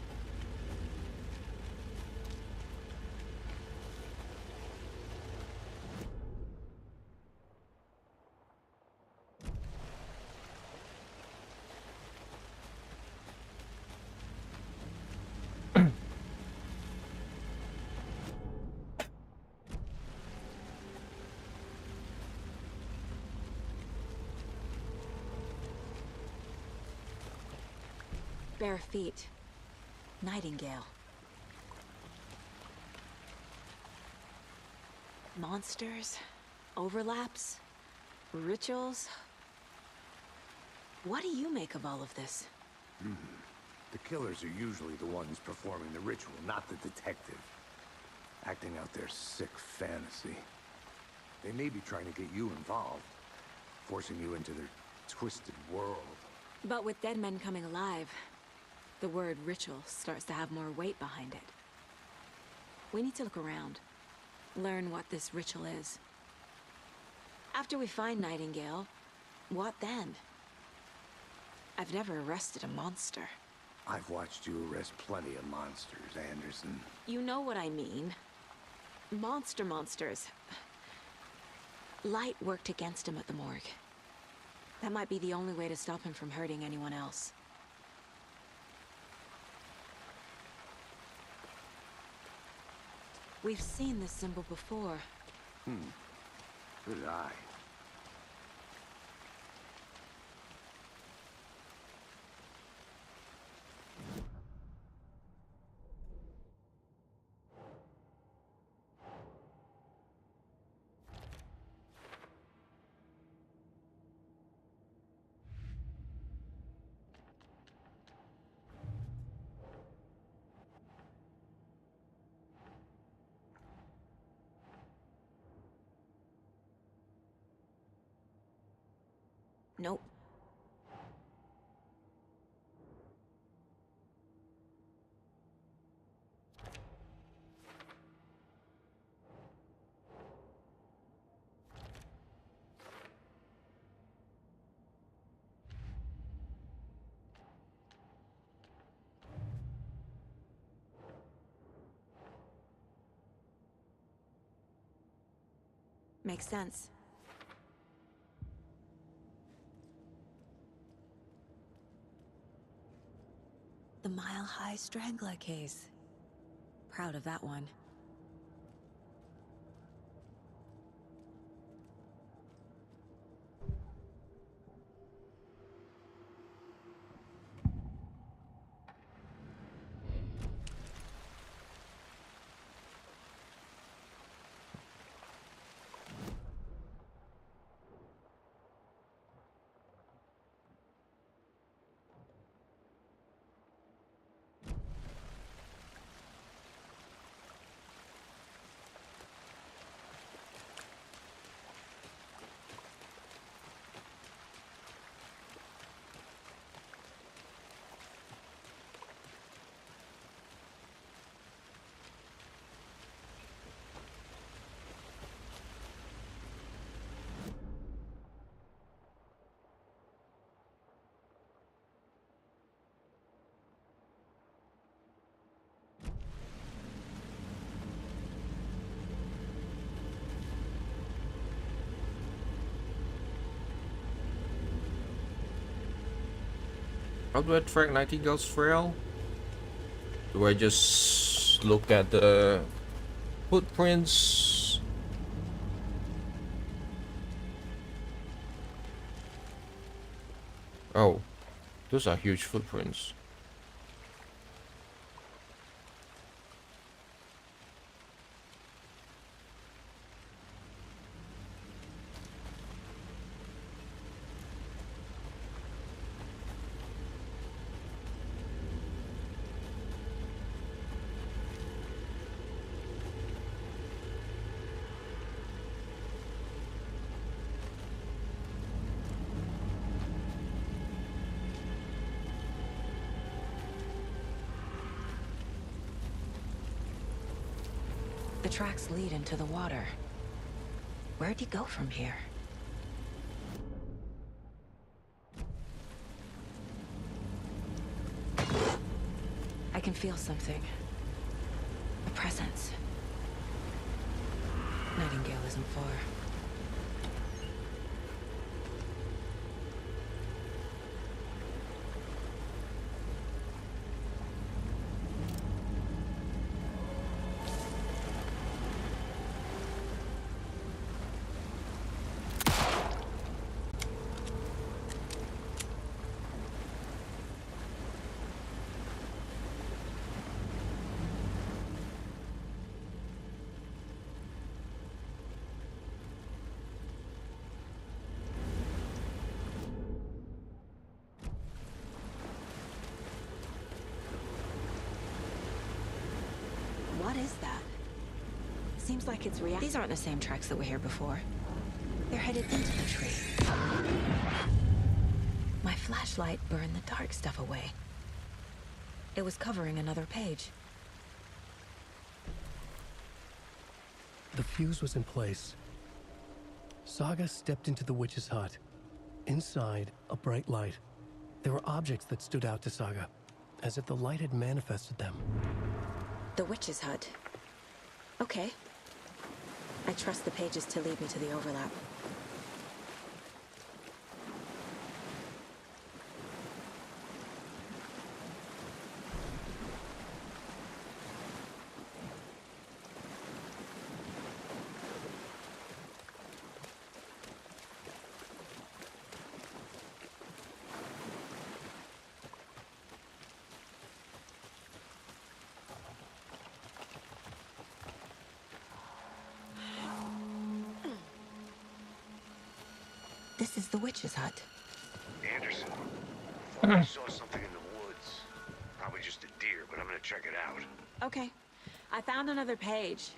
Bare feet. Nightingale. Monsters? Overlaps? Rituals? What do you make of all of this? The killers are usually the ones performing the ritual, not the detective. Acting out their sick fantasy. They may be trying to get you involved, forcing you into their twisted world. But with dead men coming alive, the word ritual starts to have more weight behind it. We need to look around, learn what this ritual is. After we find Nightingale, what then? I've never arrested a monster. I've watched you arrest plenty of monsters, Anderson. You know what I mean. Monsters. Light worked against him at the morgue. That might be the only way to stop him from hurting anyone else. We've seen this symbol before. So did I. Nope. Makes sense. The Mile High Strangler case. Proud of that one. How do I track Nightingale's trail? Do I just look at the footprints? Oh, those are huge footprints. The tracks lead into the water. Where'd he go from here? I can feel something. A presence. Nightingale isn't far. What is that? Seems like it's reacting. These aren't the same tracks that were here before. They're headed into the tree. My flashlight burned the dark stuff away. It was covering another page. The fuse was in place. Saga stepped into the witch's hut. Inside, a bright light. There were objects that stood out to Saga, as if the light had manifested them. The witch's hut. Okay. I trust the pages to lead me to the overlap. This is the witch's hut. Anderson, I thought I saw something in the woods. Probably just a deer, but I'm gonna check it out. Okay. I found another page.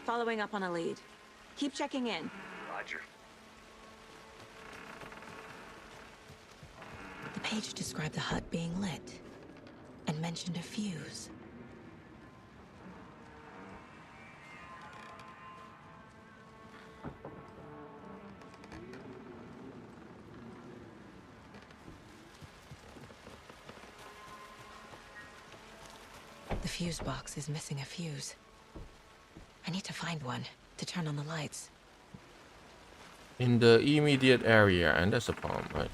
Following up on a lead. Keep checking in. Roger. The page described the hut being lit and mentioned a fuse. The fuse box is missing a fuse. I need to find one to turn on the lights. In the immediate area, and that's a problem, right?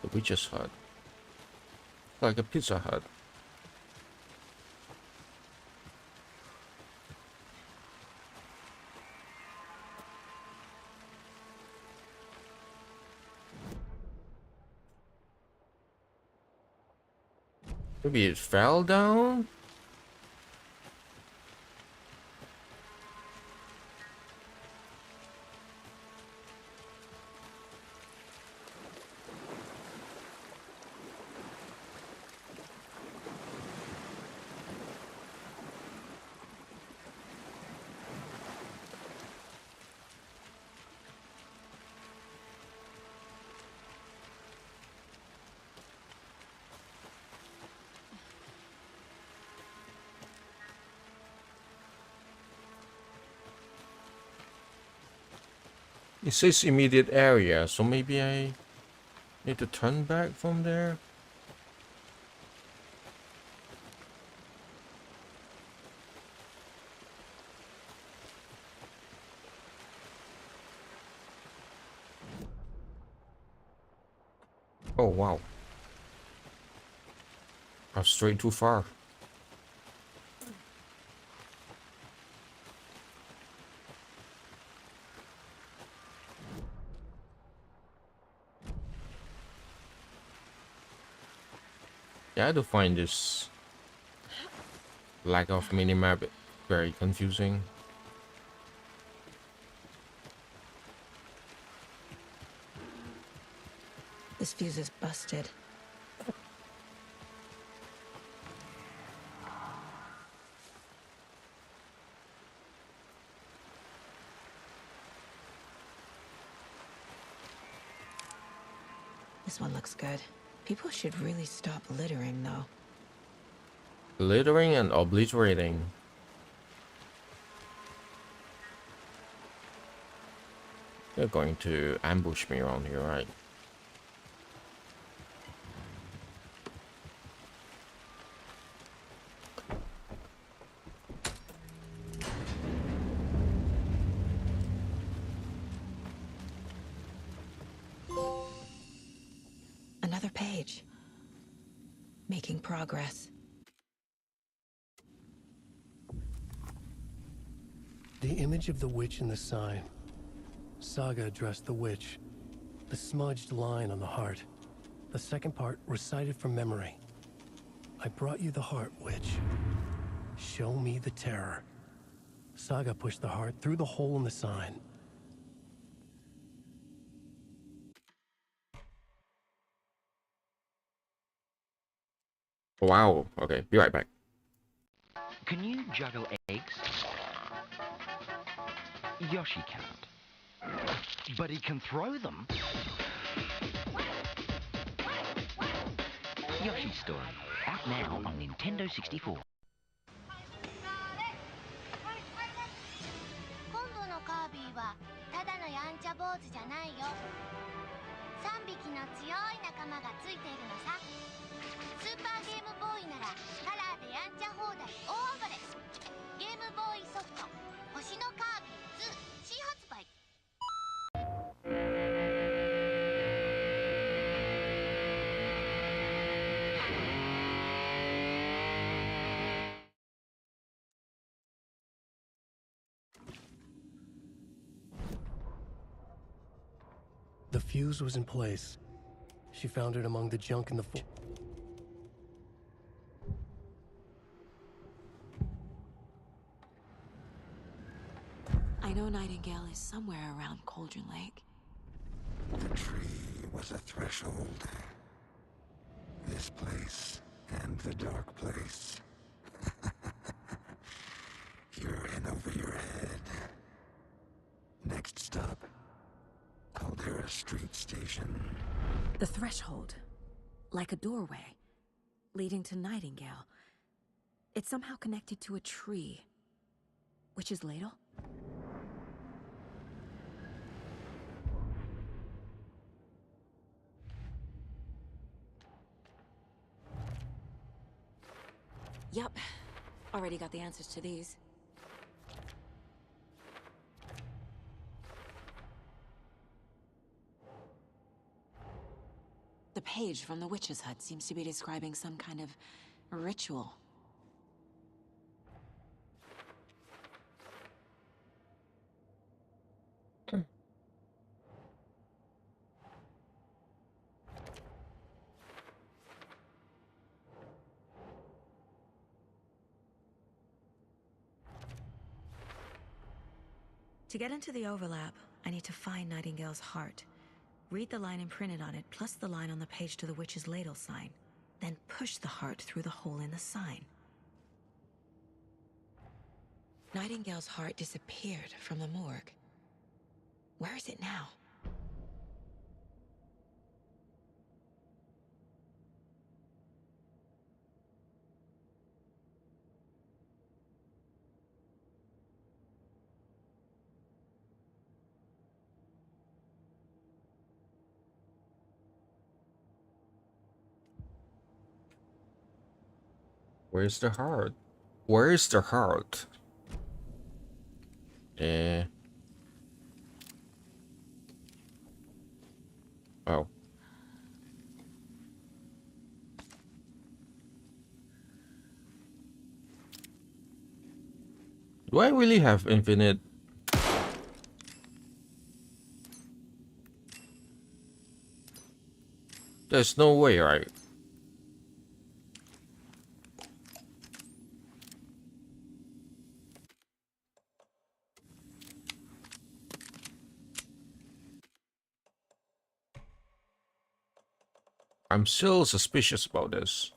The witch's hut. Like a Pizza Hut. Maybe it fell down? It says immediate area, so maybe I need to turn back from there. Oh wow. I've strayed too far. Yeah, I do find this lack of minimap very confusing. This fuse is busted. This one looks good. People should really stop littering, though. Littering and obliterating. They're going to ambush me around here, right? Another page. Making progress. The image of the witch in the sign. Saga addressed the witch. The smudged line on the heart. The second part recited from memory. I brought you the heart, witch. Show me the terror. Saga pushed the heart through the hole in the sign. Wow. Okay, be right back. Can you juggle eggs? Yoshi can't. But he can throw them. Yoshi's Story. Out now on Nintendo 64. 今度のカービィはただのやんちゃ坊主じゃないよ。3匹の強い仲間がついているのさ。スーパーゲームボーイならカラーでやんちゃ放題大暴れ。ゲームボーイソフト星のカービィ2新発売。 The fuse was in place. She found it among the junk in the I know Nightingale is somewhere around Cauldron Lake. The tree was a threshold. This place and the dark place. You're in over your head. Next stop, Caldera Street Station. The threshold. Like a doorway. Leading to Nightingale. It's somehow connected to a tree. Witch's Ladle? Yep. Already got the answers to these. The page from the witch's hut seems to be describing some kind of ritual. To get into the overlap, I need to find Nightingale's heart. Read the line imprinted on it, plus the line on the page to the witch's ladle sign. Then push the heart through the hole in the sign. Nightingale's heart disappeared from the morgue. Where is it now? Where's the heart? Where is the heart? Eh. Oh. Do I really have infinite? There's no way, right? I'm still suspicious about this.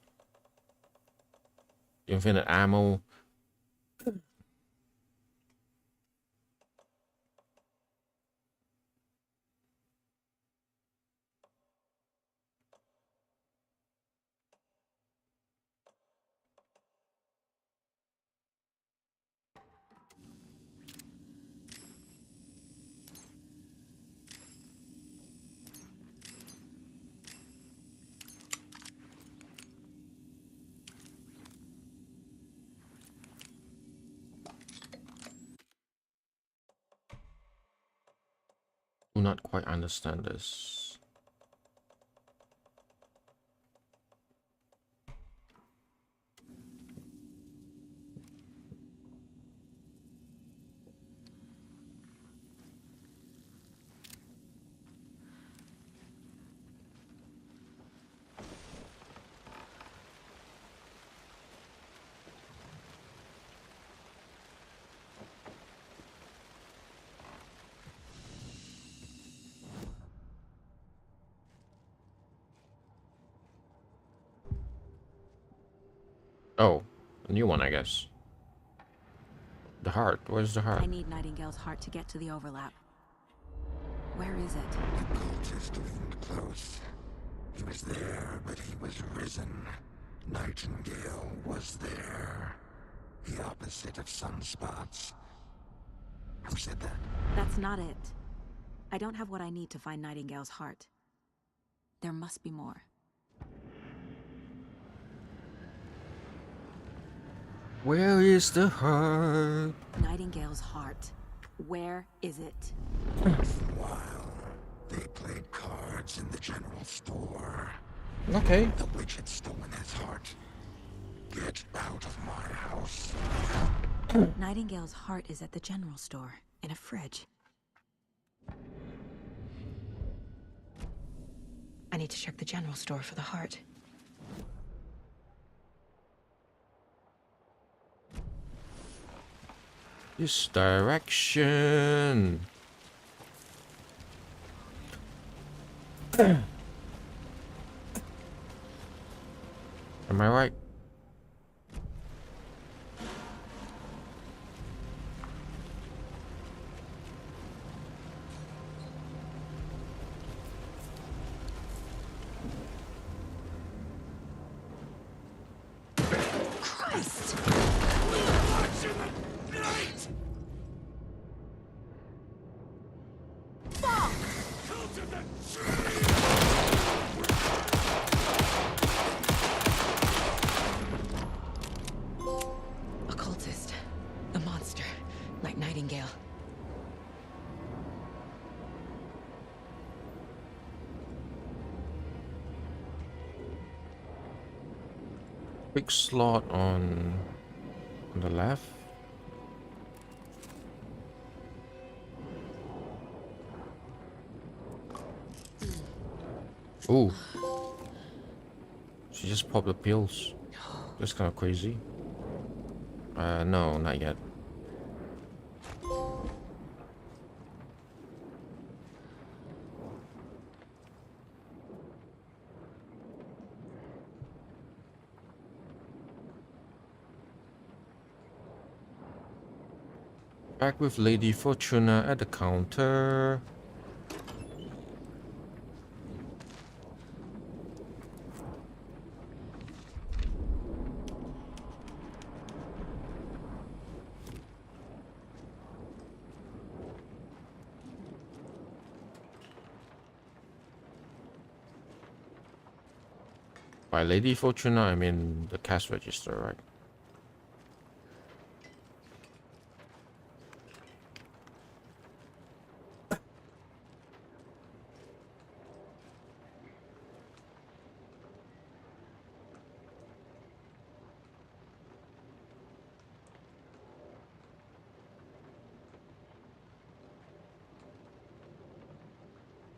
Infinite ammo. do not quite understand this. Oh, a new one, I guess. The heart. Where's the heart? I need Nightingale's heart to get to the overlap. Where is it? The cultist isn't close. He was there, but he was risen. Nightingale was there. The opposite of sunspots. Who said that? That's not it. I don't have what I need to find Nightingale's heart. There must be more. Where is the heart? Nightingale's heart. Where is it? Once in a while, they played cards in the general store. Okay. The witch had stolen his heart. Get out of my house. Nightingale's heart is at the general store, in a fridge. I need to check the general store for the heart. This direction. Am I right? Christ! A cultist. A monster. Like Nightingale. Big slot on the left. Ooh. She just popped the pills. That's kind of crazy. No, not yet. Back with Lady Fortuna at the counter. By Lady Fortuna, I mean the cash register, right?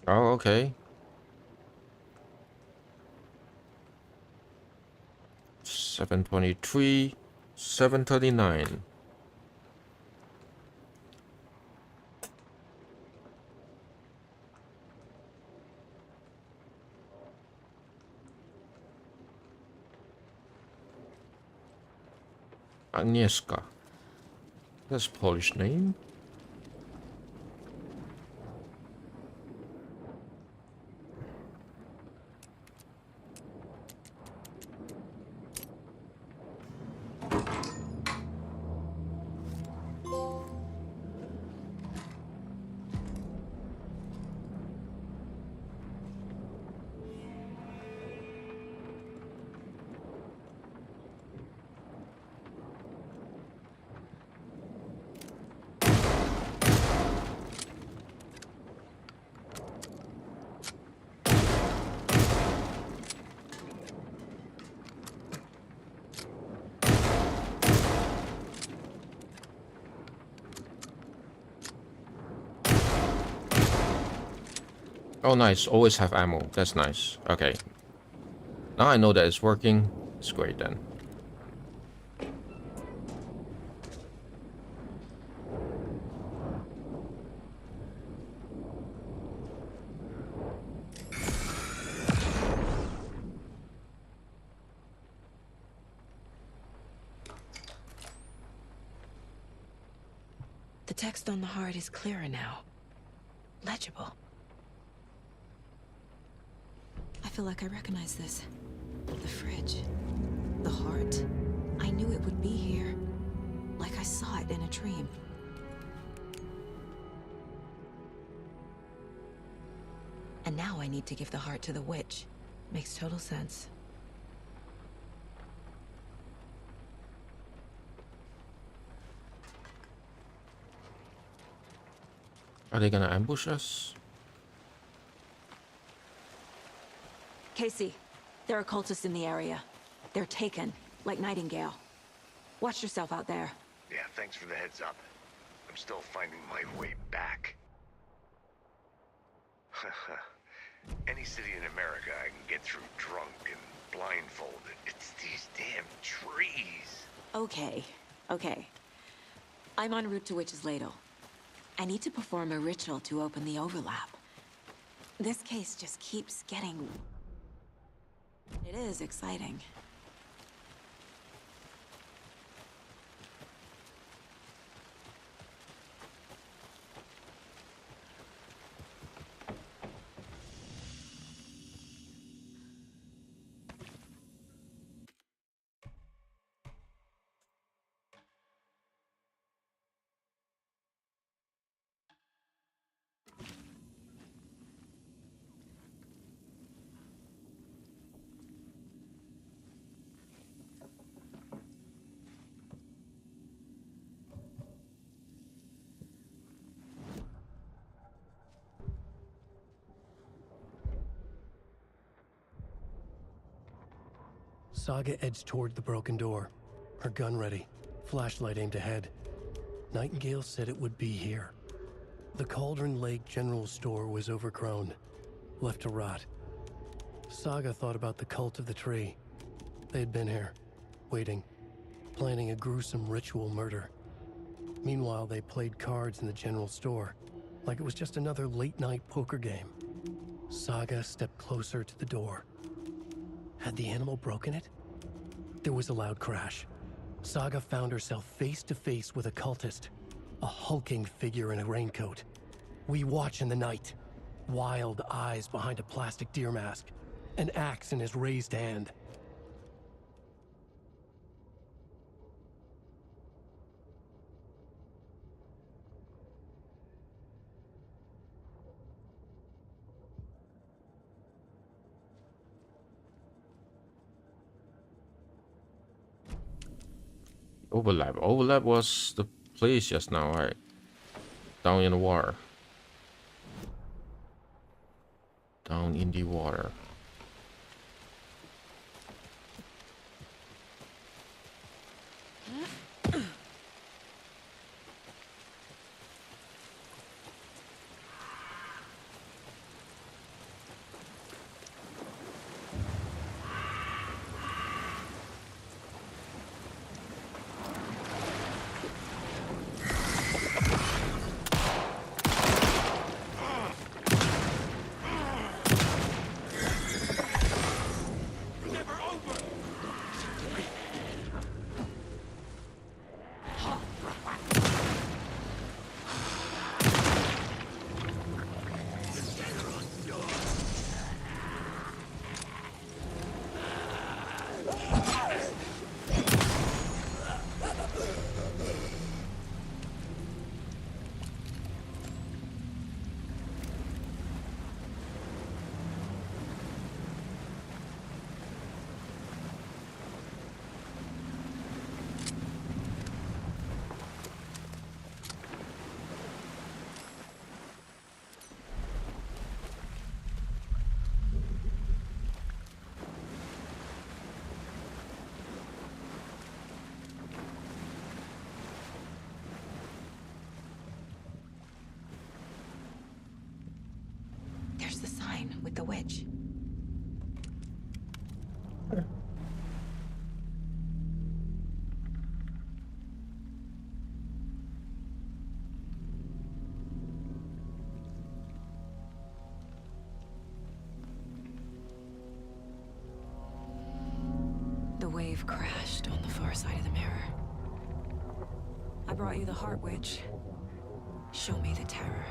Oh, okay. 723, 739. Agnieszka. That's a Polish name. Oh, nice. Always have ammo. That's nice. Okay. Now I know that it's working. It's great then. The text on the heart is clearer now. Legible. I feel like I recognize this. The fridge. The heart. I knew it would be here. Like I saw it in a dream. And now I need to give the heart to the witch. Makes total sense. Are they gonna ambush us? Casey, there are cultists in the area. They're taken, like Nightingale. Watch yourself out there. Yeah, thanks for the heads up. I'm still finding my way back. Any city in America I can get through drunk and blindfolded. It's these damn trees. Okay, okay. I'm en route to Witch's Ladle. I need to perform a ritual to open the overlap. This case just keeps getting... It is exciting. Saga edged toward the broken door, her gun ready, flashlight aimed ahead. Nightingale said it would be here. The Cauldron Lake General Store was overgrown, left to rot. Saga thought about the cult of the tree. They had been here, waiting, planning a gruesome ritual murder. Meanwhile, they played cards in the general store, like it was just another late-night poker game. Saga stepped closer to the door. Had the animal broken it? There was a loud crash. Saga found herself face to face with a cultist, a hulking figure in a raincoat. We watch in the night. Wild eyes behind a plastic deer mask, an axe in his raised hand. Overlap. Overlap was the place just now, right? Down in the water. Down in the water. with the witch. The wave crashed on the far side of the mirror. I brought you the Heart Witch. Show me the terror.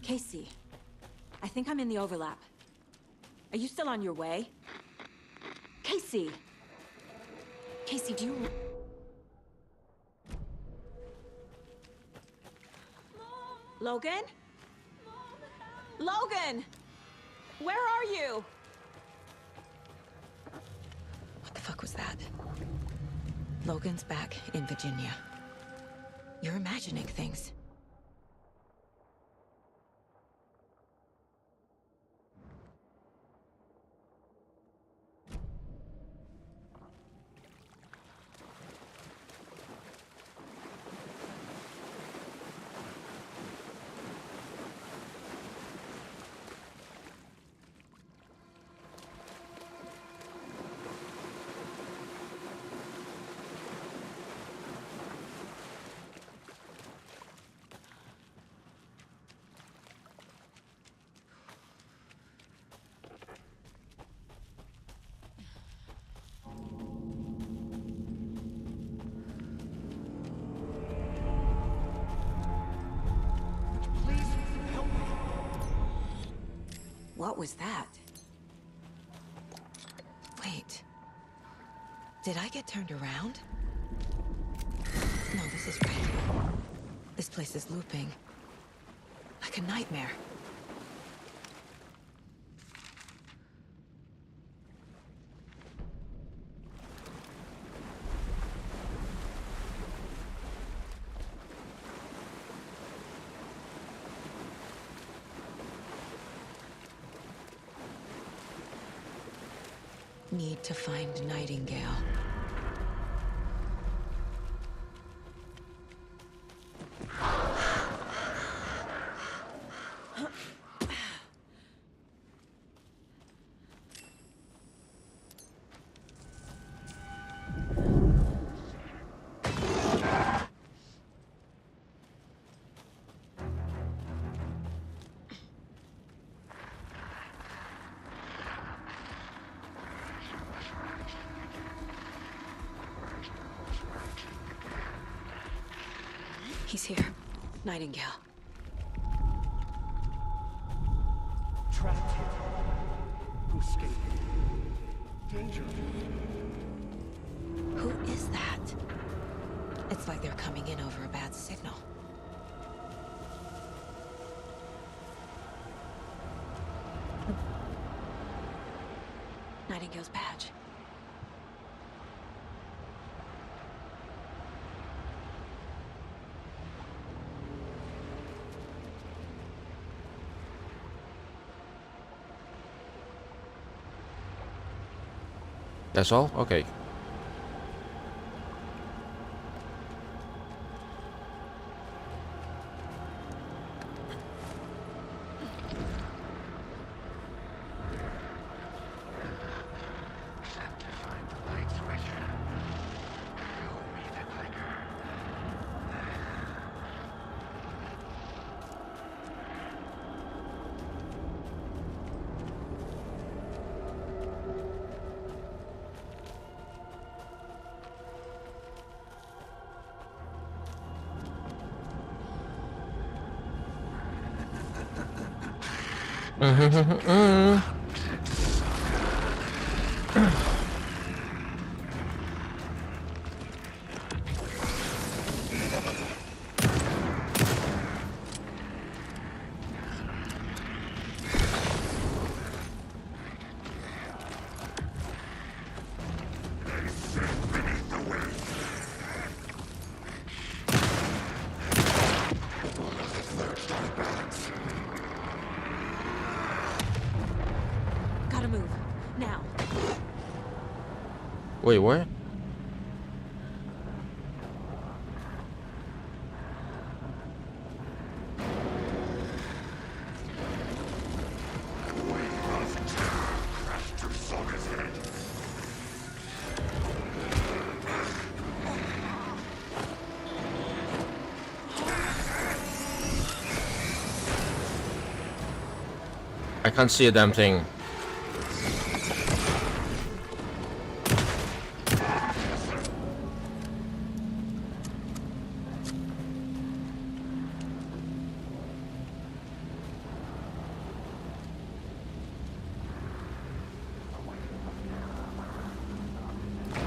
Casey, I think I'm in the overlap. Are you still on your way? Casey! Casey, do you... Logan? Logan! Where are you? What the fuck was that? Logan's back in Virginia. You're imagining things. What was that? Wait. Did I get turned around? No, this is right. This place is looping. Like a nightmare. Need to find Nightingale. He's here. Nightingale. Trapped here. To escape. Danger. Who is that? It's like they're coming in over a bad signal. Nightingale's badge. That's all? Okay. Wait, what? I can't see a damn thing.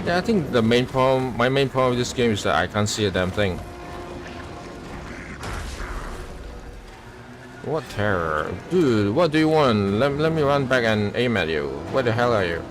Yeah, I think the main problem, my main problem with this game is that I can't see a damn thing. What terror? Dude, what do you want? Let me run back and aim at you. Where the hell are you?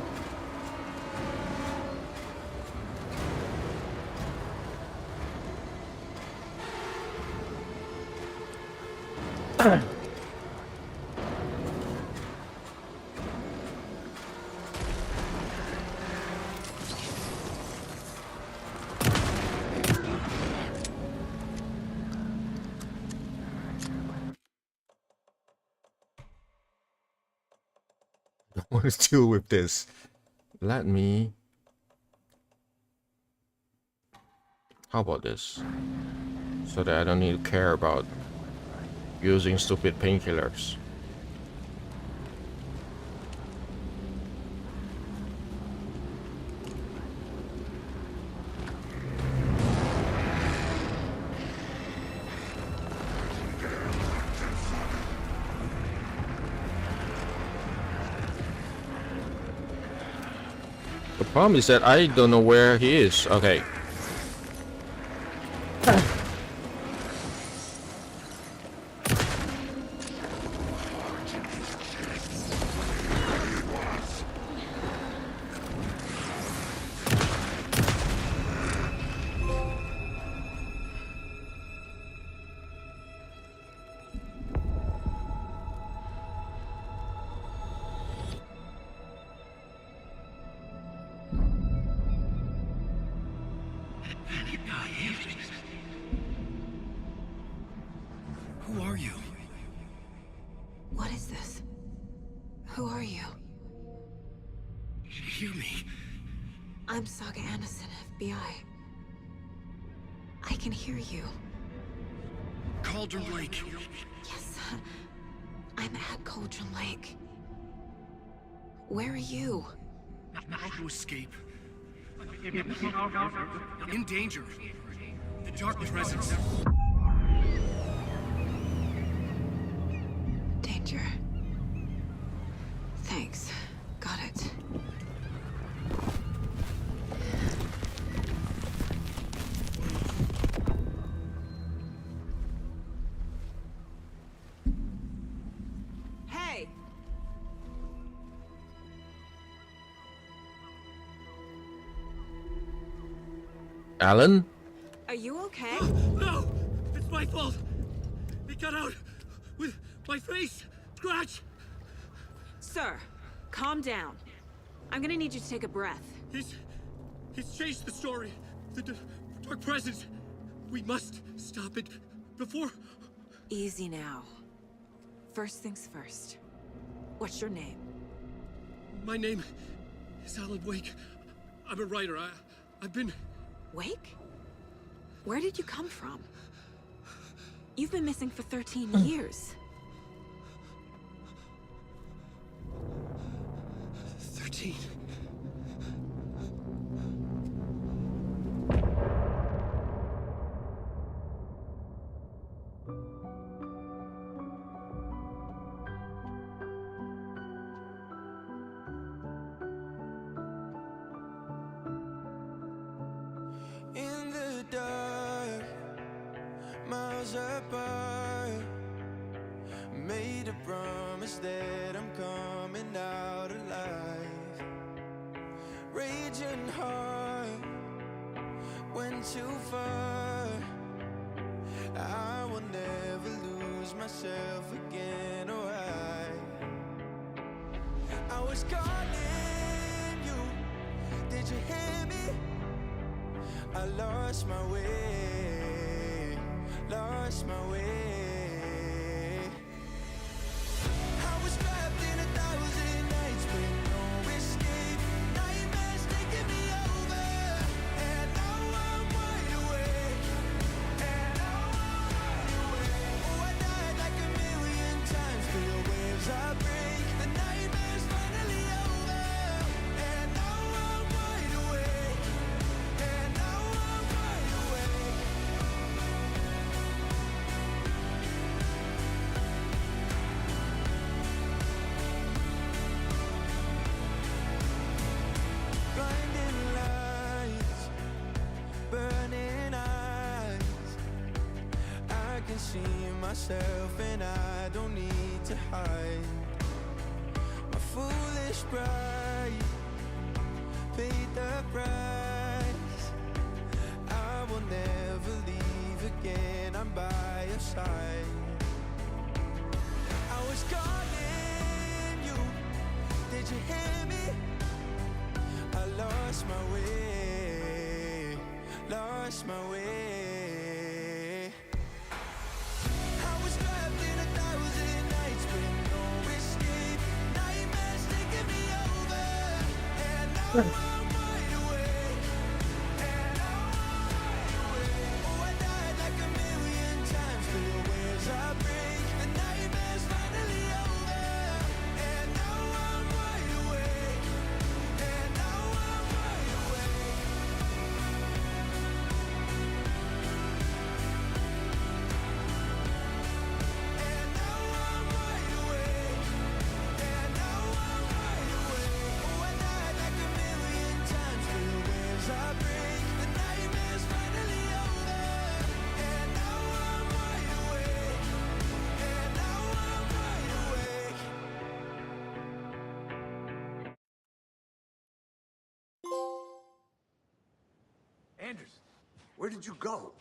I want to deal with this. Let me. How about this? So that I don't need to care about using stupid painkillers. The problem is that I don't know where he is. Okay. Who are you? What is this? Who are you? Hear me. I'm Saga Anderson, FBI. I can hear you. Cauldron Lake. Yes, I'm at Cauldron Lake. Where are you? How to escape. In danger. The dark presence. Danger. Thanks. Got it. Hey! Alan? Are you okay? No! It's my fault! He got out with my face scratch! Sir, calm down. I'm gonna need you to take a breath. He's changed the story. The dark presence. We must stop it before... Easy now. First things first. What's your name? My name is Alan Wake. I'm a writer. I've been... Wake? Where did you come from? You've been missing for 13 years. 13. In the dark, miles apart, made a promise that I'm coming out alive. Raging heart went too far. I will never lose myself again. Oh, I was calling you. Did you hear me? I lost my way, lost my way. I was trapped in 1,000 nights with no escape. Nightmares taking me over, and now I'm wide awake. And now I'm wide awake. Oh, I died like 1,000,000 times, feel the waves I break. The nightmare's finally over, and now I'm wide awake. And now I'm wide awake. Blinding lights, burning eyes. I can see myself and I don't need to hide. My foolish pride paid the price. I will never leave again, I'm by your side. I was calling you, did you hear me? I lost my way, lost my way. I was trapped in 1,000 nights with no escape. Nightmares taking me over, and now I'm wide awake. And now I'm wide awake. Oh, I died like 1,000,000 times, feel the waves I break. The nightmare's finally over, and now I'm wide awake. And now I'm wide awake. And now I'm wide awake. And now I'm wide awake. Oh, I died like 1,000,000 times, feel the waves I break. The nightmare's finally over, and now I'm wide awake. And now I'm wide awake. Anders, where did you go?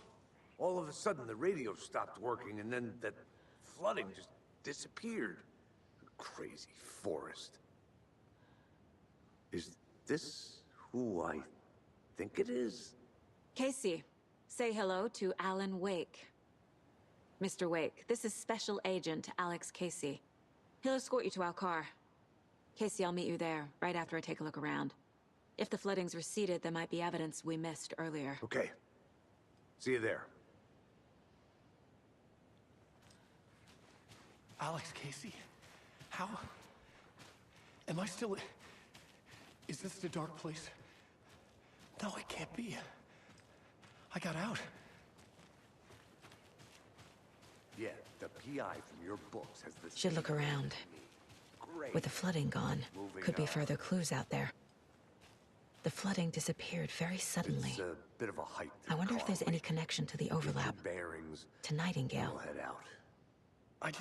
All of a sudden, the radio stopped working, and then that flooding just disappeared. Crazy forest. Is this who I think it is? Casey, say hello to Alan Wake. Mr. Wake, this is Special Agent Alex Casey. He'll escort you to our car. Casey, I'll meet you there, right after I take a look around. If the flooding's receded, there might be evidence we missed earlier. Okay. See you there. Alex Casey? How? Am I still... Is this the dark place? No, it can't be. I got out. Yeah, the PI from your books has this. Should look around. Great. With the flooding gone, Moving could be on. further clues out there. The flooding disappeared very suddenly. It's a bit of a hike. I wonder if there's any connection to the overlap. Get your bearings. To Nightingale. We'll head out. I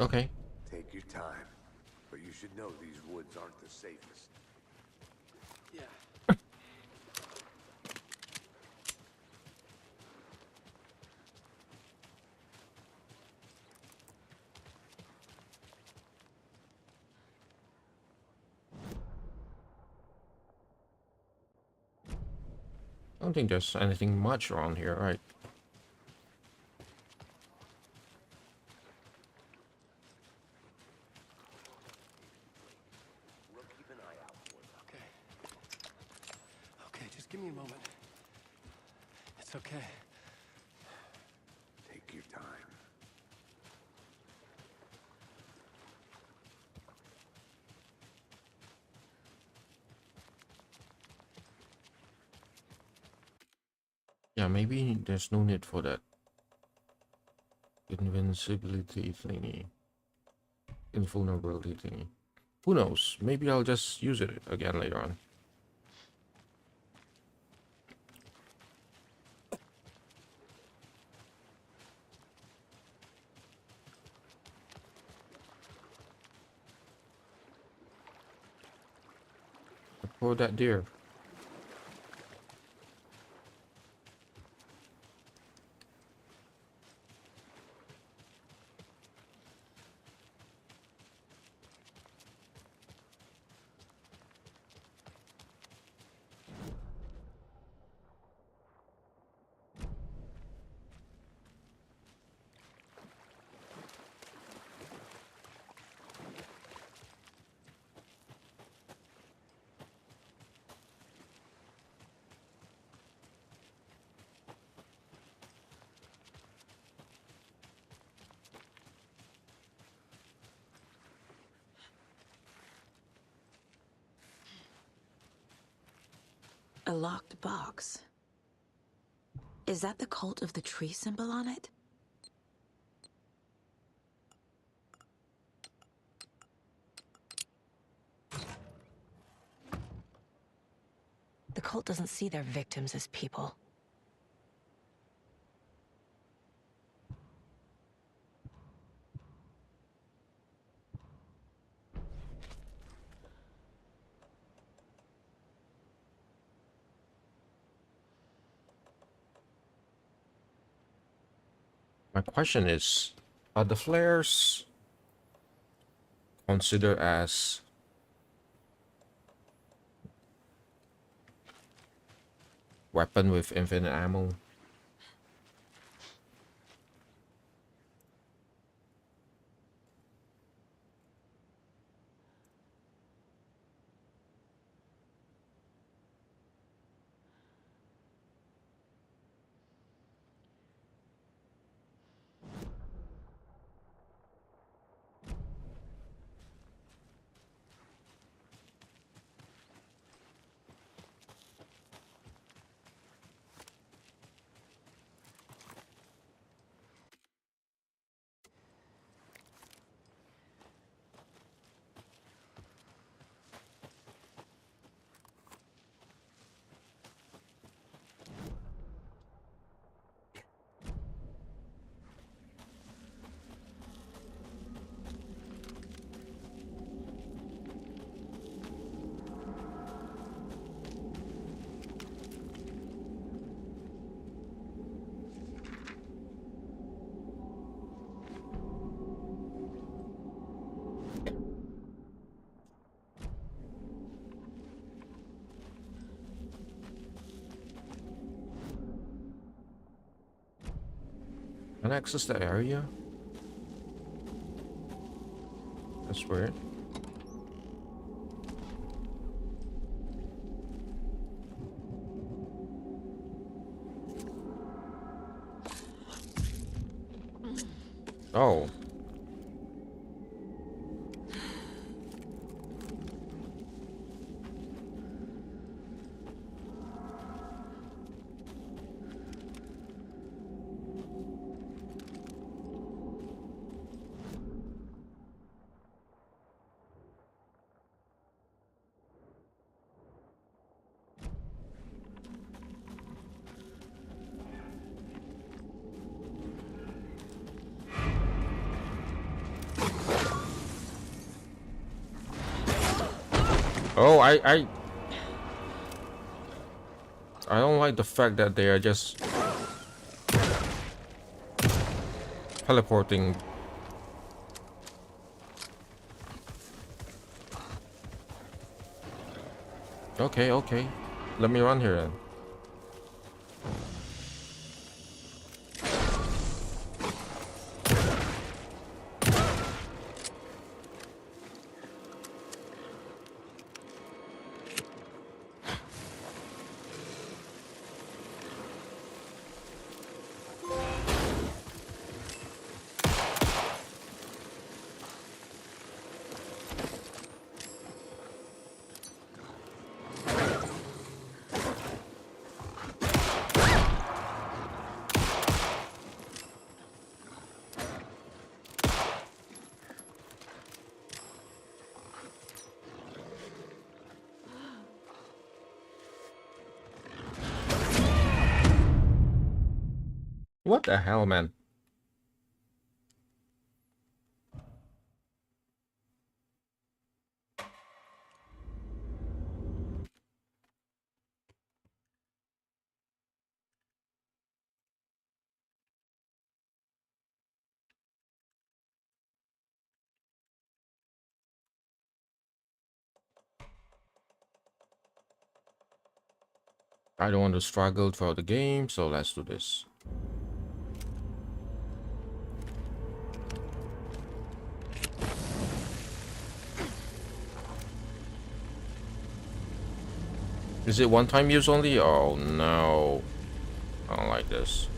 Okay. Take your time, but you should know these woods aren't the safest. Yeah. I don't think there's anything much around here, right? We'll keep an eye out for them. Okay. Okay, just give me a moment. It's okay. Take your time. Yeah, maybe there's no need for that invincibility thingy. Invulnerability thingy. Who knows? Maybe I'll just use it again later on. For that deer. A locked box. Is that the cult of the tree symbol on it? The cult doesn't see their victims as people. My question is, are the flares considered as weapon with infinite ammo? Can I access the area? That's weird. Oh. Oh, I don't like the fact that they are just teleporting. Okay, okay. Let me run here then. What the hell, man? I don't want to struggle throughout the game, so let's do this. Is it one-time use only? Oh no. I don't like this.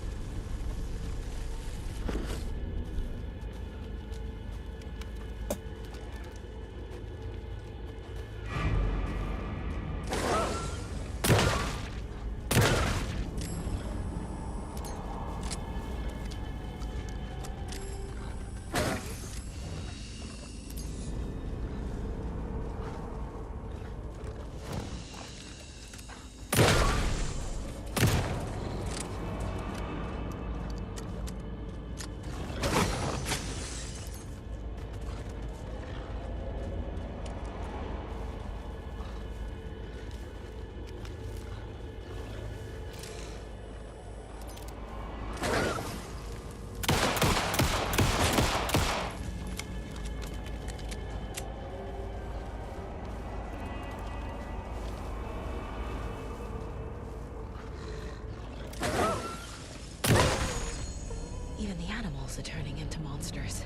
themselves are turning into monsters.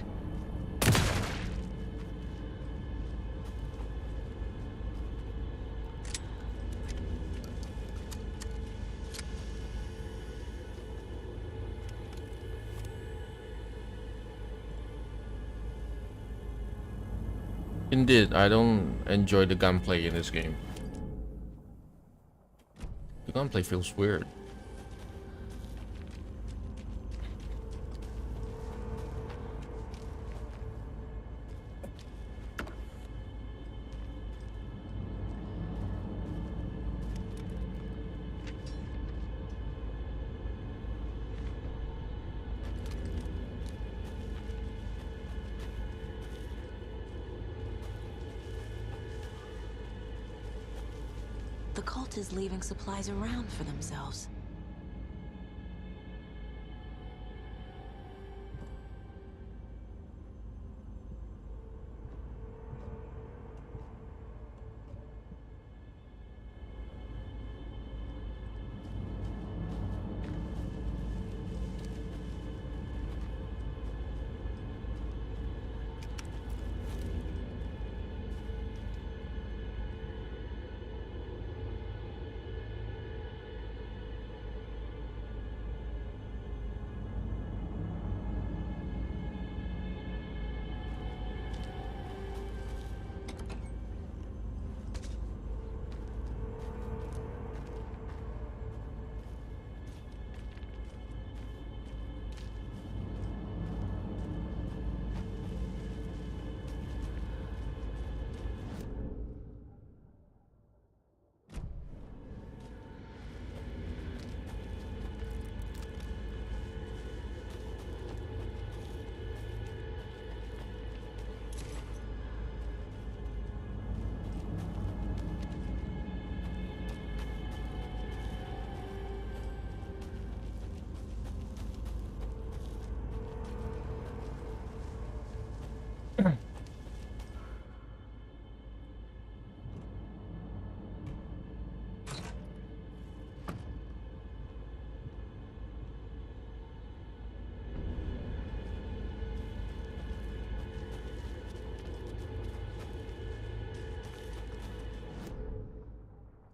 Indeed, I don't enjoy the gunplay in this game. The gunplay feels weird. The cult is leaving supplies around for themselves.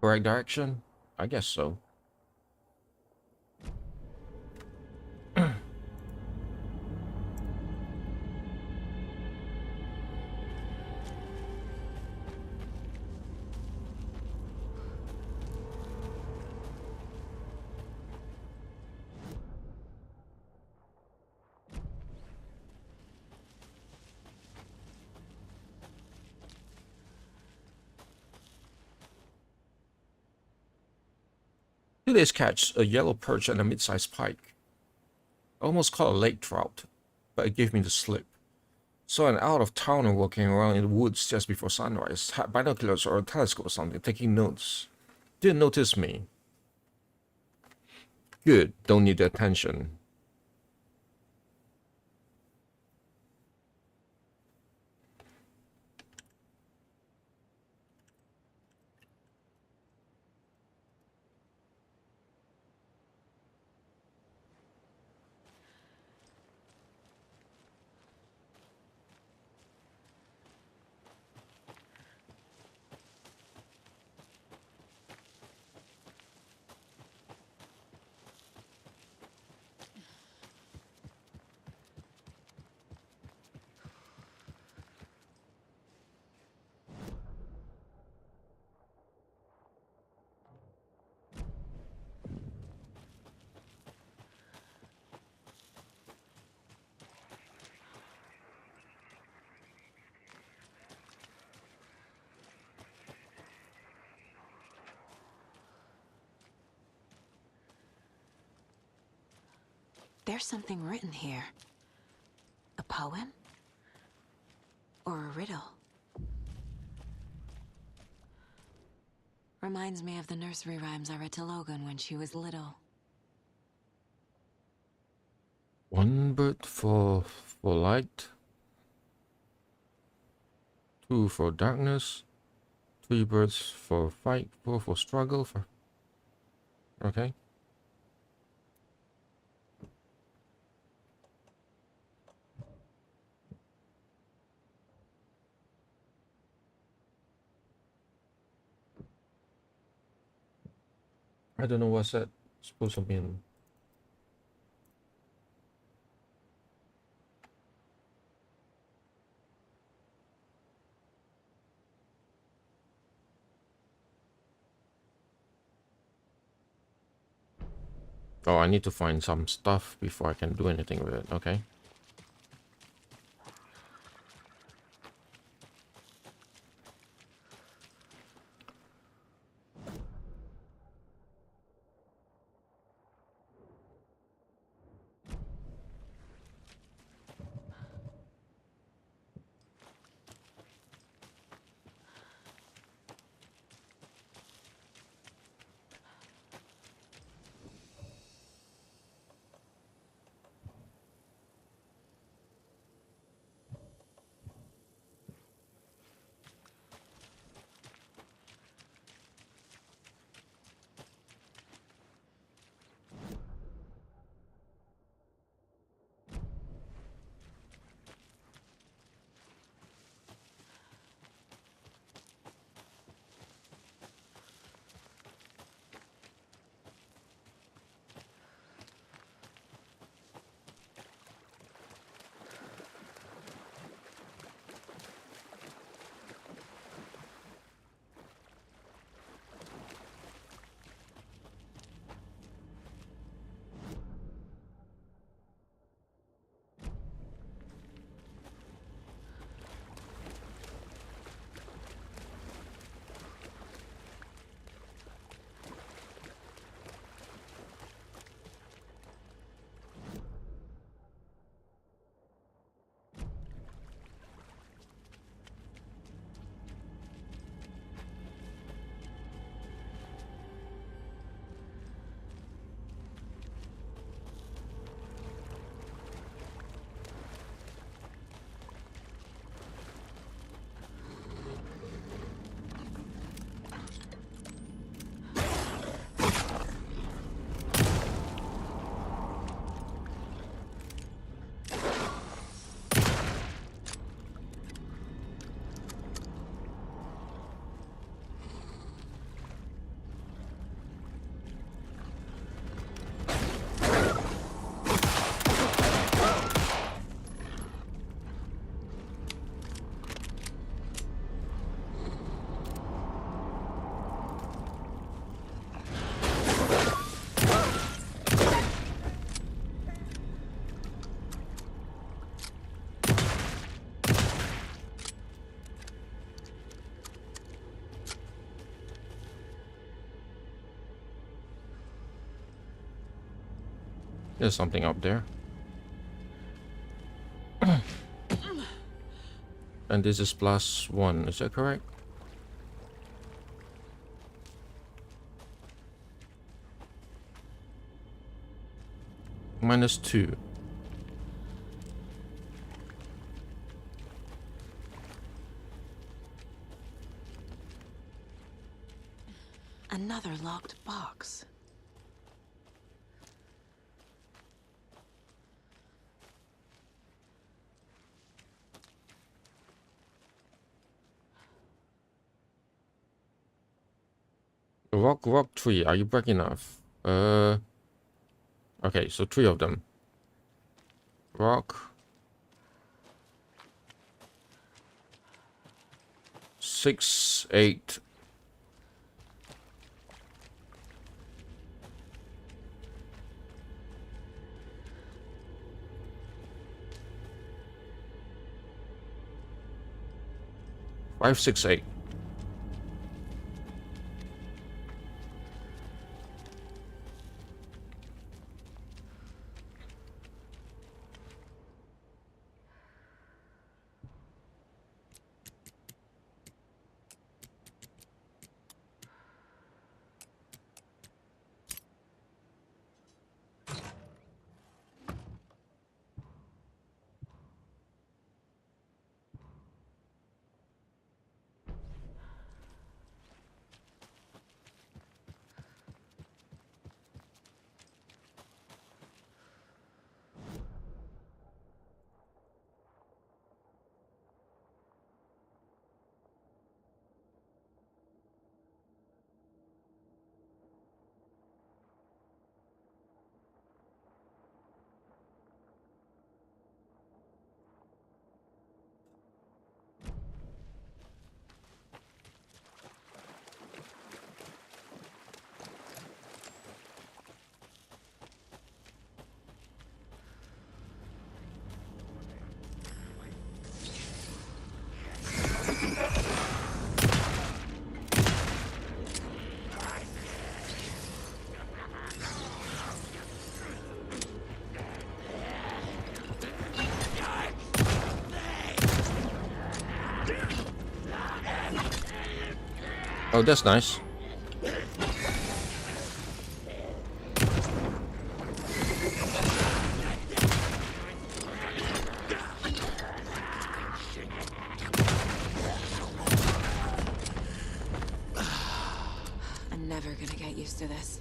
Correct direction? I guess so. Today's catch a yellow perch and a mid-sized pike. I almost caught a lake trout, but it gave me the slip. Saw an out-of-towner walking around in the woods just before sunrise, had binoculars or a telescope or something, taking notes. Didn't notice me. Good, don't need the attention. There's something written here. A poem? Or a riddle? Reminds me of the nursery rhymes I read to Logan when she was little. One bird for light, two for darkness, three birds for fight, four for struggle. For okay. I don't know what's that supposed to mean. Oh, I need to find some stuff before I can do anything with it. Okay. There's something up there. And this is +1, is that correct? -2. Another locked box. Rock tree, are you breaking enough? Okay, so 3 of them. Rock. 6, 8. Five, 6, 8. Oh, that's nice. I'm never gonna get used to this.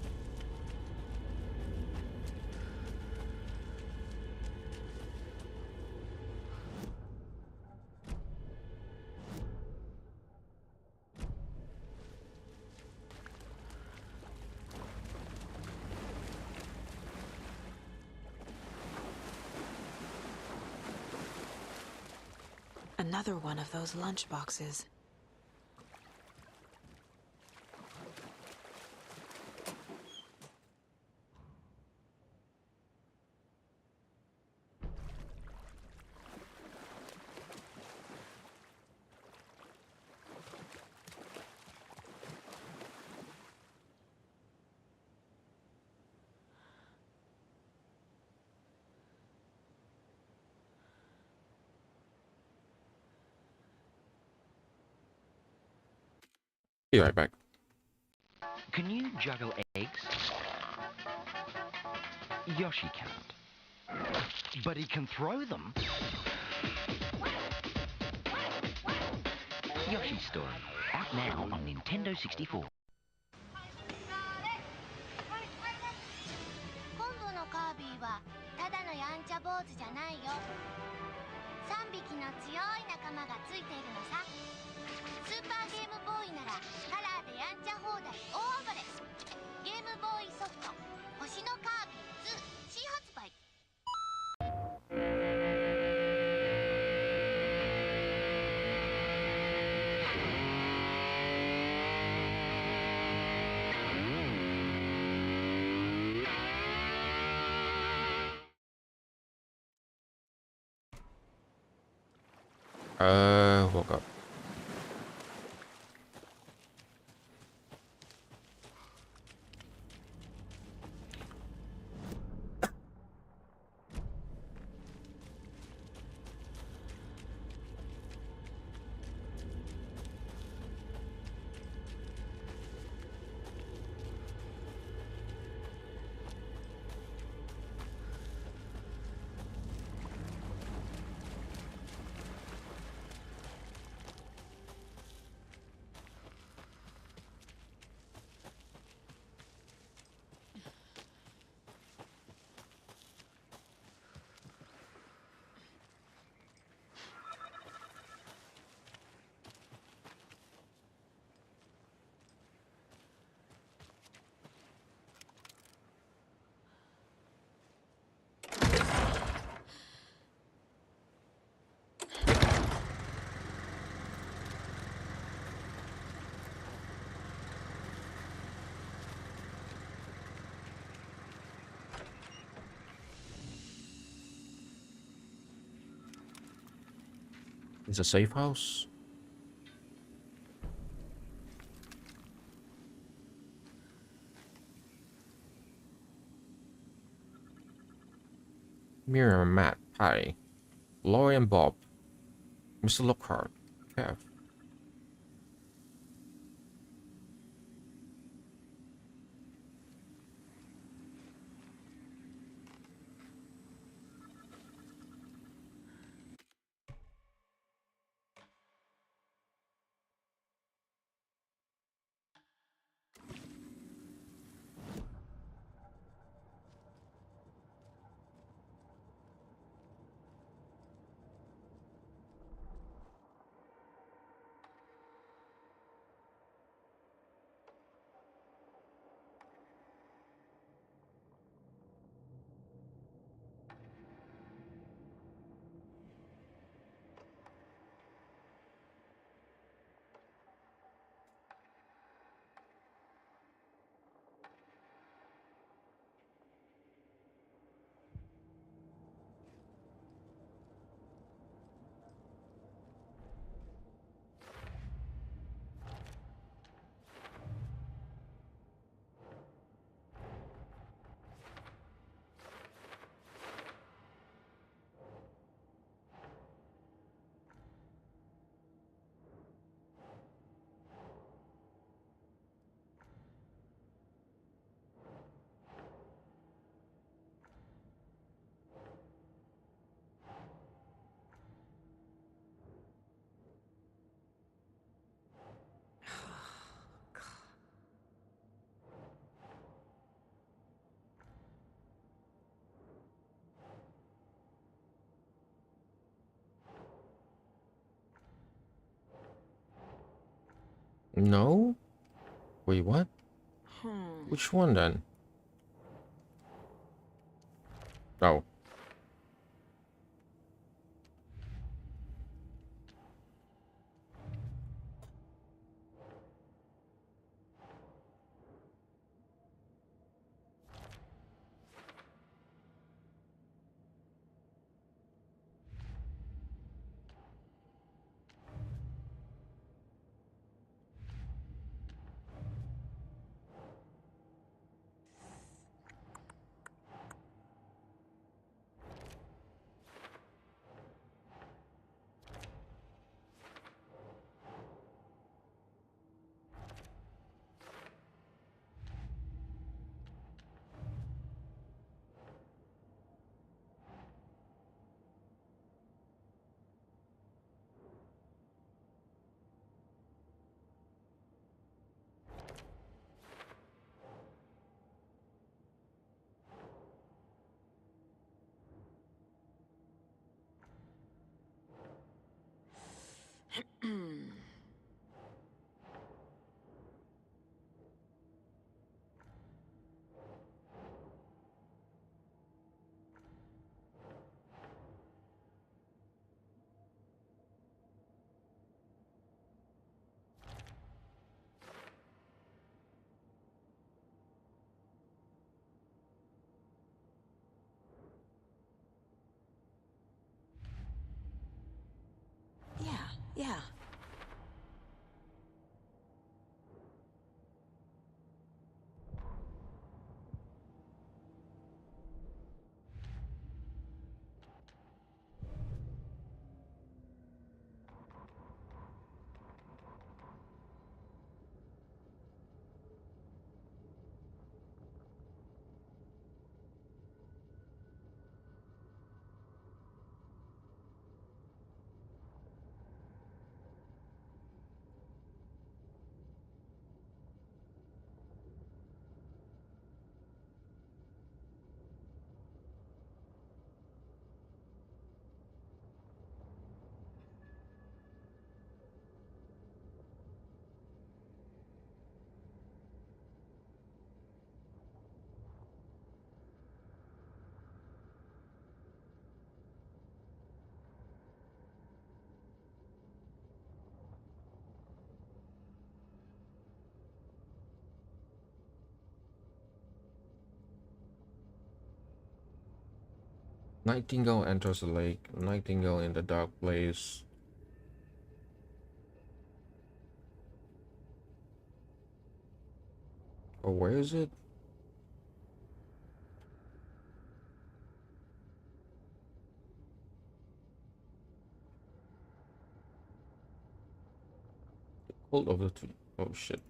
Another one of those lunch boxes. Be right back. Can you juggle eggs? Yoshi can't. But he can throw them. Yoshi's Story. Out now on Nintendo 64. 今度のカービィはただのやんちゃ坊主じゃないよ。3匹の強い仲間がついているのさ。スーパーゲームボーイならカラーでやんちゃ放題大暴れ。ゲームボーイソフト「星のカービィ2」新発売。Woke up. It's a safe house. Miriam, Matt, Hi, Laurie and Bob, Mr. Lockhart, Kev. No? Wait, what? Hmm. Which one then? Oh. Yeah. Nightingale enters the lake. Nightingale in the dark place. Oh, where is it? Hold of the tree. Oh shit.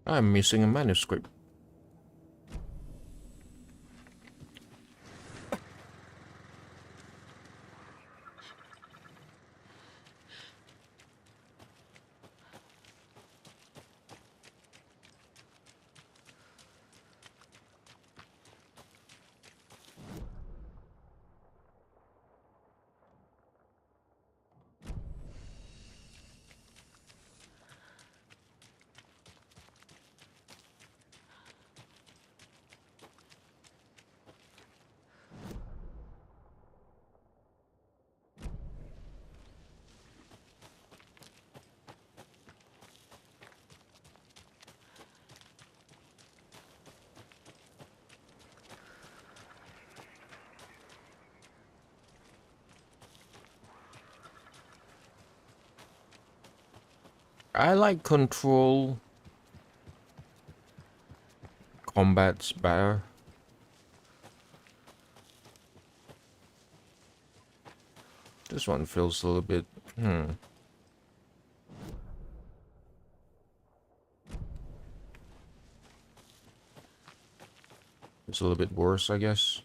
I'm missing a manuscript. I like Control combats better. This one feels a little bit it's a little bit worse, I guess.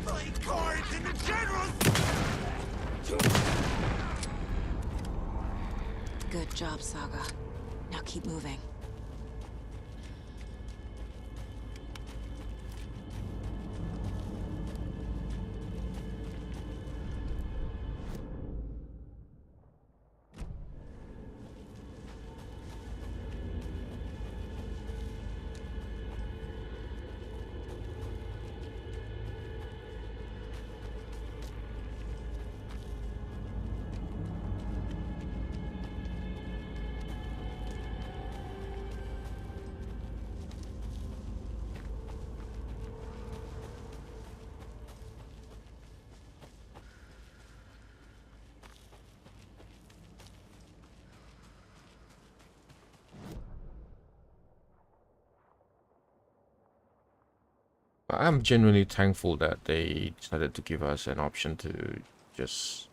Play cards in the general's. Good job, Saga. Now keep moving. I'm genuinely thankful that they decided to give us an option to just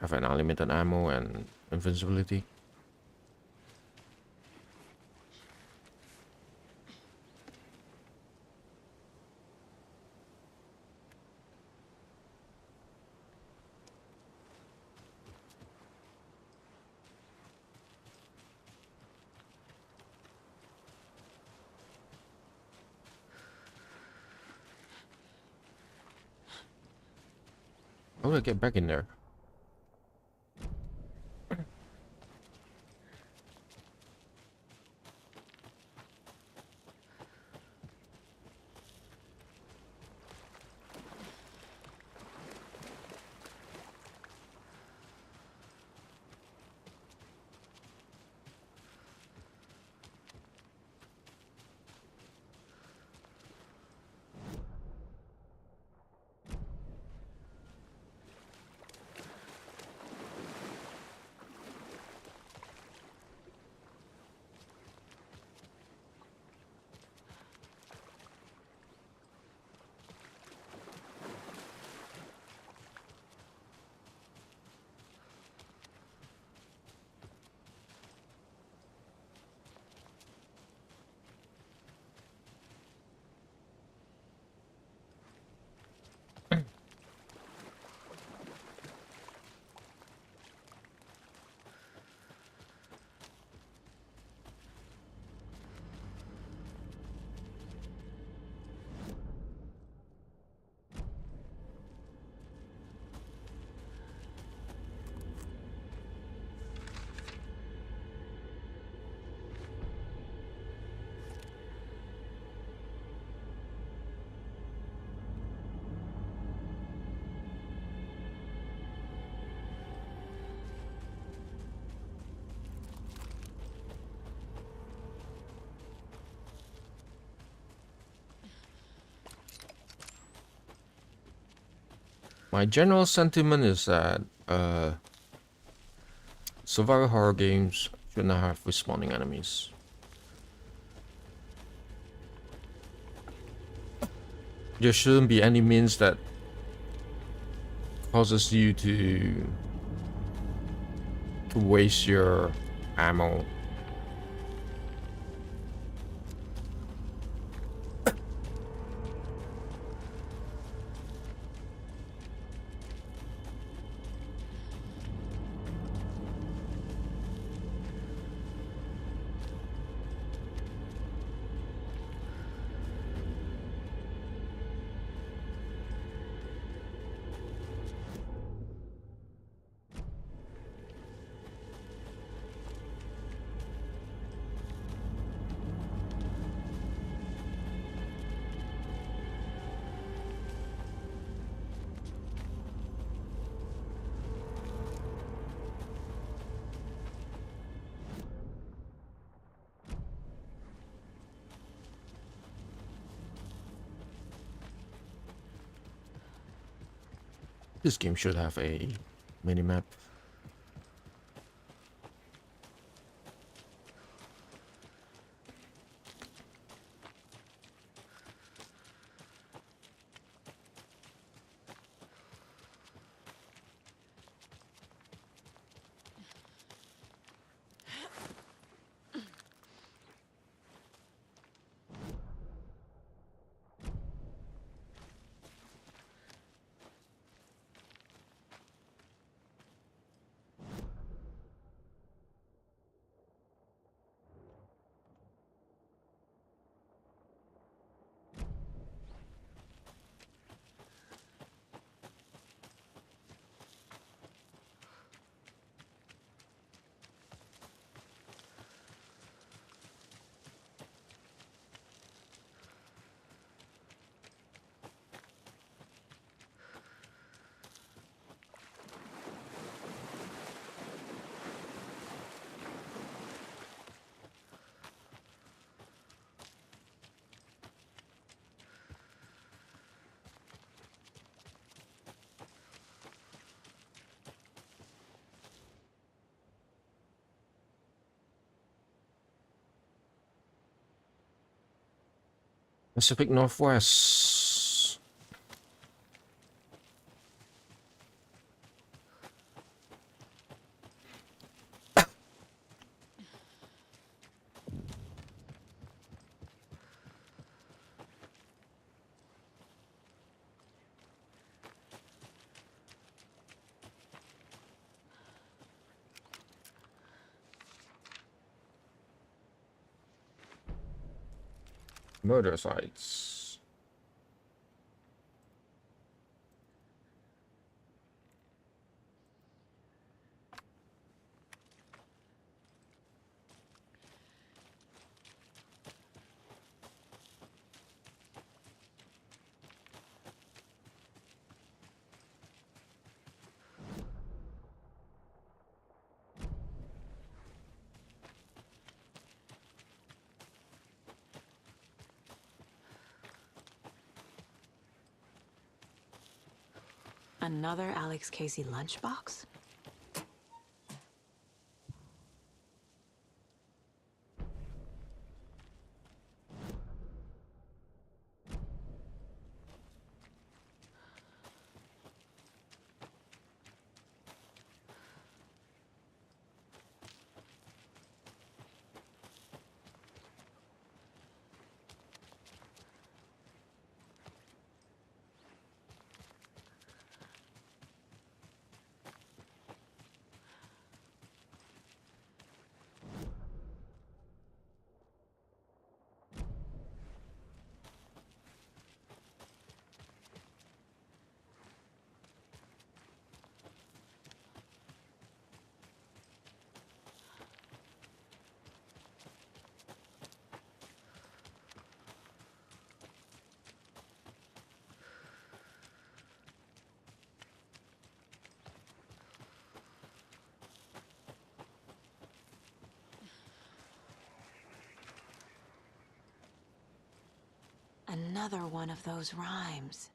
have an unlimited ammo and invincibility. How do I get back in there? My general sentiment is that survival horror games should not have respawning enemies. There shouldn't be any means that causes you to waste your ammo. This game should have a minimap. Pacific Northwest. Murder sites. Another Alex Casey lunchbox? Another one of those rhymes.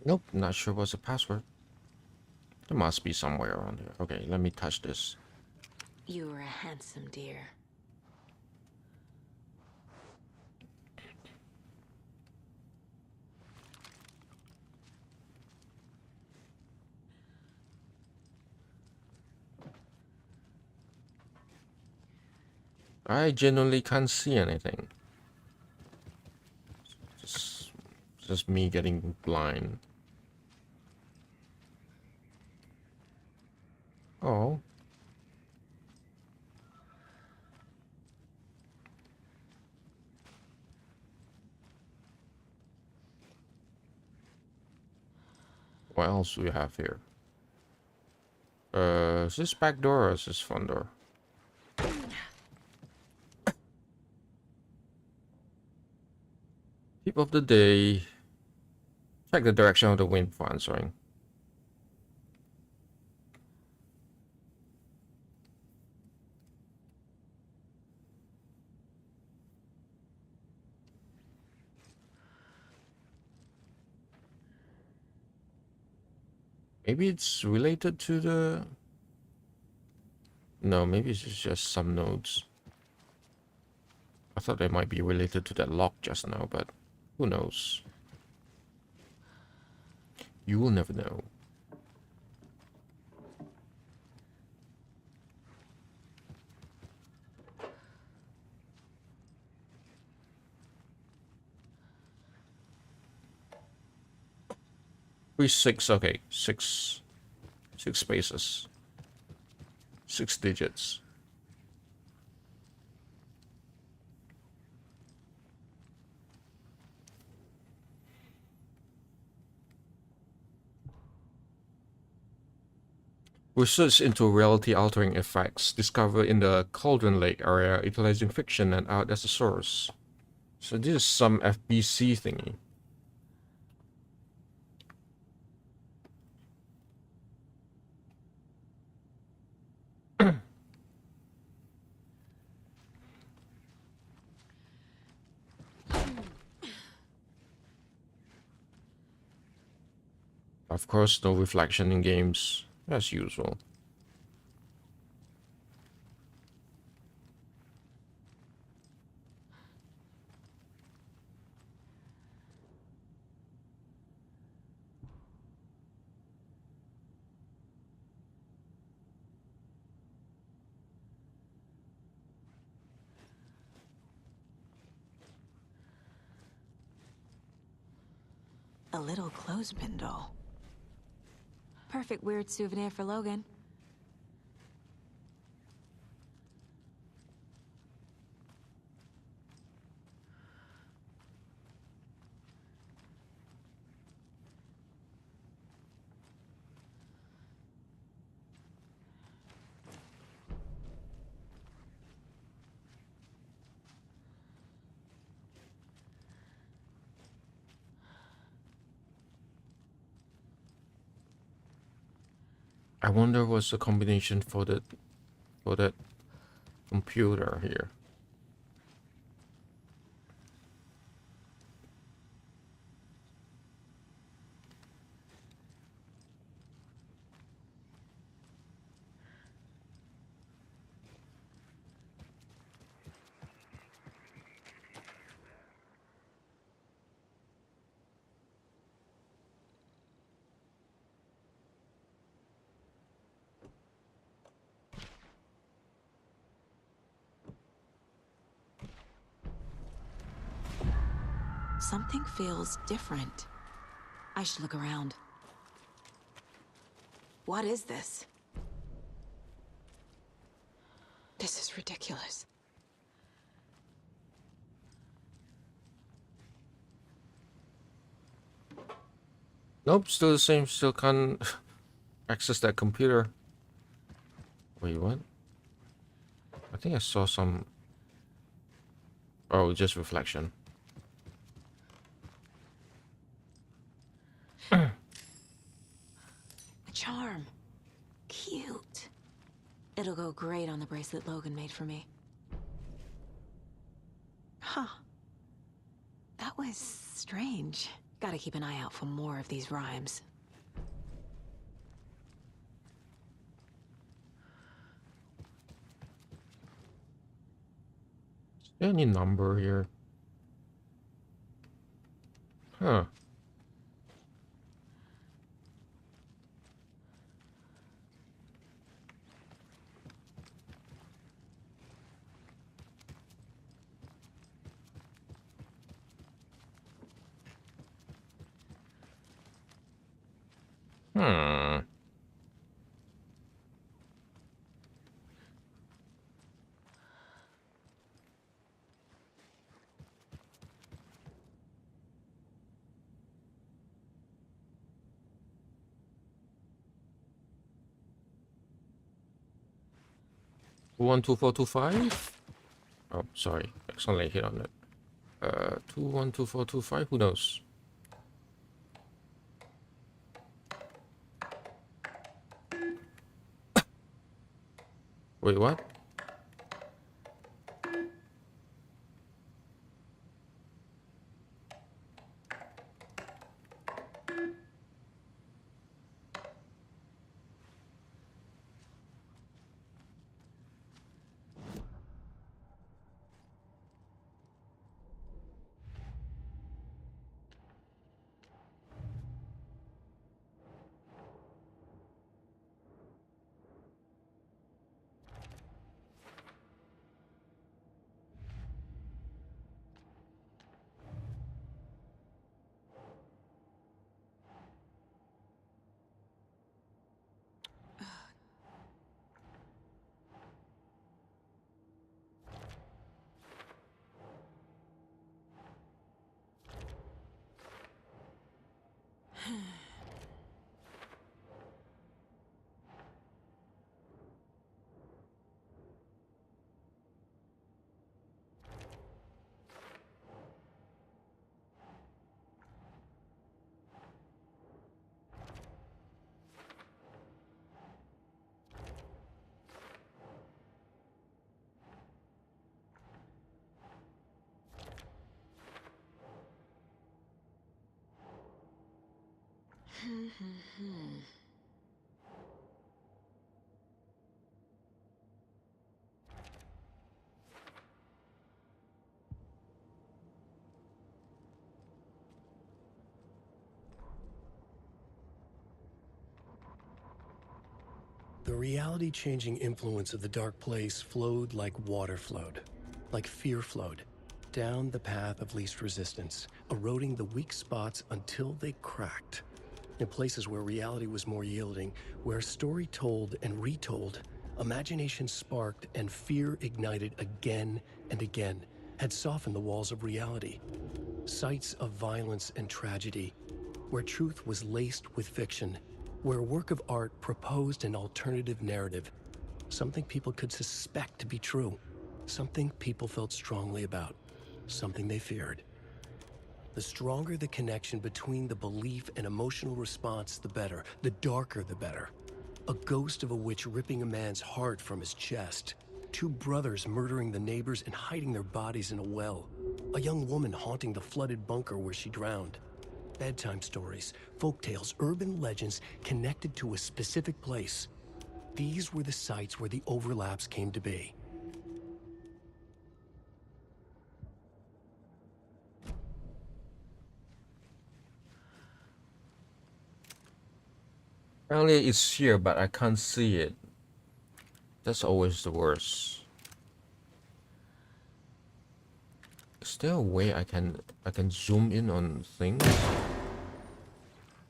Nope, not sure what's the password. There must be somewhere around here. Okay, let me touch this. You were a handsome dear. I genuinely can't see anything. Just me getting blind. Oh. What else do we have here? Is this back door or is this front door? Tip of the day. Check the direction of the wind for answering. Maybe it's related to the... No, maybe it's just some nodes. I thought they might be related to that lock just now, but who knows? You will never know. Six, okay, six spaces, 6 digits. Research into reality-altering effects discovered in the Cauldron Lake area utilizing fiction and art as a source. So this is some FBC thingy. Of course, no reflection in games, as usual. A little clothespin doll. Perfect weird souvenir for Logan. I wonder what's the combination for that computer here. Something feels different. I should look around. What is this? This is ridiculous. Nope, still the same. Still can't access that computer. Wait, what? I think I saw some... Oh, just reflection. A charm. Cute. It'll go great on the bracelet Logan made for me. Huh. That was strange. Gotta keep an eye out for more of these rhymes. Is there any number here? Huh. Hmm. 212425. Oh, sorry, accidentally hit on it. 212425. Who knows? Wait, what? The reality-changing influence of the dark place flowed like water flowed, like fear flowed, down the path of least resistance, eroding the weak spots until they cracked. In places where reality was more yielding, where story told and retold, imagination sparked and fear ignited again and again, had softened the walls of reality. Sites of violence and tragedy, where truth was laced with fiction, where a work of art proposed an alternative narrative, something people could suspect to be true, something people felt strongly about, something they feared. The stronger the connection between the belief and emotional response, the better. The darker, the better. A ghost of a witch ripping a man's heart from his chest. Two brothers murdering the neighbors and hiding their bodies in a well. A young woman haunting the flooded bunker where she drowned. Bedtime stories, folktales, urban legends connected to a specific place. These were the sites where the overlaps came to be. Apparently it's here, but I can't see it. That's always the worst. Is there a way I can zoom in on things?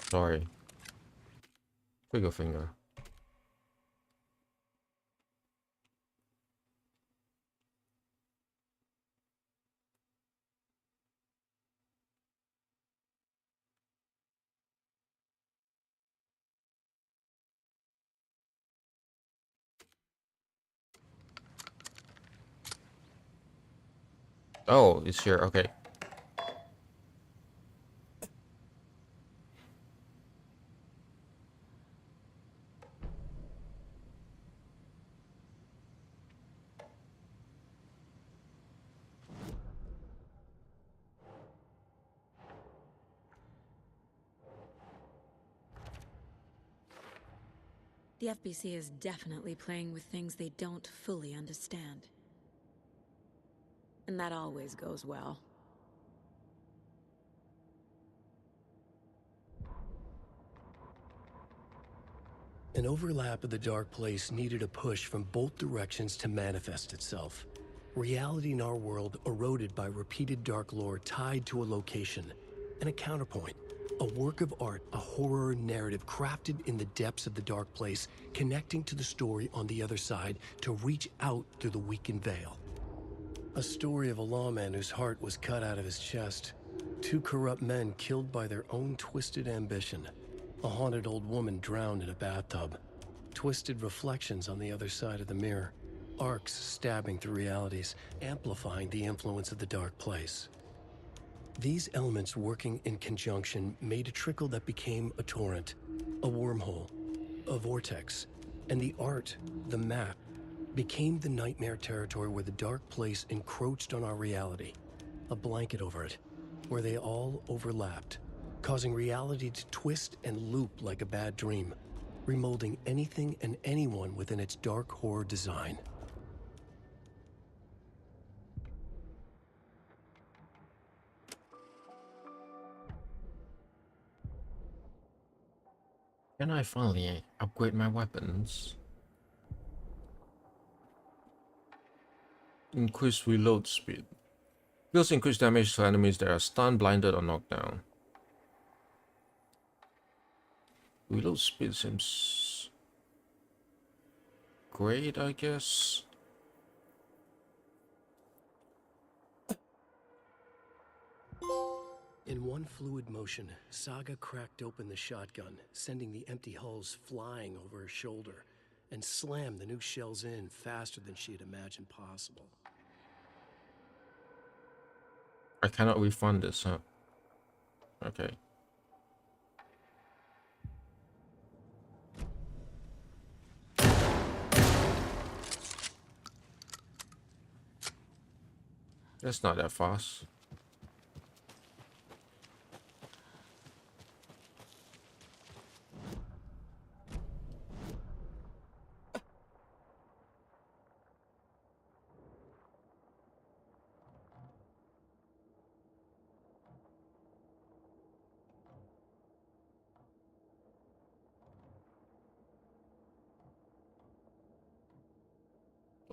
Sorry. Trigger finger. Oh, it's here. Okay. The FBC is definitely playing with things they don't fully understand. And that always goes well. An overlap of the dark place needed a push from both directions to manifest itself. Reality in our world eroded by repeated dark lore tied to a location. And a counterpoint, a work of art, a horror narrative crafted in the depths of the dark place, connecting to the story on the other side to reach out through the weakened veil. A story of a lawman whose heart was cut out of his chest. Two corrupt men killed by their own twisted ambition. A haunted old woman drowned in a bathtub. Twisted reflections on the other side of the mirror. arcs stabbing through realities, amplifying the influence of the dark place. These elements working in conjunction made a trickle that became a torrent, a wormhole, a vortex, and the art, the map, became the nightmare territory where the dark place encroached on our reality, a blanket over it, where they all overlapped, causing reality to twist and loop like a bad dream, remolding anything and anyone within its dark horror design. Can I finally upgrade my weapons? Increase reload speed. Deals increased damage to enemies that are stunned, blinded, or knocked down. Reload speed seems great, I guess. In one fluid motion, Saga cracked open the shotgun, sending the empty hulls flying over her shoulder, and slammed the new shells in faster than she had imagined possible. I cannot refund this, huh? Okay. That's not that fast.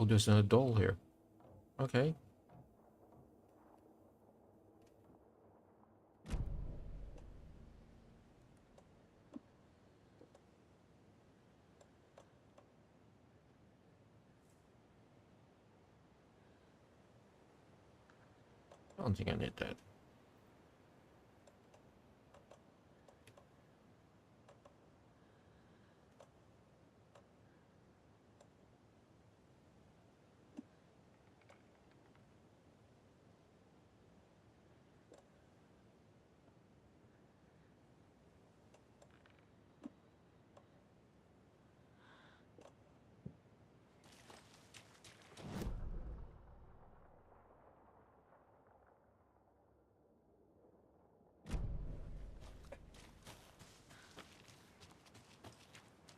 Oh, there's another doll here. Okay. I don't think I need that.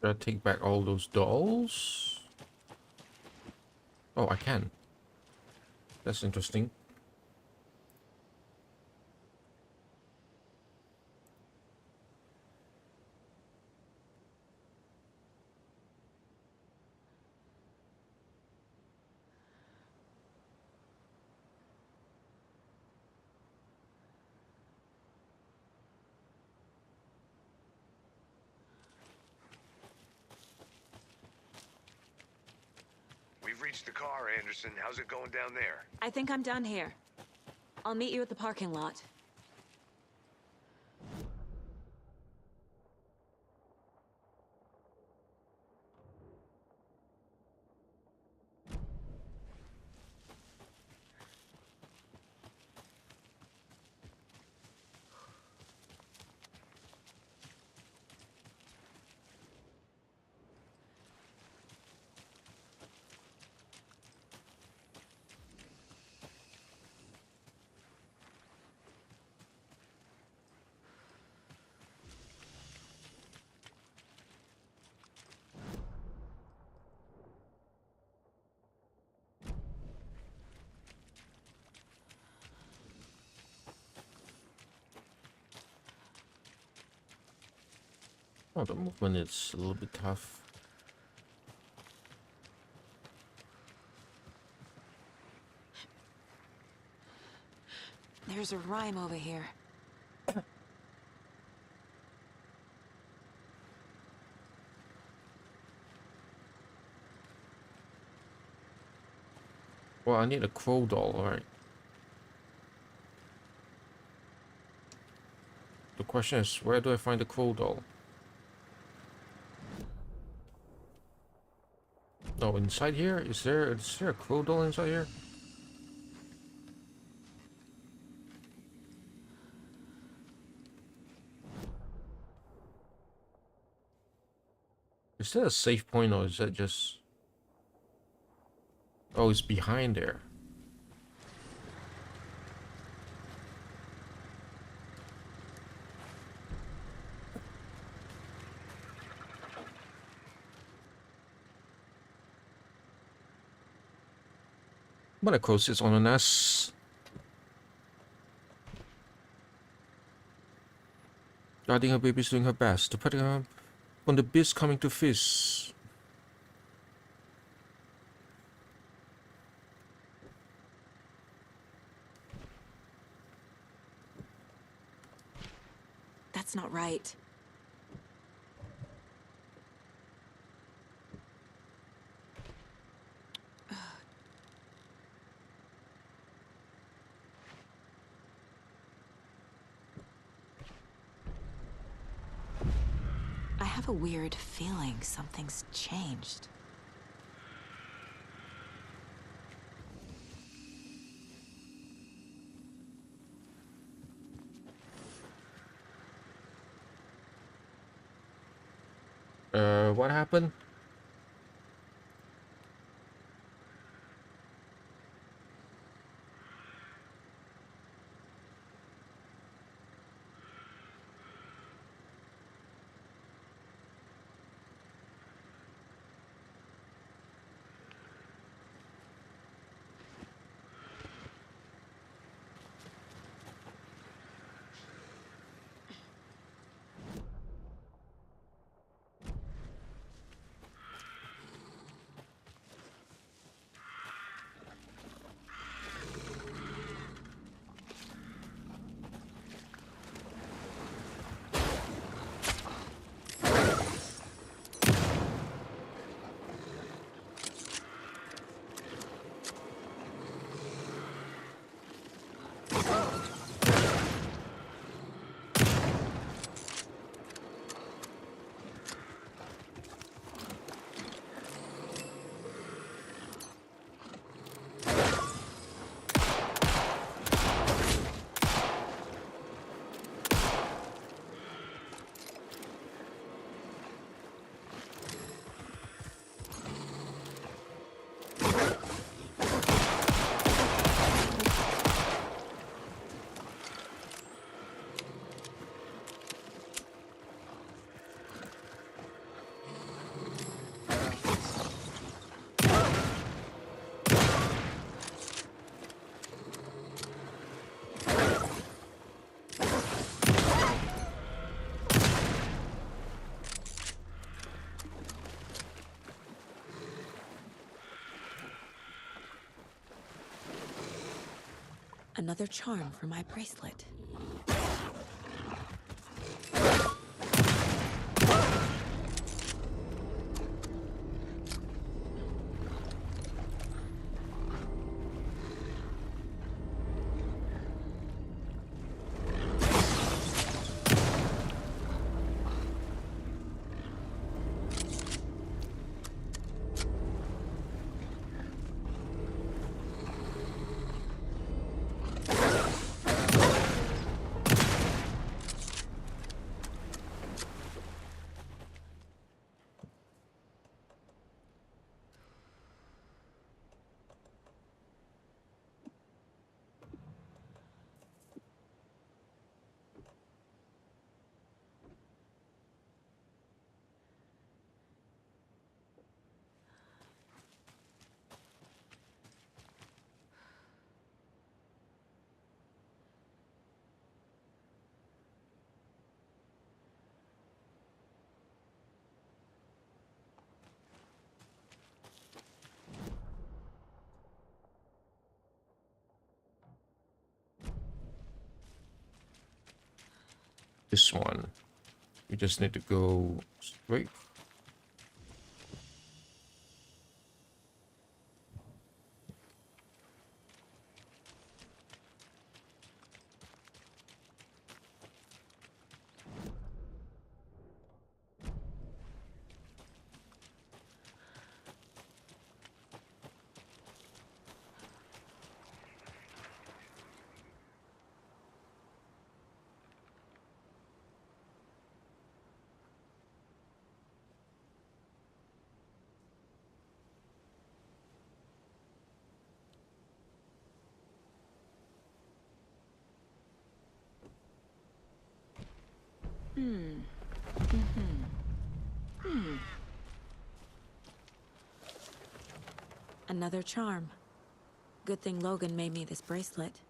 Should I take back all those dolls? Oh, I can. That's interesting. We've reached the car, Anderson. How's it going down there? I think I'm done here. I'll meet you at the parking lot. Oh, the movement is a little bit tough. There's a rhyme over here. Well, I need a crow doll, alright. The question is, where do I find the crow doll? No, Oh, inside here? Is there a crow doll inside here? Is that a safe point or is that just... Oh, it's behind there. But of course it's on an S. Guarding her baby's doing her best to put her on the beast coming to feast. That's not right. I have a weird feeling something's changed. What happened? Another charm for my bracelet. This one. We just need to go straight. Another charm. Good thing Logan made me this bracelet.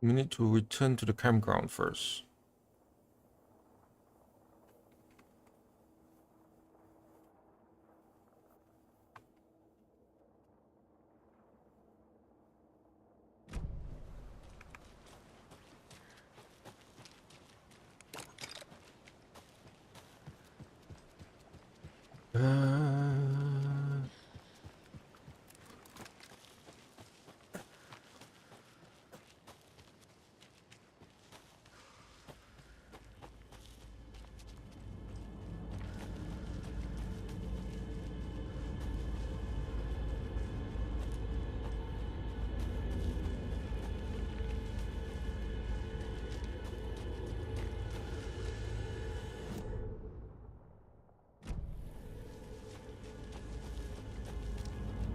We need to return to the campground first.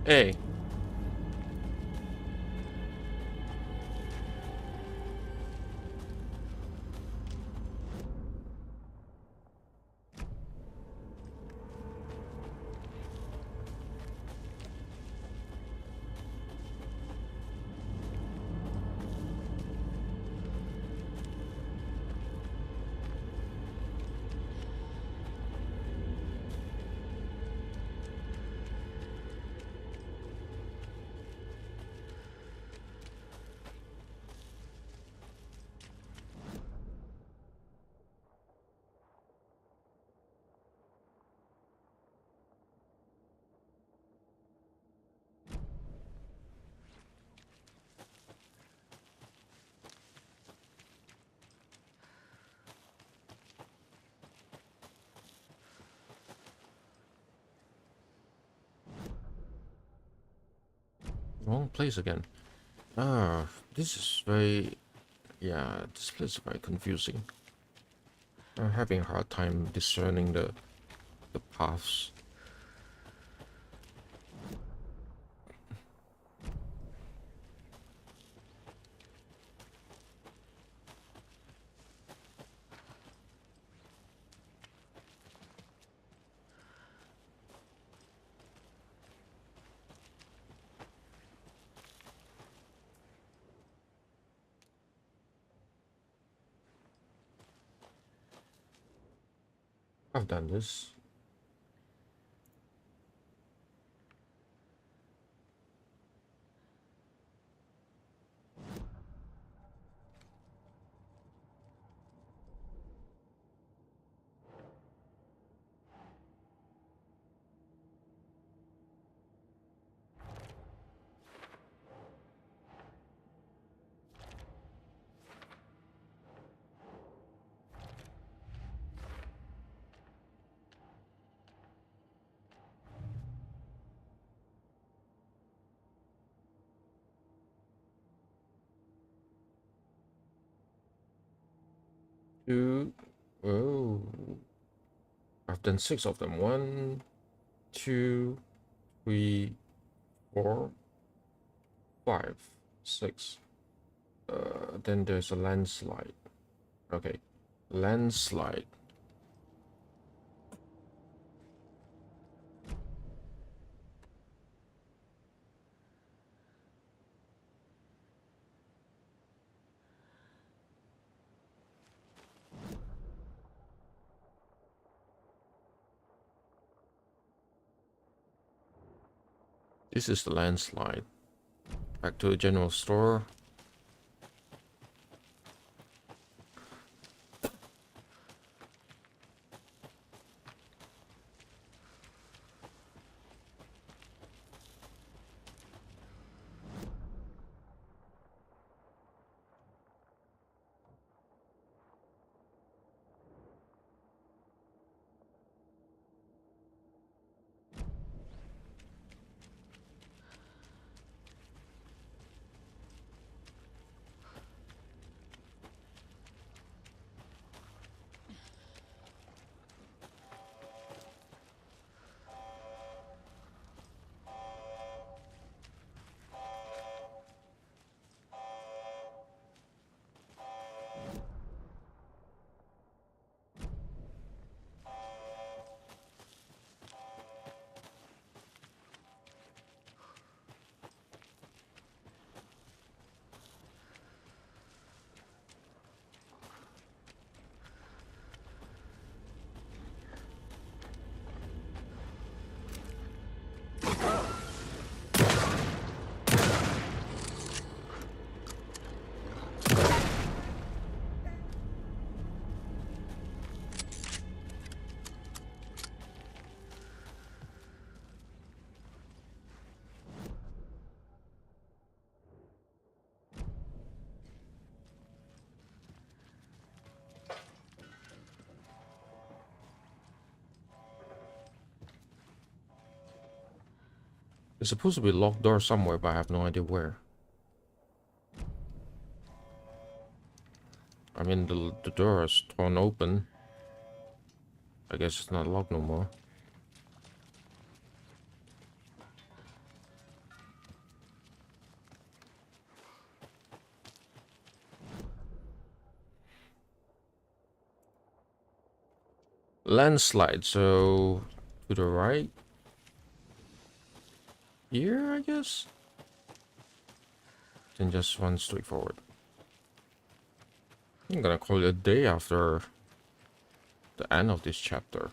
Hey. Wrong place again. This is very... Yeah, this place is very confusing. I'm having a hard time discerning the paths. I've done this. Two. Oh. I've done 6 of them. 1, 2, 3, 4, 5, 6. Then there's a landslide. Okay. Landslide. This is the landslide. Back to the general store. There's supposed to be a locked door somewhere, but I have no idea where. I mean, the door is torn open. I guess it's not locked no more. Landslide, so to the right. Here, I guess. Then just run straight forward. I'm gonna call it a day after the end of this chapter.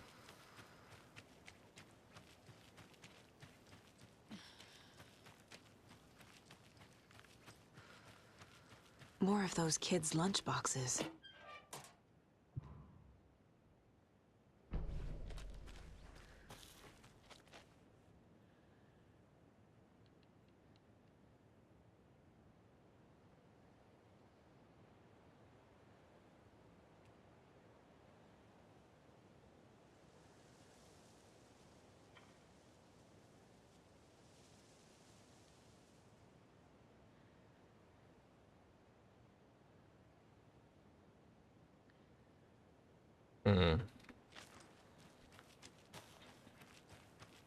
More of those kids' lunchboxes.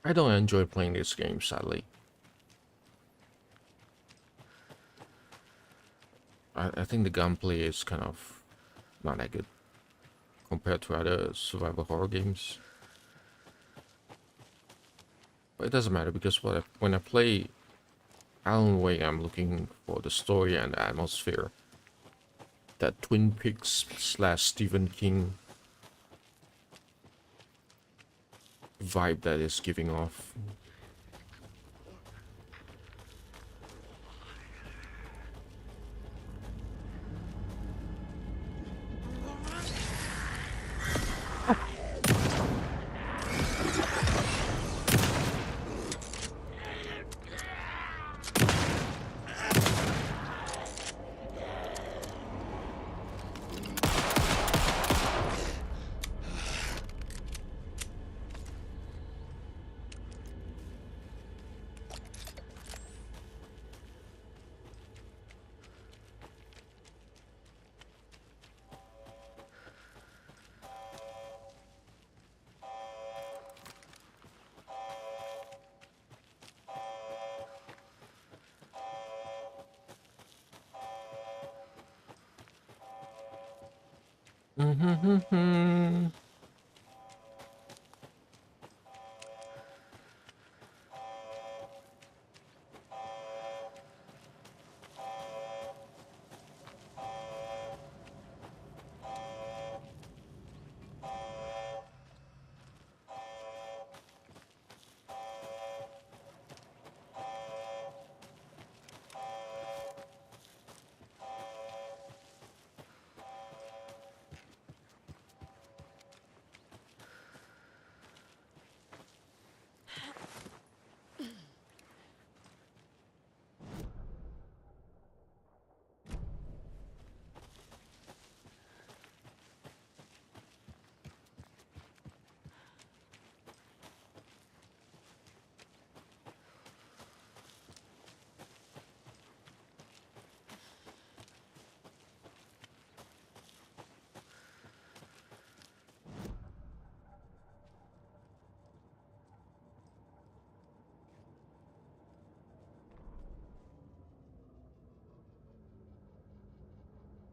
I don't enjoy playing this game, sadly. I think the gunplay is kind of not that good compared to other survival horror games. But it doesn't matter because when I play Alan Wake, I'm looking for the story and the atmosphere. That Twin Peaks / Stephen King vibe that is giving off.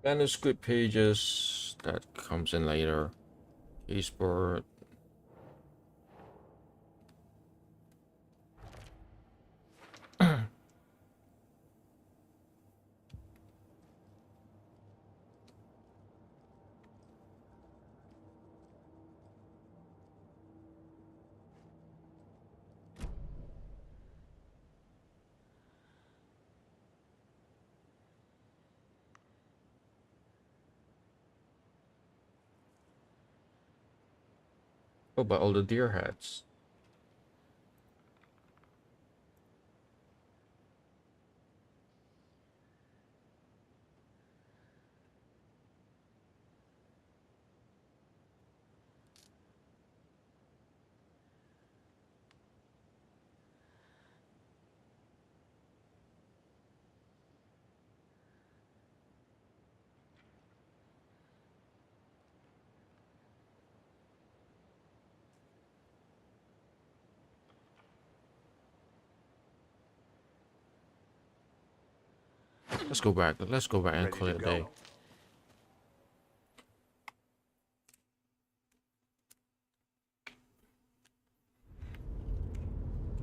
Manuscript pages that comes in later. Keyboard. Oh, but all the deer heads. Let's go back. Let's go back and Ready call to it a go? day.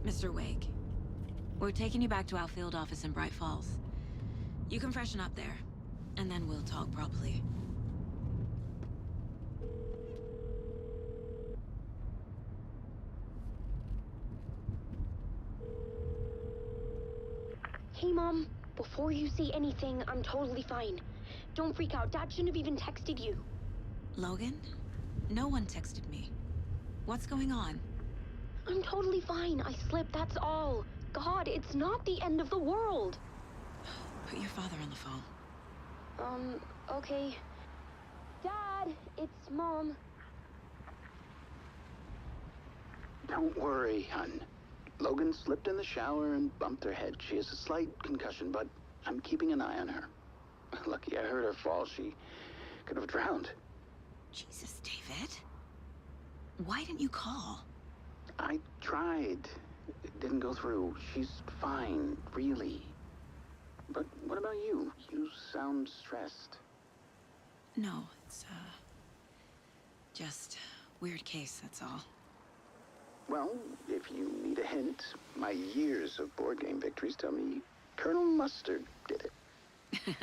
Mr. Wake, we're taking you back to our field office in Bright Falls. You can freshen up there, and then we'll talk properly. Hey, Mom. Before you say anything, I'm totally fine. Don't freak out. Dad shouldn't have even texted you. Logan? No one texted me. What's going on? I'm totally fine. I slipped, that's all. God, it's not the end of the world. Put your father on the phone. Okay. Dad, it's Mom. Don't worry, hun. Logan slipped in the shower and bumped her head. She has a slight concussion, but I'm keeping an eye on her. Lucky I heard her fall. She could have drowned. Jesus, David. Why didn't you call? I tried. It didn't go through. She's fine, really. But what about you? You sound stressed. No, it's, just weird case, that's all. Well, if you need a hint, my years of board game victories tell me Colonel Mustard did it.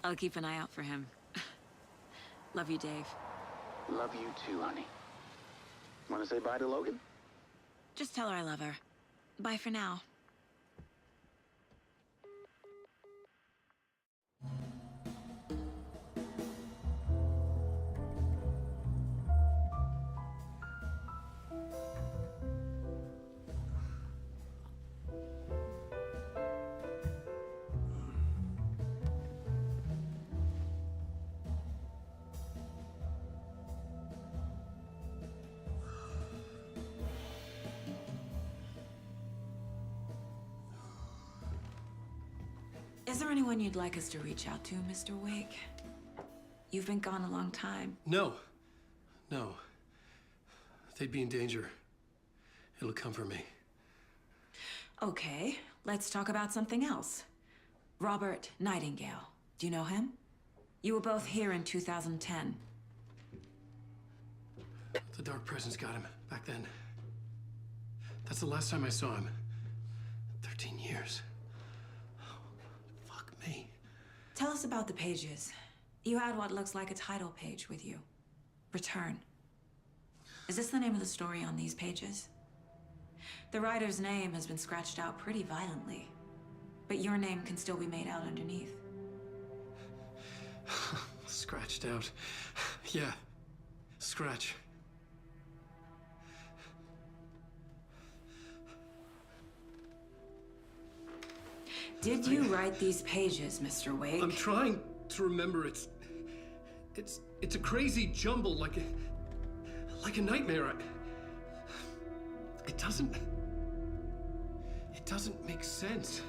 I'll keep an eye out for him. Love you, Dave. Love you too, honey. Want to say bye to Logan? Just tell her I love her. Bye for now. Is there anyone you'd like us to reach out to, Mr. Wake? You've been gone a long time. No. No. They'd be in danger. It'll come for me. Okay, let's talk about something else. Robert Nightingale. Do you know him? You were both here in 2010. The Dark Presence got him back then. That's the last time I saw him. 13 years. Fuck me. Tell us about the pages. You had what looks like a title page with you. Return. Is this the name of the story on these pages? The writer's name has been scratched out pretty violently, but your name can still be made out underneath. Scratched out. Yeah. Scratch. Did you write these pages, Mr. Wake? I'm trying to remember. It's a crazy jumble, like a nightmare. It doesn't make sense.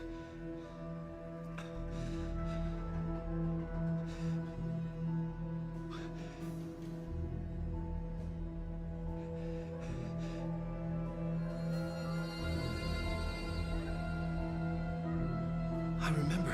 I remember.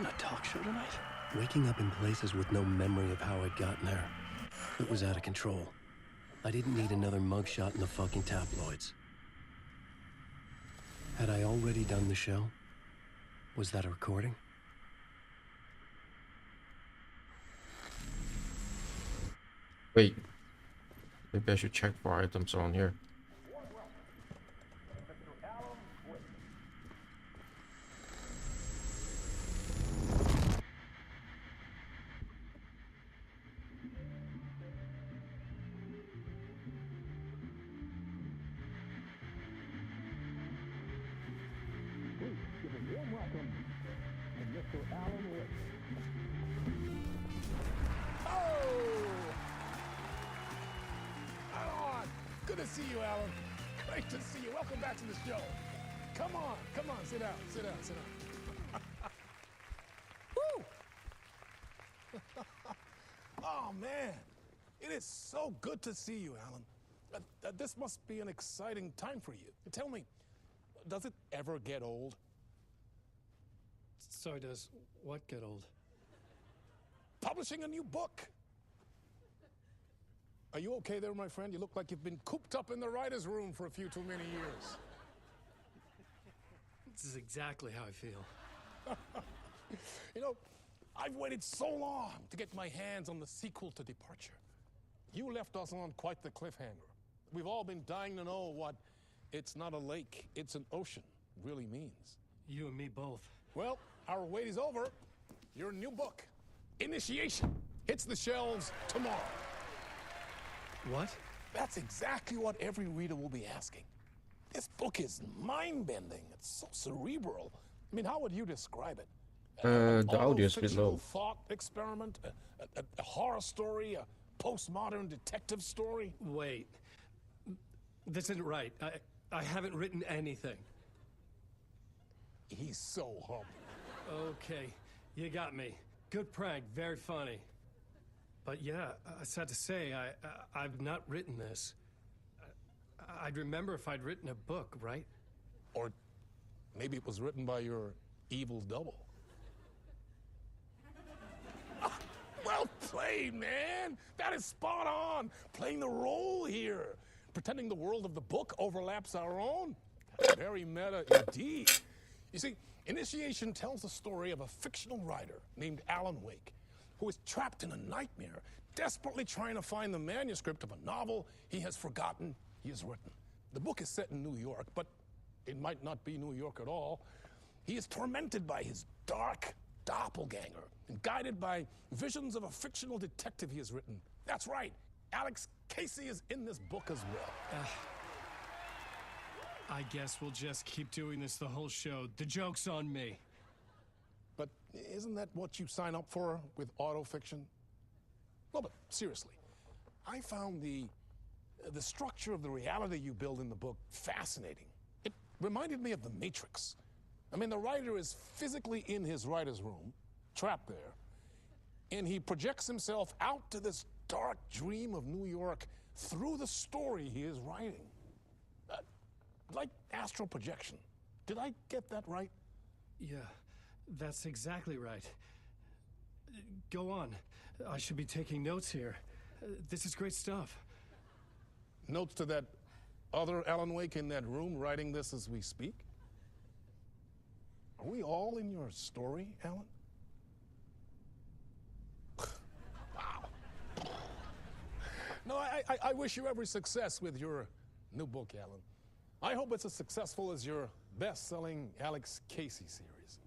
Can I talk show tonight? Waking up in places with no memory of how I'd gotten there. It was out of control. I didn't need another mugshot in the fucking tabloids. Had I already done the show? Was that a recording? Wait. Maybe I should check for items on here. Give a warm welcome to Mr. Alan Wake. Oh! Alan! Good to see you, Alan. Great to see you. Welcome back to the show. Come on, sit down, sit down, sit down. Woo! Oh, man. It is so good to see you, Alan. This must be an exciting time for you. Tell me, does it ever get old? So does what get old? Publishing a new book. Are you okay there, my friend? You look like you've been cooped up in the writer's room for a few too many years. This is exactly how I feel. You know, I've waited so long to get my hands on the sequel to Departure. You left us on quite the cliffhanger. We've all been dying to know what "it's not a lake, it's an ocean" really means. You and me both. Well, our wait is over. Your new book, Initiation, hits the shelves tomorrow. What? That's exactly what every reader will be asking. This book is mind-bending. It's so cerebral. I mean, how would you describe it? The audio is a bit Fictional low. thought experiment, a horror story, a postmodern detective story. Wait. This isn't right. I haven't written anything. He's so humble. Okay, you got me. Good prank, very funny. But yeah, sad to say, I've not written this. I'd remember if I'd written a book, right? Or maybe it was written by your evil double. Well played, man! That is spot on! Playing the role here. Pretending the world of the book overlaps our own. Very meta indeed. You see, Initiation tells the story of a fictional writer named Alan Wake, who is trapped in a nightmare, desperately trying to find the manuscript of a novel he has forgotten he has written. The book is set in New York, but it might not be New York at all. He is tormented by his dark doppelganger and guided by visions of a fictional detective he has written. That's right, Alex Casey is in this book as well. I guess we'll just keep doing this the whole show. The joke's on me. But isn't that what you sign up for with autofiction? No, but seriously, I found the structure of the reality you build in the book fascinating. It reminded me of The Matrix. I mean, the writer is physically in his writer's room, trapped there, and he projects himself out to this dark dream of New York through the story he is writing. Like astral projection. Did I get that right? Yeah, that's exactly right. Go on. I should be taking notes here. This is great stuff. Notes to that other Alan Wake in that room writing this as we speak? Are we all in your story, Alan? Wow. No, I wish you every success with your new book, Alan. I hope it's as successful as your best-selling Alex Casey series.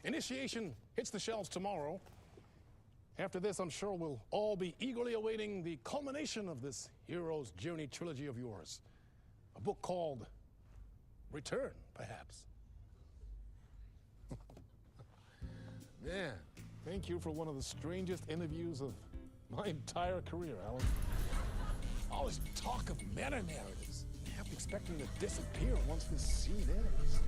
Initiation hits the shelves tomorrow. After this, I'm sure we'll all be eagerly awaiting the culmination of this hero's journey trilogy of yours. A book called Return, perhaps. Man, thank you for one of the strangest interviews of my entire career, Alan. All this talk of meta-narratives. I'm expecting to disappear once this scene ends.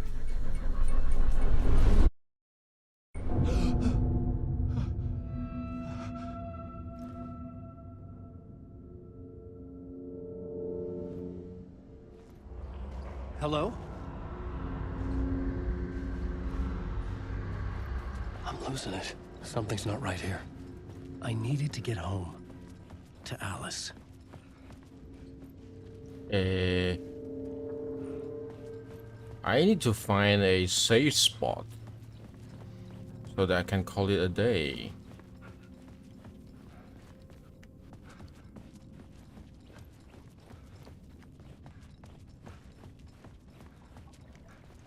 Hello? I'm losing it. Something's not right here. I needed to get home. To Alice. I need to find a safe spot so that I can call it a day.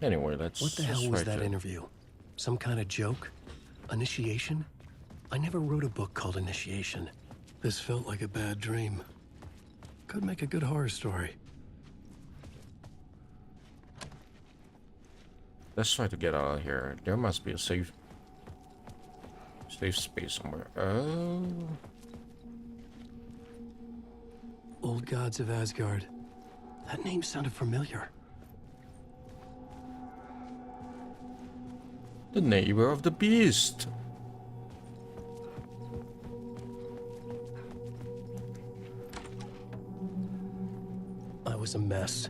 Anyway, let's. What the hell was that interview? Some kind of joke? Initiation? I never wrote a book called Initiation. This felt like a bad dream. Could make a good horror story. Let's try to get out of here. There must be a safe space somewhere. Oh. Old Gods of Asgard. That name sounded familiar. The neighbor of the beast. I was a mess.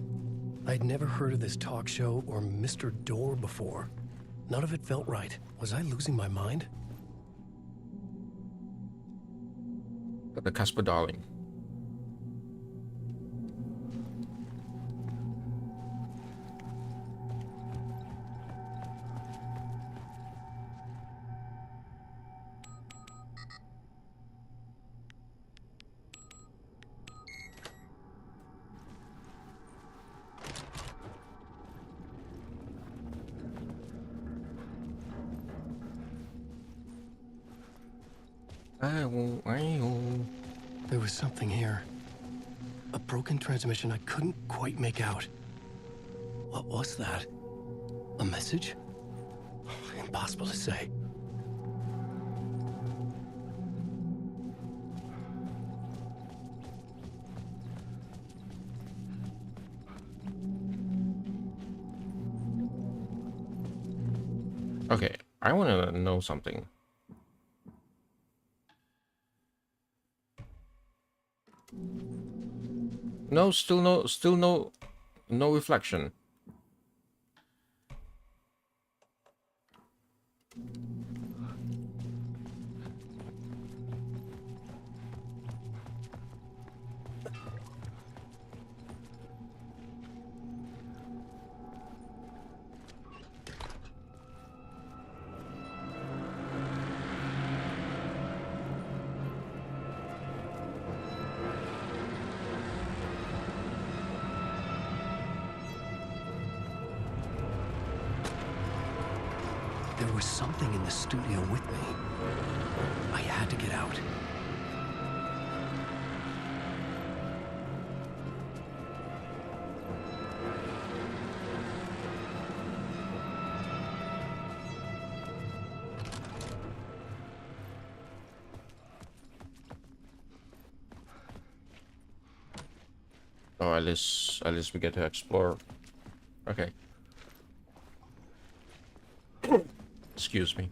I'd never heard of this talk show or Mr. Door before. None of it felt right. Was I losing my mind? The Casper Darling. There was something here. A broken transmission I couldn't quite make out. What was that? A message? Impossible to say. Okay, I want to know something. No, still no reflection. There was something in the studio with me. I had to get out. Oh, at least we get to explore. Okay. Excuse me.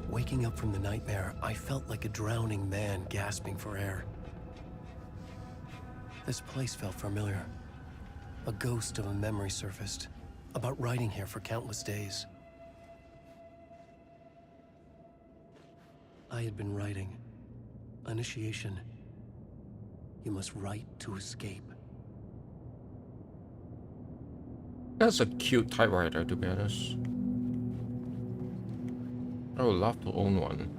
Waking up from the nightmare, I felt like a drowning man gasping for air. This place felt familiar. A ghost of a memory surfaced, about riding here for countless days. I had been writing. Initiation. You must write to escape. That's a cute typewriter, to be honest. I would love to own one.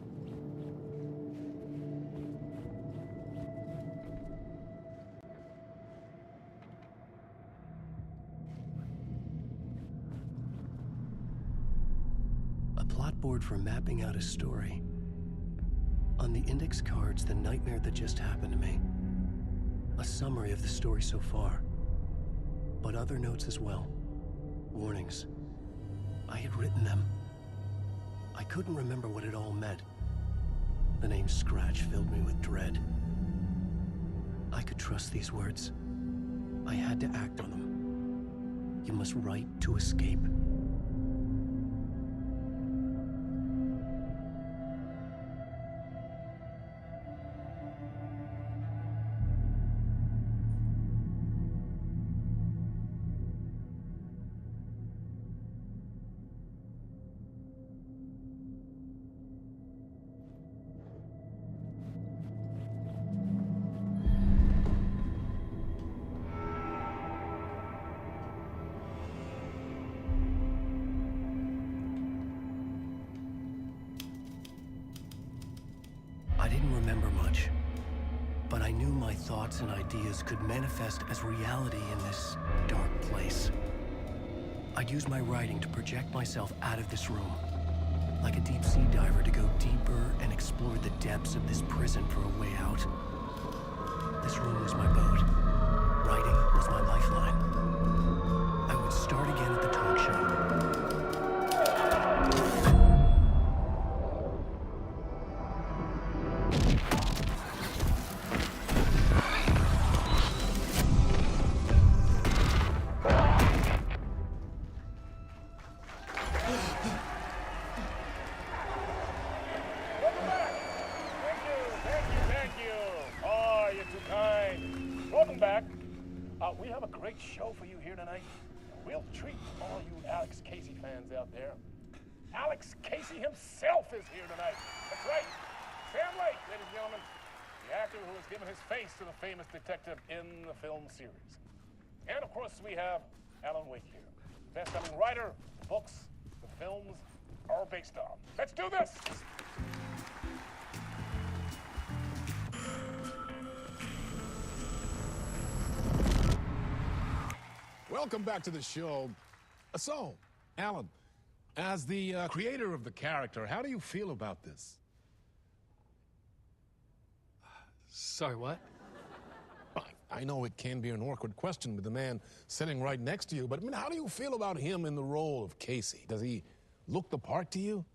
A plot board for mapping out a story. On the index cards, the nightmare that just happened to me. A summary of the story so far. But other notes as well. Warnings. I had written them. I couldn't remember what it all meant. The name Scratch filled me with dread. I could trust these words. I had to act on them. You must write to escape. I didn't remember much, but I knew my thoughts and ideas could manifest as reality in this dark place. I'd use my writing to project myself out of this room, like a deep sea diver to go deeper and explore the depths of this prison for a way out. This room was my boat. Writing was my lifeline. I would start again at the talk show. We have a great show for you here tonight. We'll treat all you Alex Casey fans out there. Alex Casey himself is here tonight. That's right. Sam Lake, ladies and gentlemen. The actor who has given his face to the famous detective in the film series. And of course, we have Alan Wake here. Best-selling writer, the books, the films are based on. Let's do this! Welcome back to the show. So, Alan, as the creator of the character, how do you feel about this? Sorry, what? I know it can be an awkward question with the man sitting right next to you, but I mean, how do you feel about him in the role of Casey? Does he look the part to you?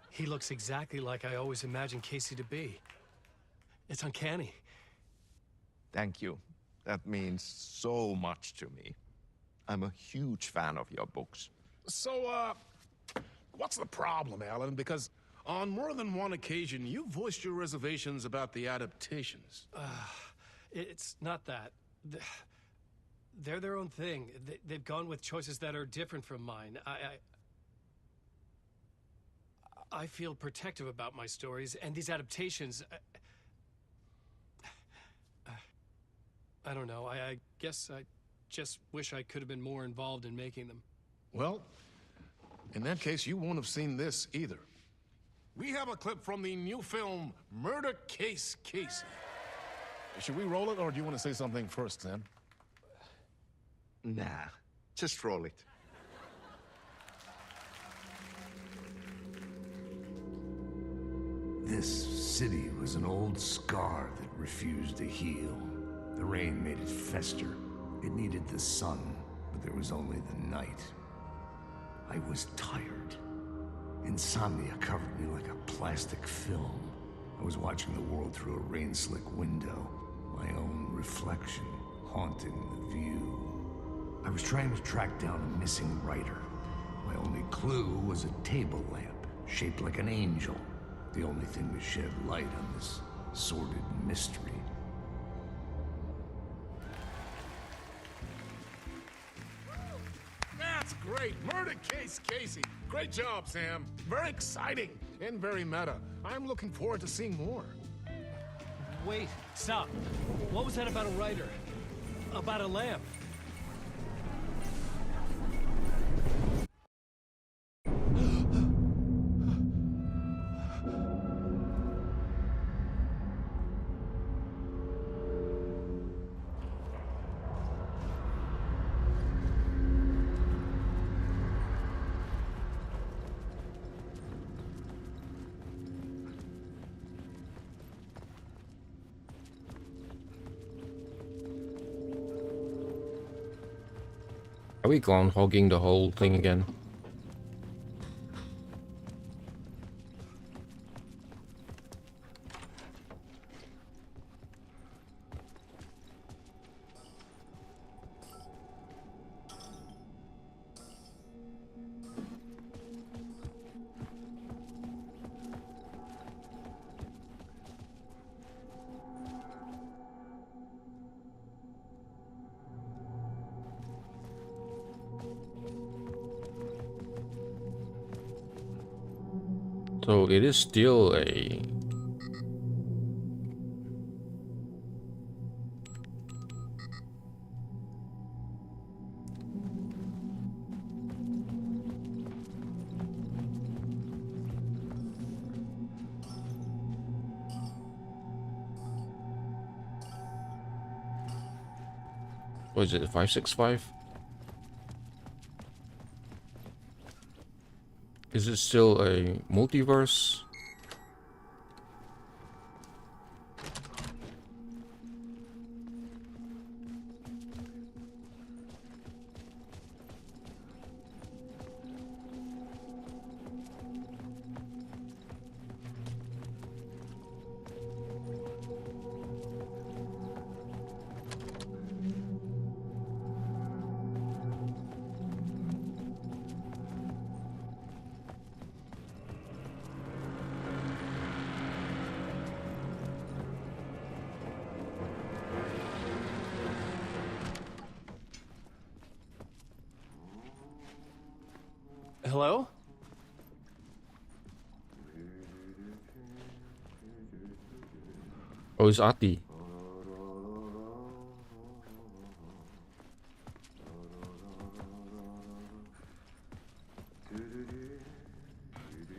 He looks exactly like I always imagined Casey to be. It's uncanny. Thank you. That means so much to me. I'm a huge fan of your books. So, what's the problem, Alan? Because on more than one occasion, you voiced your reservations about the adaptations. It's not that. They're their own thing. They've gone with choices that are different from mine. I feel protective about my stories, and these adaptations... I don't know. I guess I just wish I could have been more involved in making them. Well, in that case, you won't have seen this either. We have a clip from the new film, Murder Case Casey. Should we roll it, or do you want to say something first, Sam? Nah, just roll it. This city was an old scar that refused to heal. The rain made it fester. It needed the sun, but there was only the night. I was tired. Insomnia covered me like a plastic film. I was watching the world through a rain-slick window, my own reflection haunting the view. I was trying to track down a missing writer. My only clue was a table lamp, shaped like an angel. The only thing to shed light on this sordid mystery. That's great! Murder Case Casey! Great job, Sam. Very exciting and very meta. I'm looking forward to seeing more. Wait, stop. What was that about a writer? About a lamp? Are we groundhogging the whole thing again? So it is still a... What is it, 565? Is it still a multiverse? Hello? Oh, it's Ati.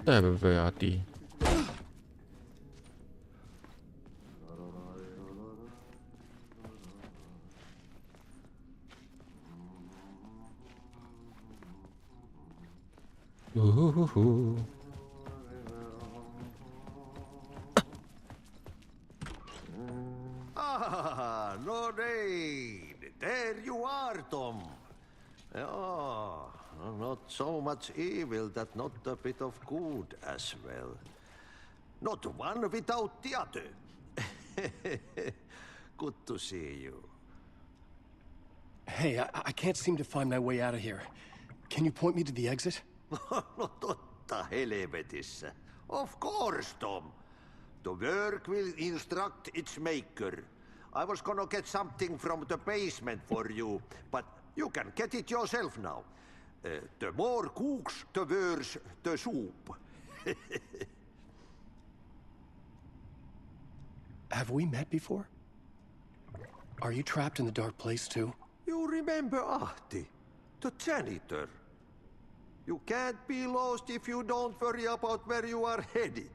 Very Ati. Ooh. Ah, no rain. There you are, Tom. Oh, not so much evil that not a bit of good as well. Not one without the other. Good to see you. Hey, I can't seem to find my way out of here. Can you point me to the exit? No totta helvetissä. Of course, Tom. The work will instruct its maker. I was gonna get something from the basement for you, but you can get it yourself now. The more cooks, the worse the soup. Have we met before? Are you trapped in the dark place too? You remember Ahti, the janitor. You can't be lost if you don't worry about where you are headed.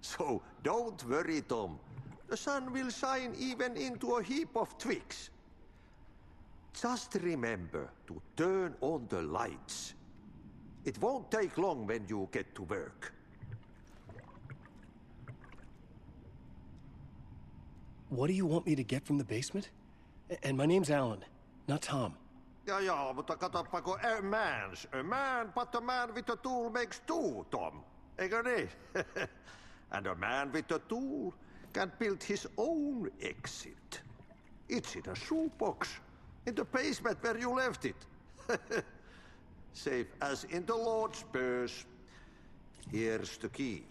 So don't worry, Tom. The sun will shine even into a heap of twigs. Just remember to turn on the lights. It won't take long when you get to work. What do you want me to get from the basement? And my name's Alan, not Tom. Ja, mutta katsoppa a man, but a man with a tool makes two, Tom. Eikö niin? And a man with a tool can build his own exit. It's in a shoebox, in the basement where you left it. Safe as in the Lord's purse. Here's the key.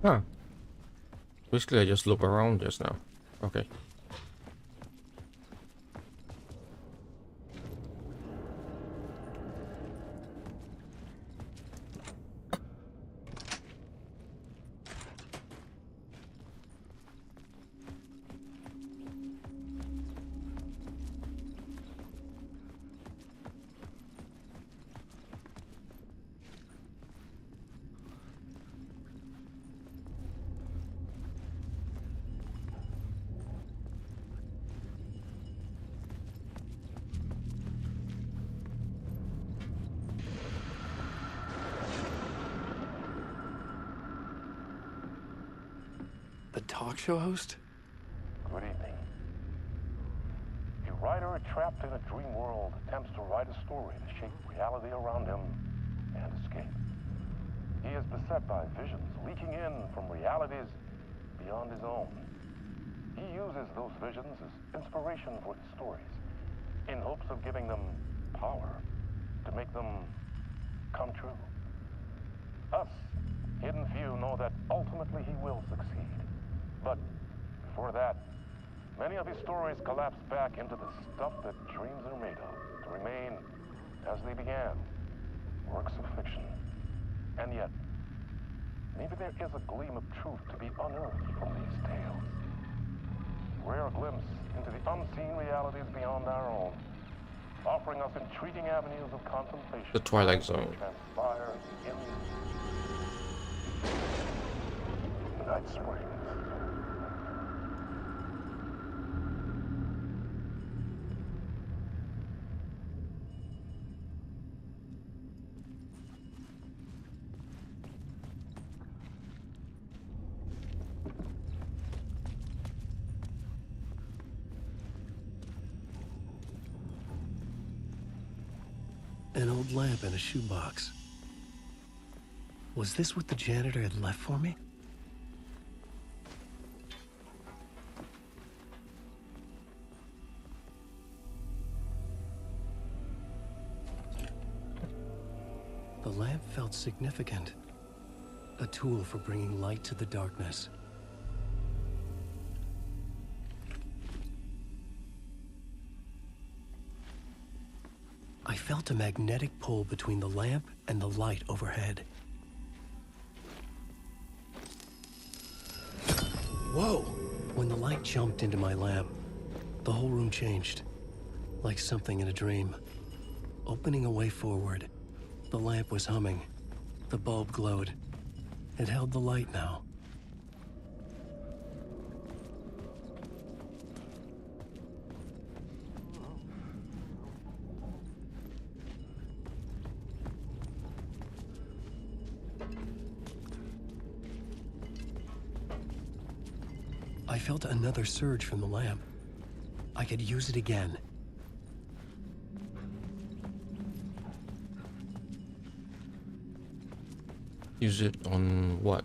Huh. Basically, I just loop around just now. Okay. The talk show host? Good evening. A writer trapped in a dream world attempts to write a story to shape reality around him and escape. He is beset by visions leaking in from realities beyond his own. He uses those visions as inspiration for his stories, in hopes of giving them power to make them come true. Us, hidden few, know that ultimately he will succeed. But before that, many of his stories collapse back into the stuff that dreams are made of, to remain as they began, works of fiction. And yet, maybe there is a gleam of truth to be unearthed from these tales. Rare glimpse into the unseen realities beyond our own, offering us intriguing avenues of contemplation. The Twilight Zone. Transpire in Night Springs. An old lamp in a shoebox. Was this what the janitor had left for me? The lamp felt significant. A tool for bringing light to the darkness. I felt a magnetic pull between the lamp and the light overhead. Whoa! When the light jumped into my lamp, the whole room changed, like something in a dream. Opening a way forward, the lamp was humming. The bulb glowed. It held the light now. I felt another surge from the lamp. I could use it again. Use it on what?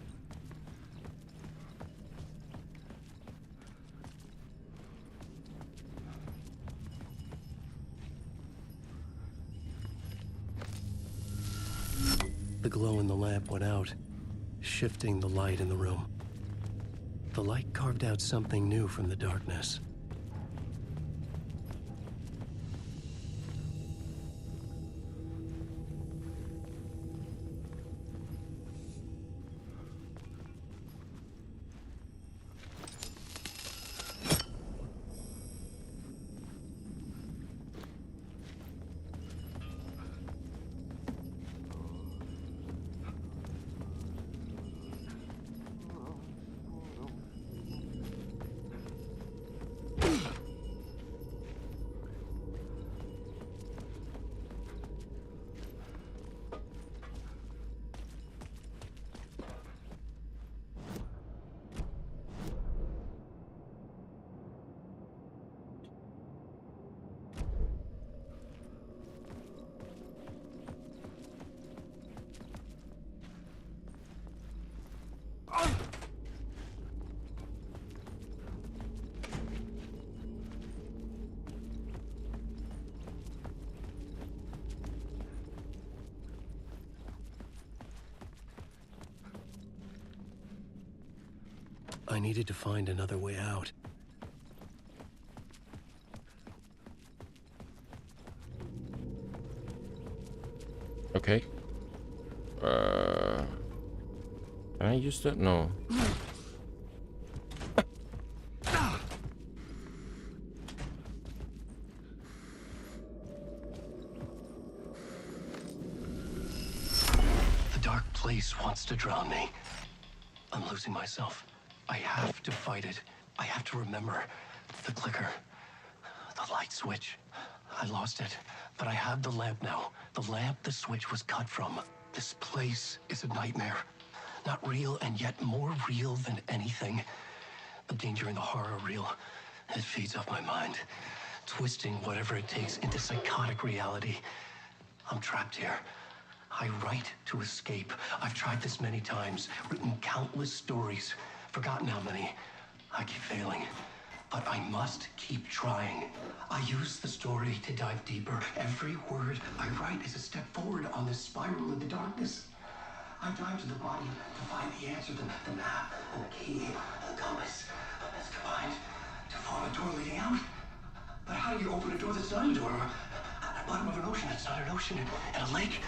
The glow in the lamp went out, shifting the light in the room. The light carved out something new from the darkness. I needed to find another way out. Okay. Can I use that? No. The dark place wants to drown me. I'm losing myself. I have to fight it. I have to remember the clicker, the light switch. I lost it, but I have the lamp now. The lamp the switch was cut from. This place is a nightmare. Not real, and yet more real than anything. The danger and the horror are real. It feeds off my mind, twisting whatever it takes into psychotic reality. I'm trapped here. I write to escape. I've tried this many times, written countless stories, forgotten how many. I keep failing, but I must keep trying. I use the story to dive deeper. Every word I write is a step forward on this spiral into darkness. I dive to the body to find the answer, the map, and the key, and the compass. It's combined to form a door leading out. But how do you open a door that's not a door? At the bottom of an ocean that's not an ocean, and a lake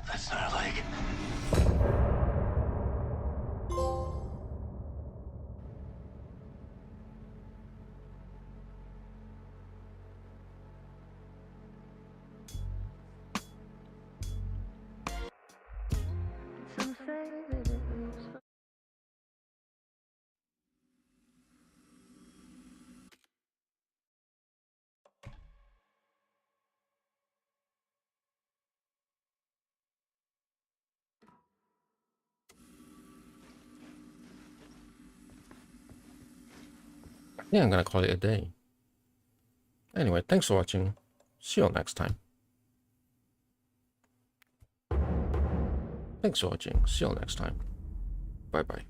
that's not a lake. Yeah, I'm gonna call it a day. Anyway, thanks for watching. See you all next time. Thanks for watching. See you all next time. Bye bye.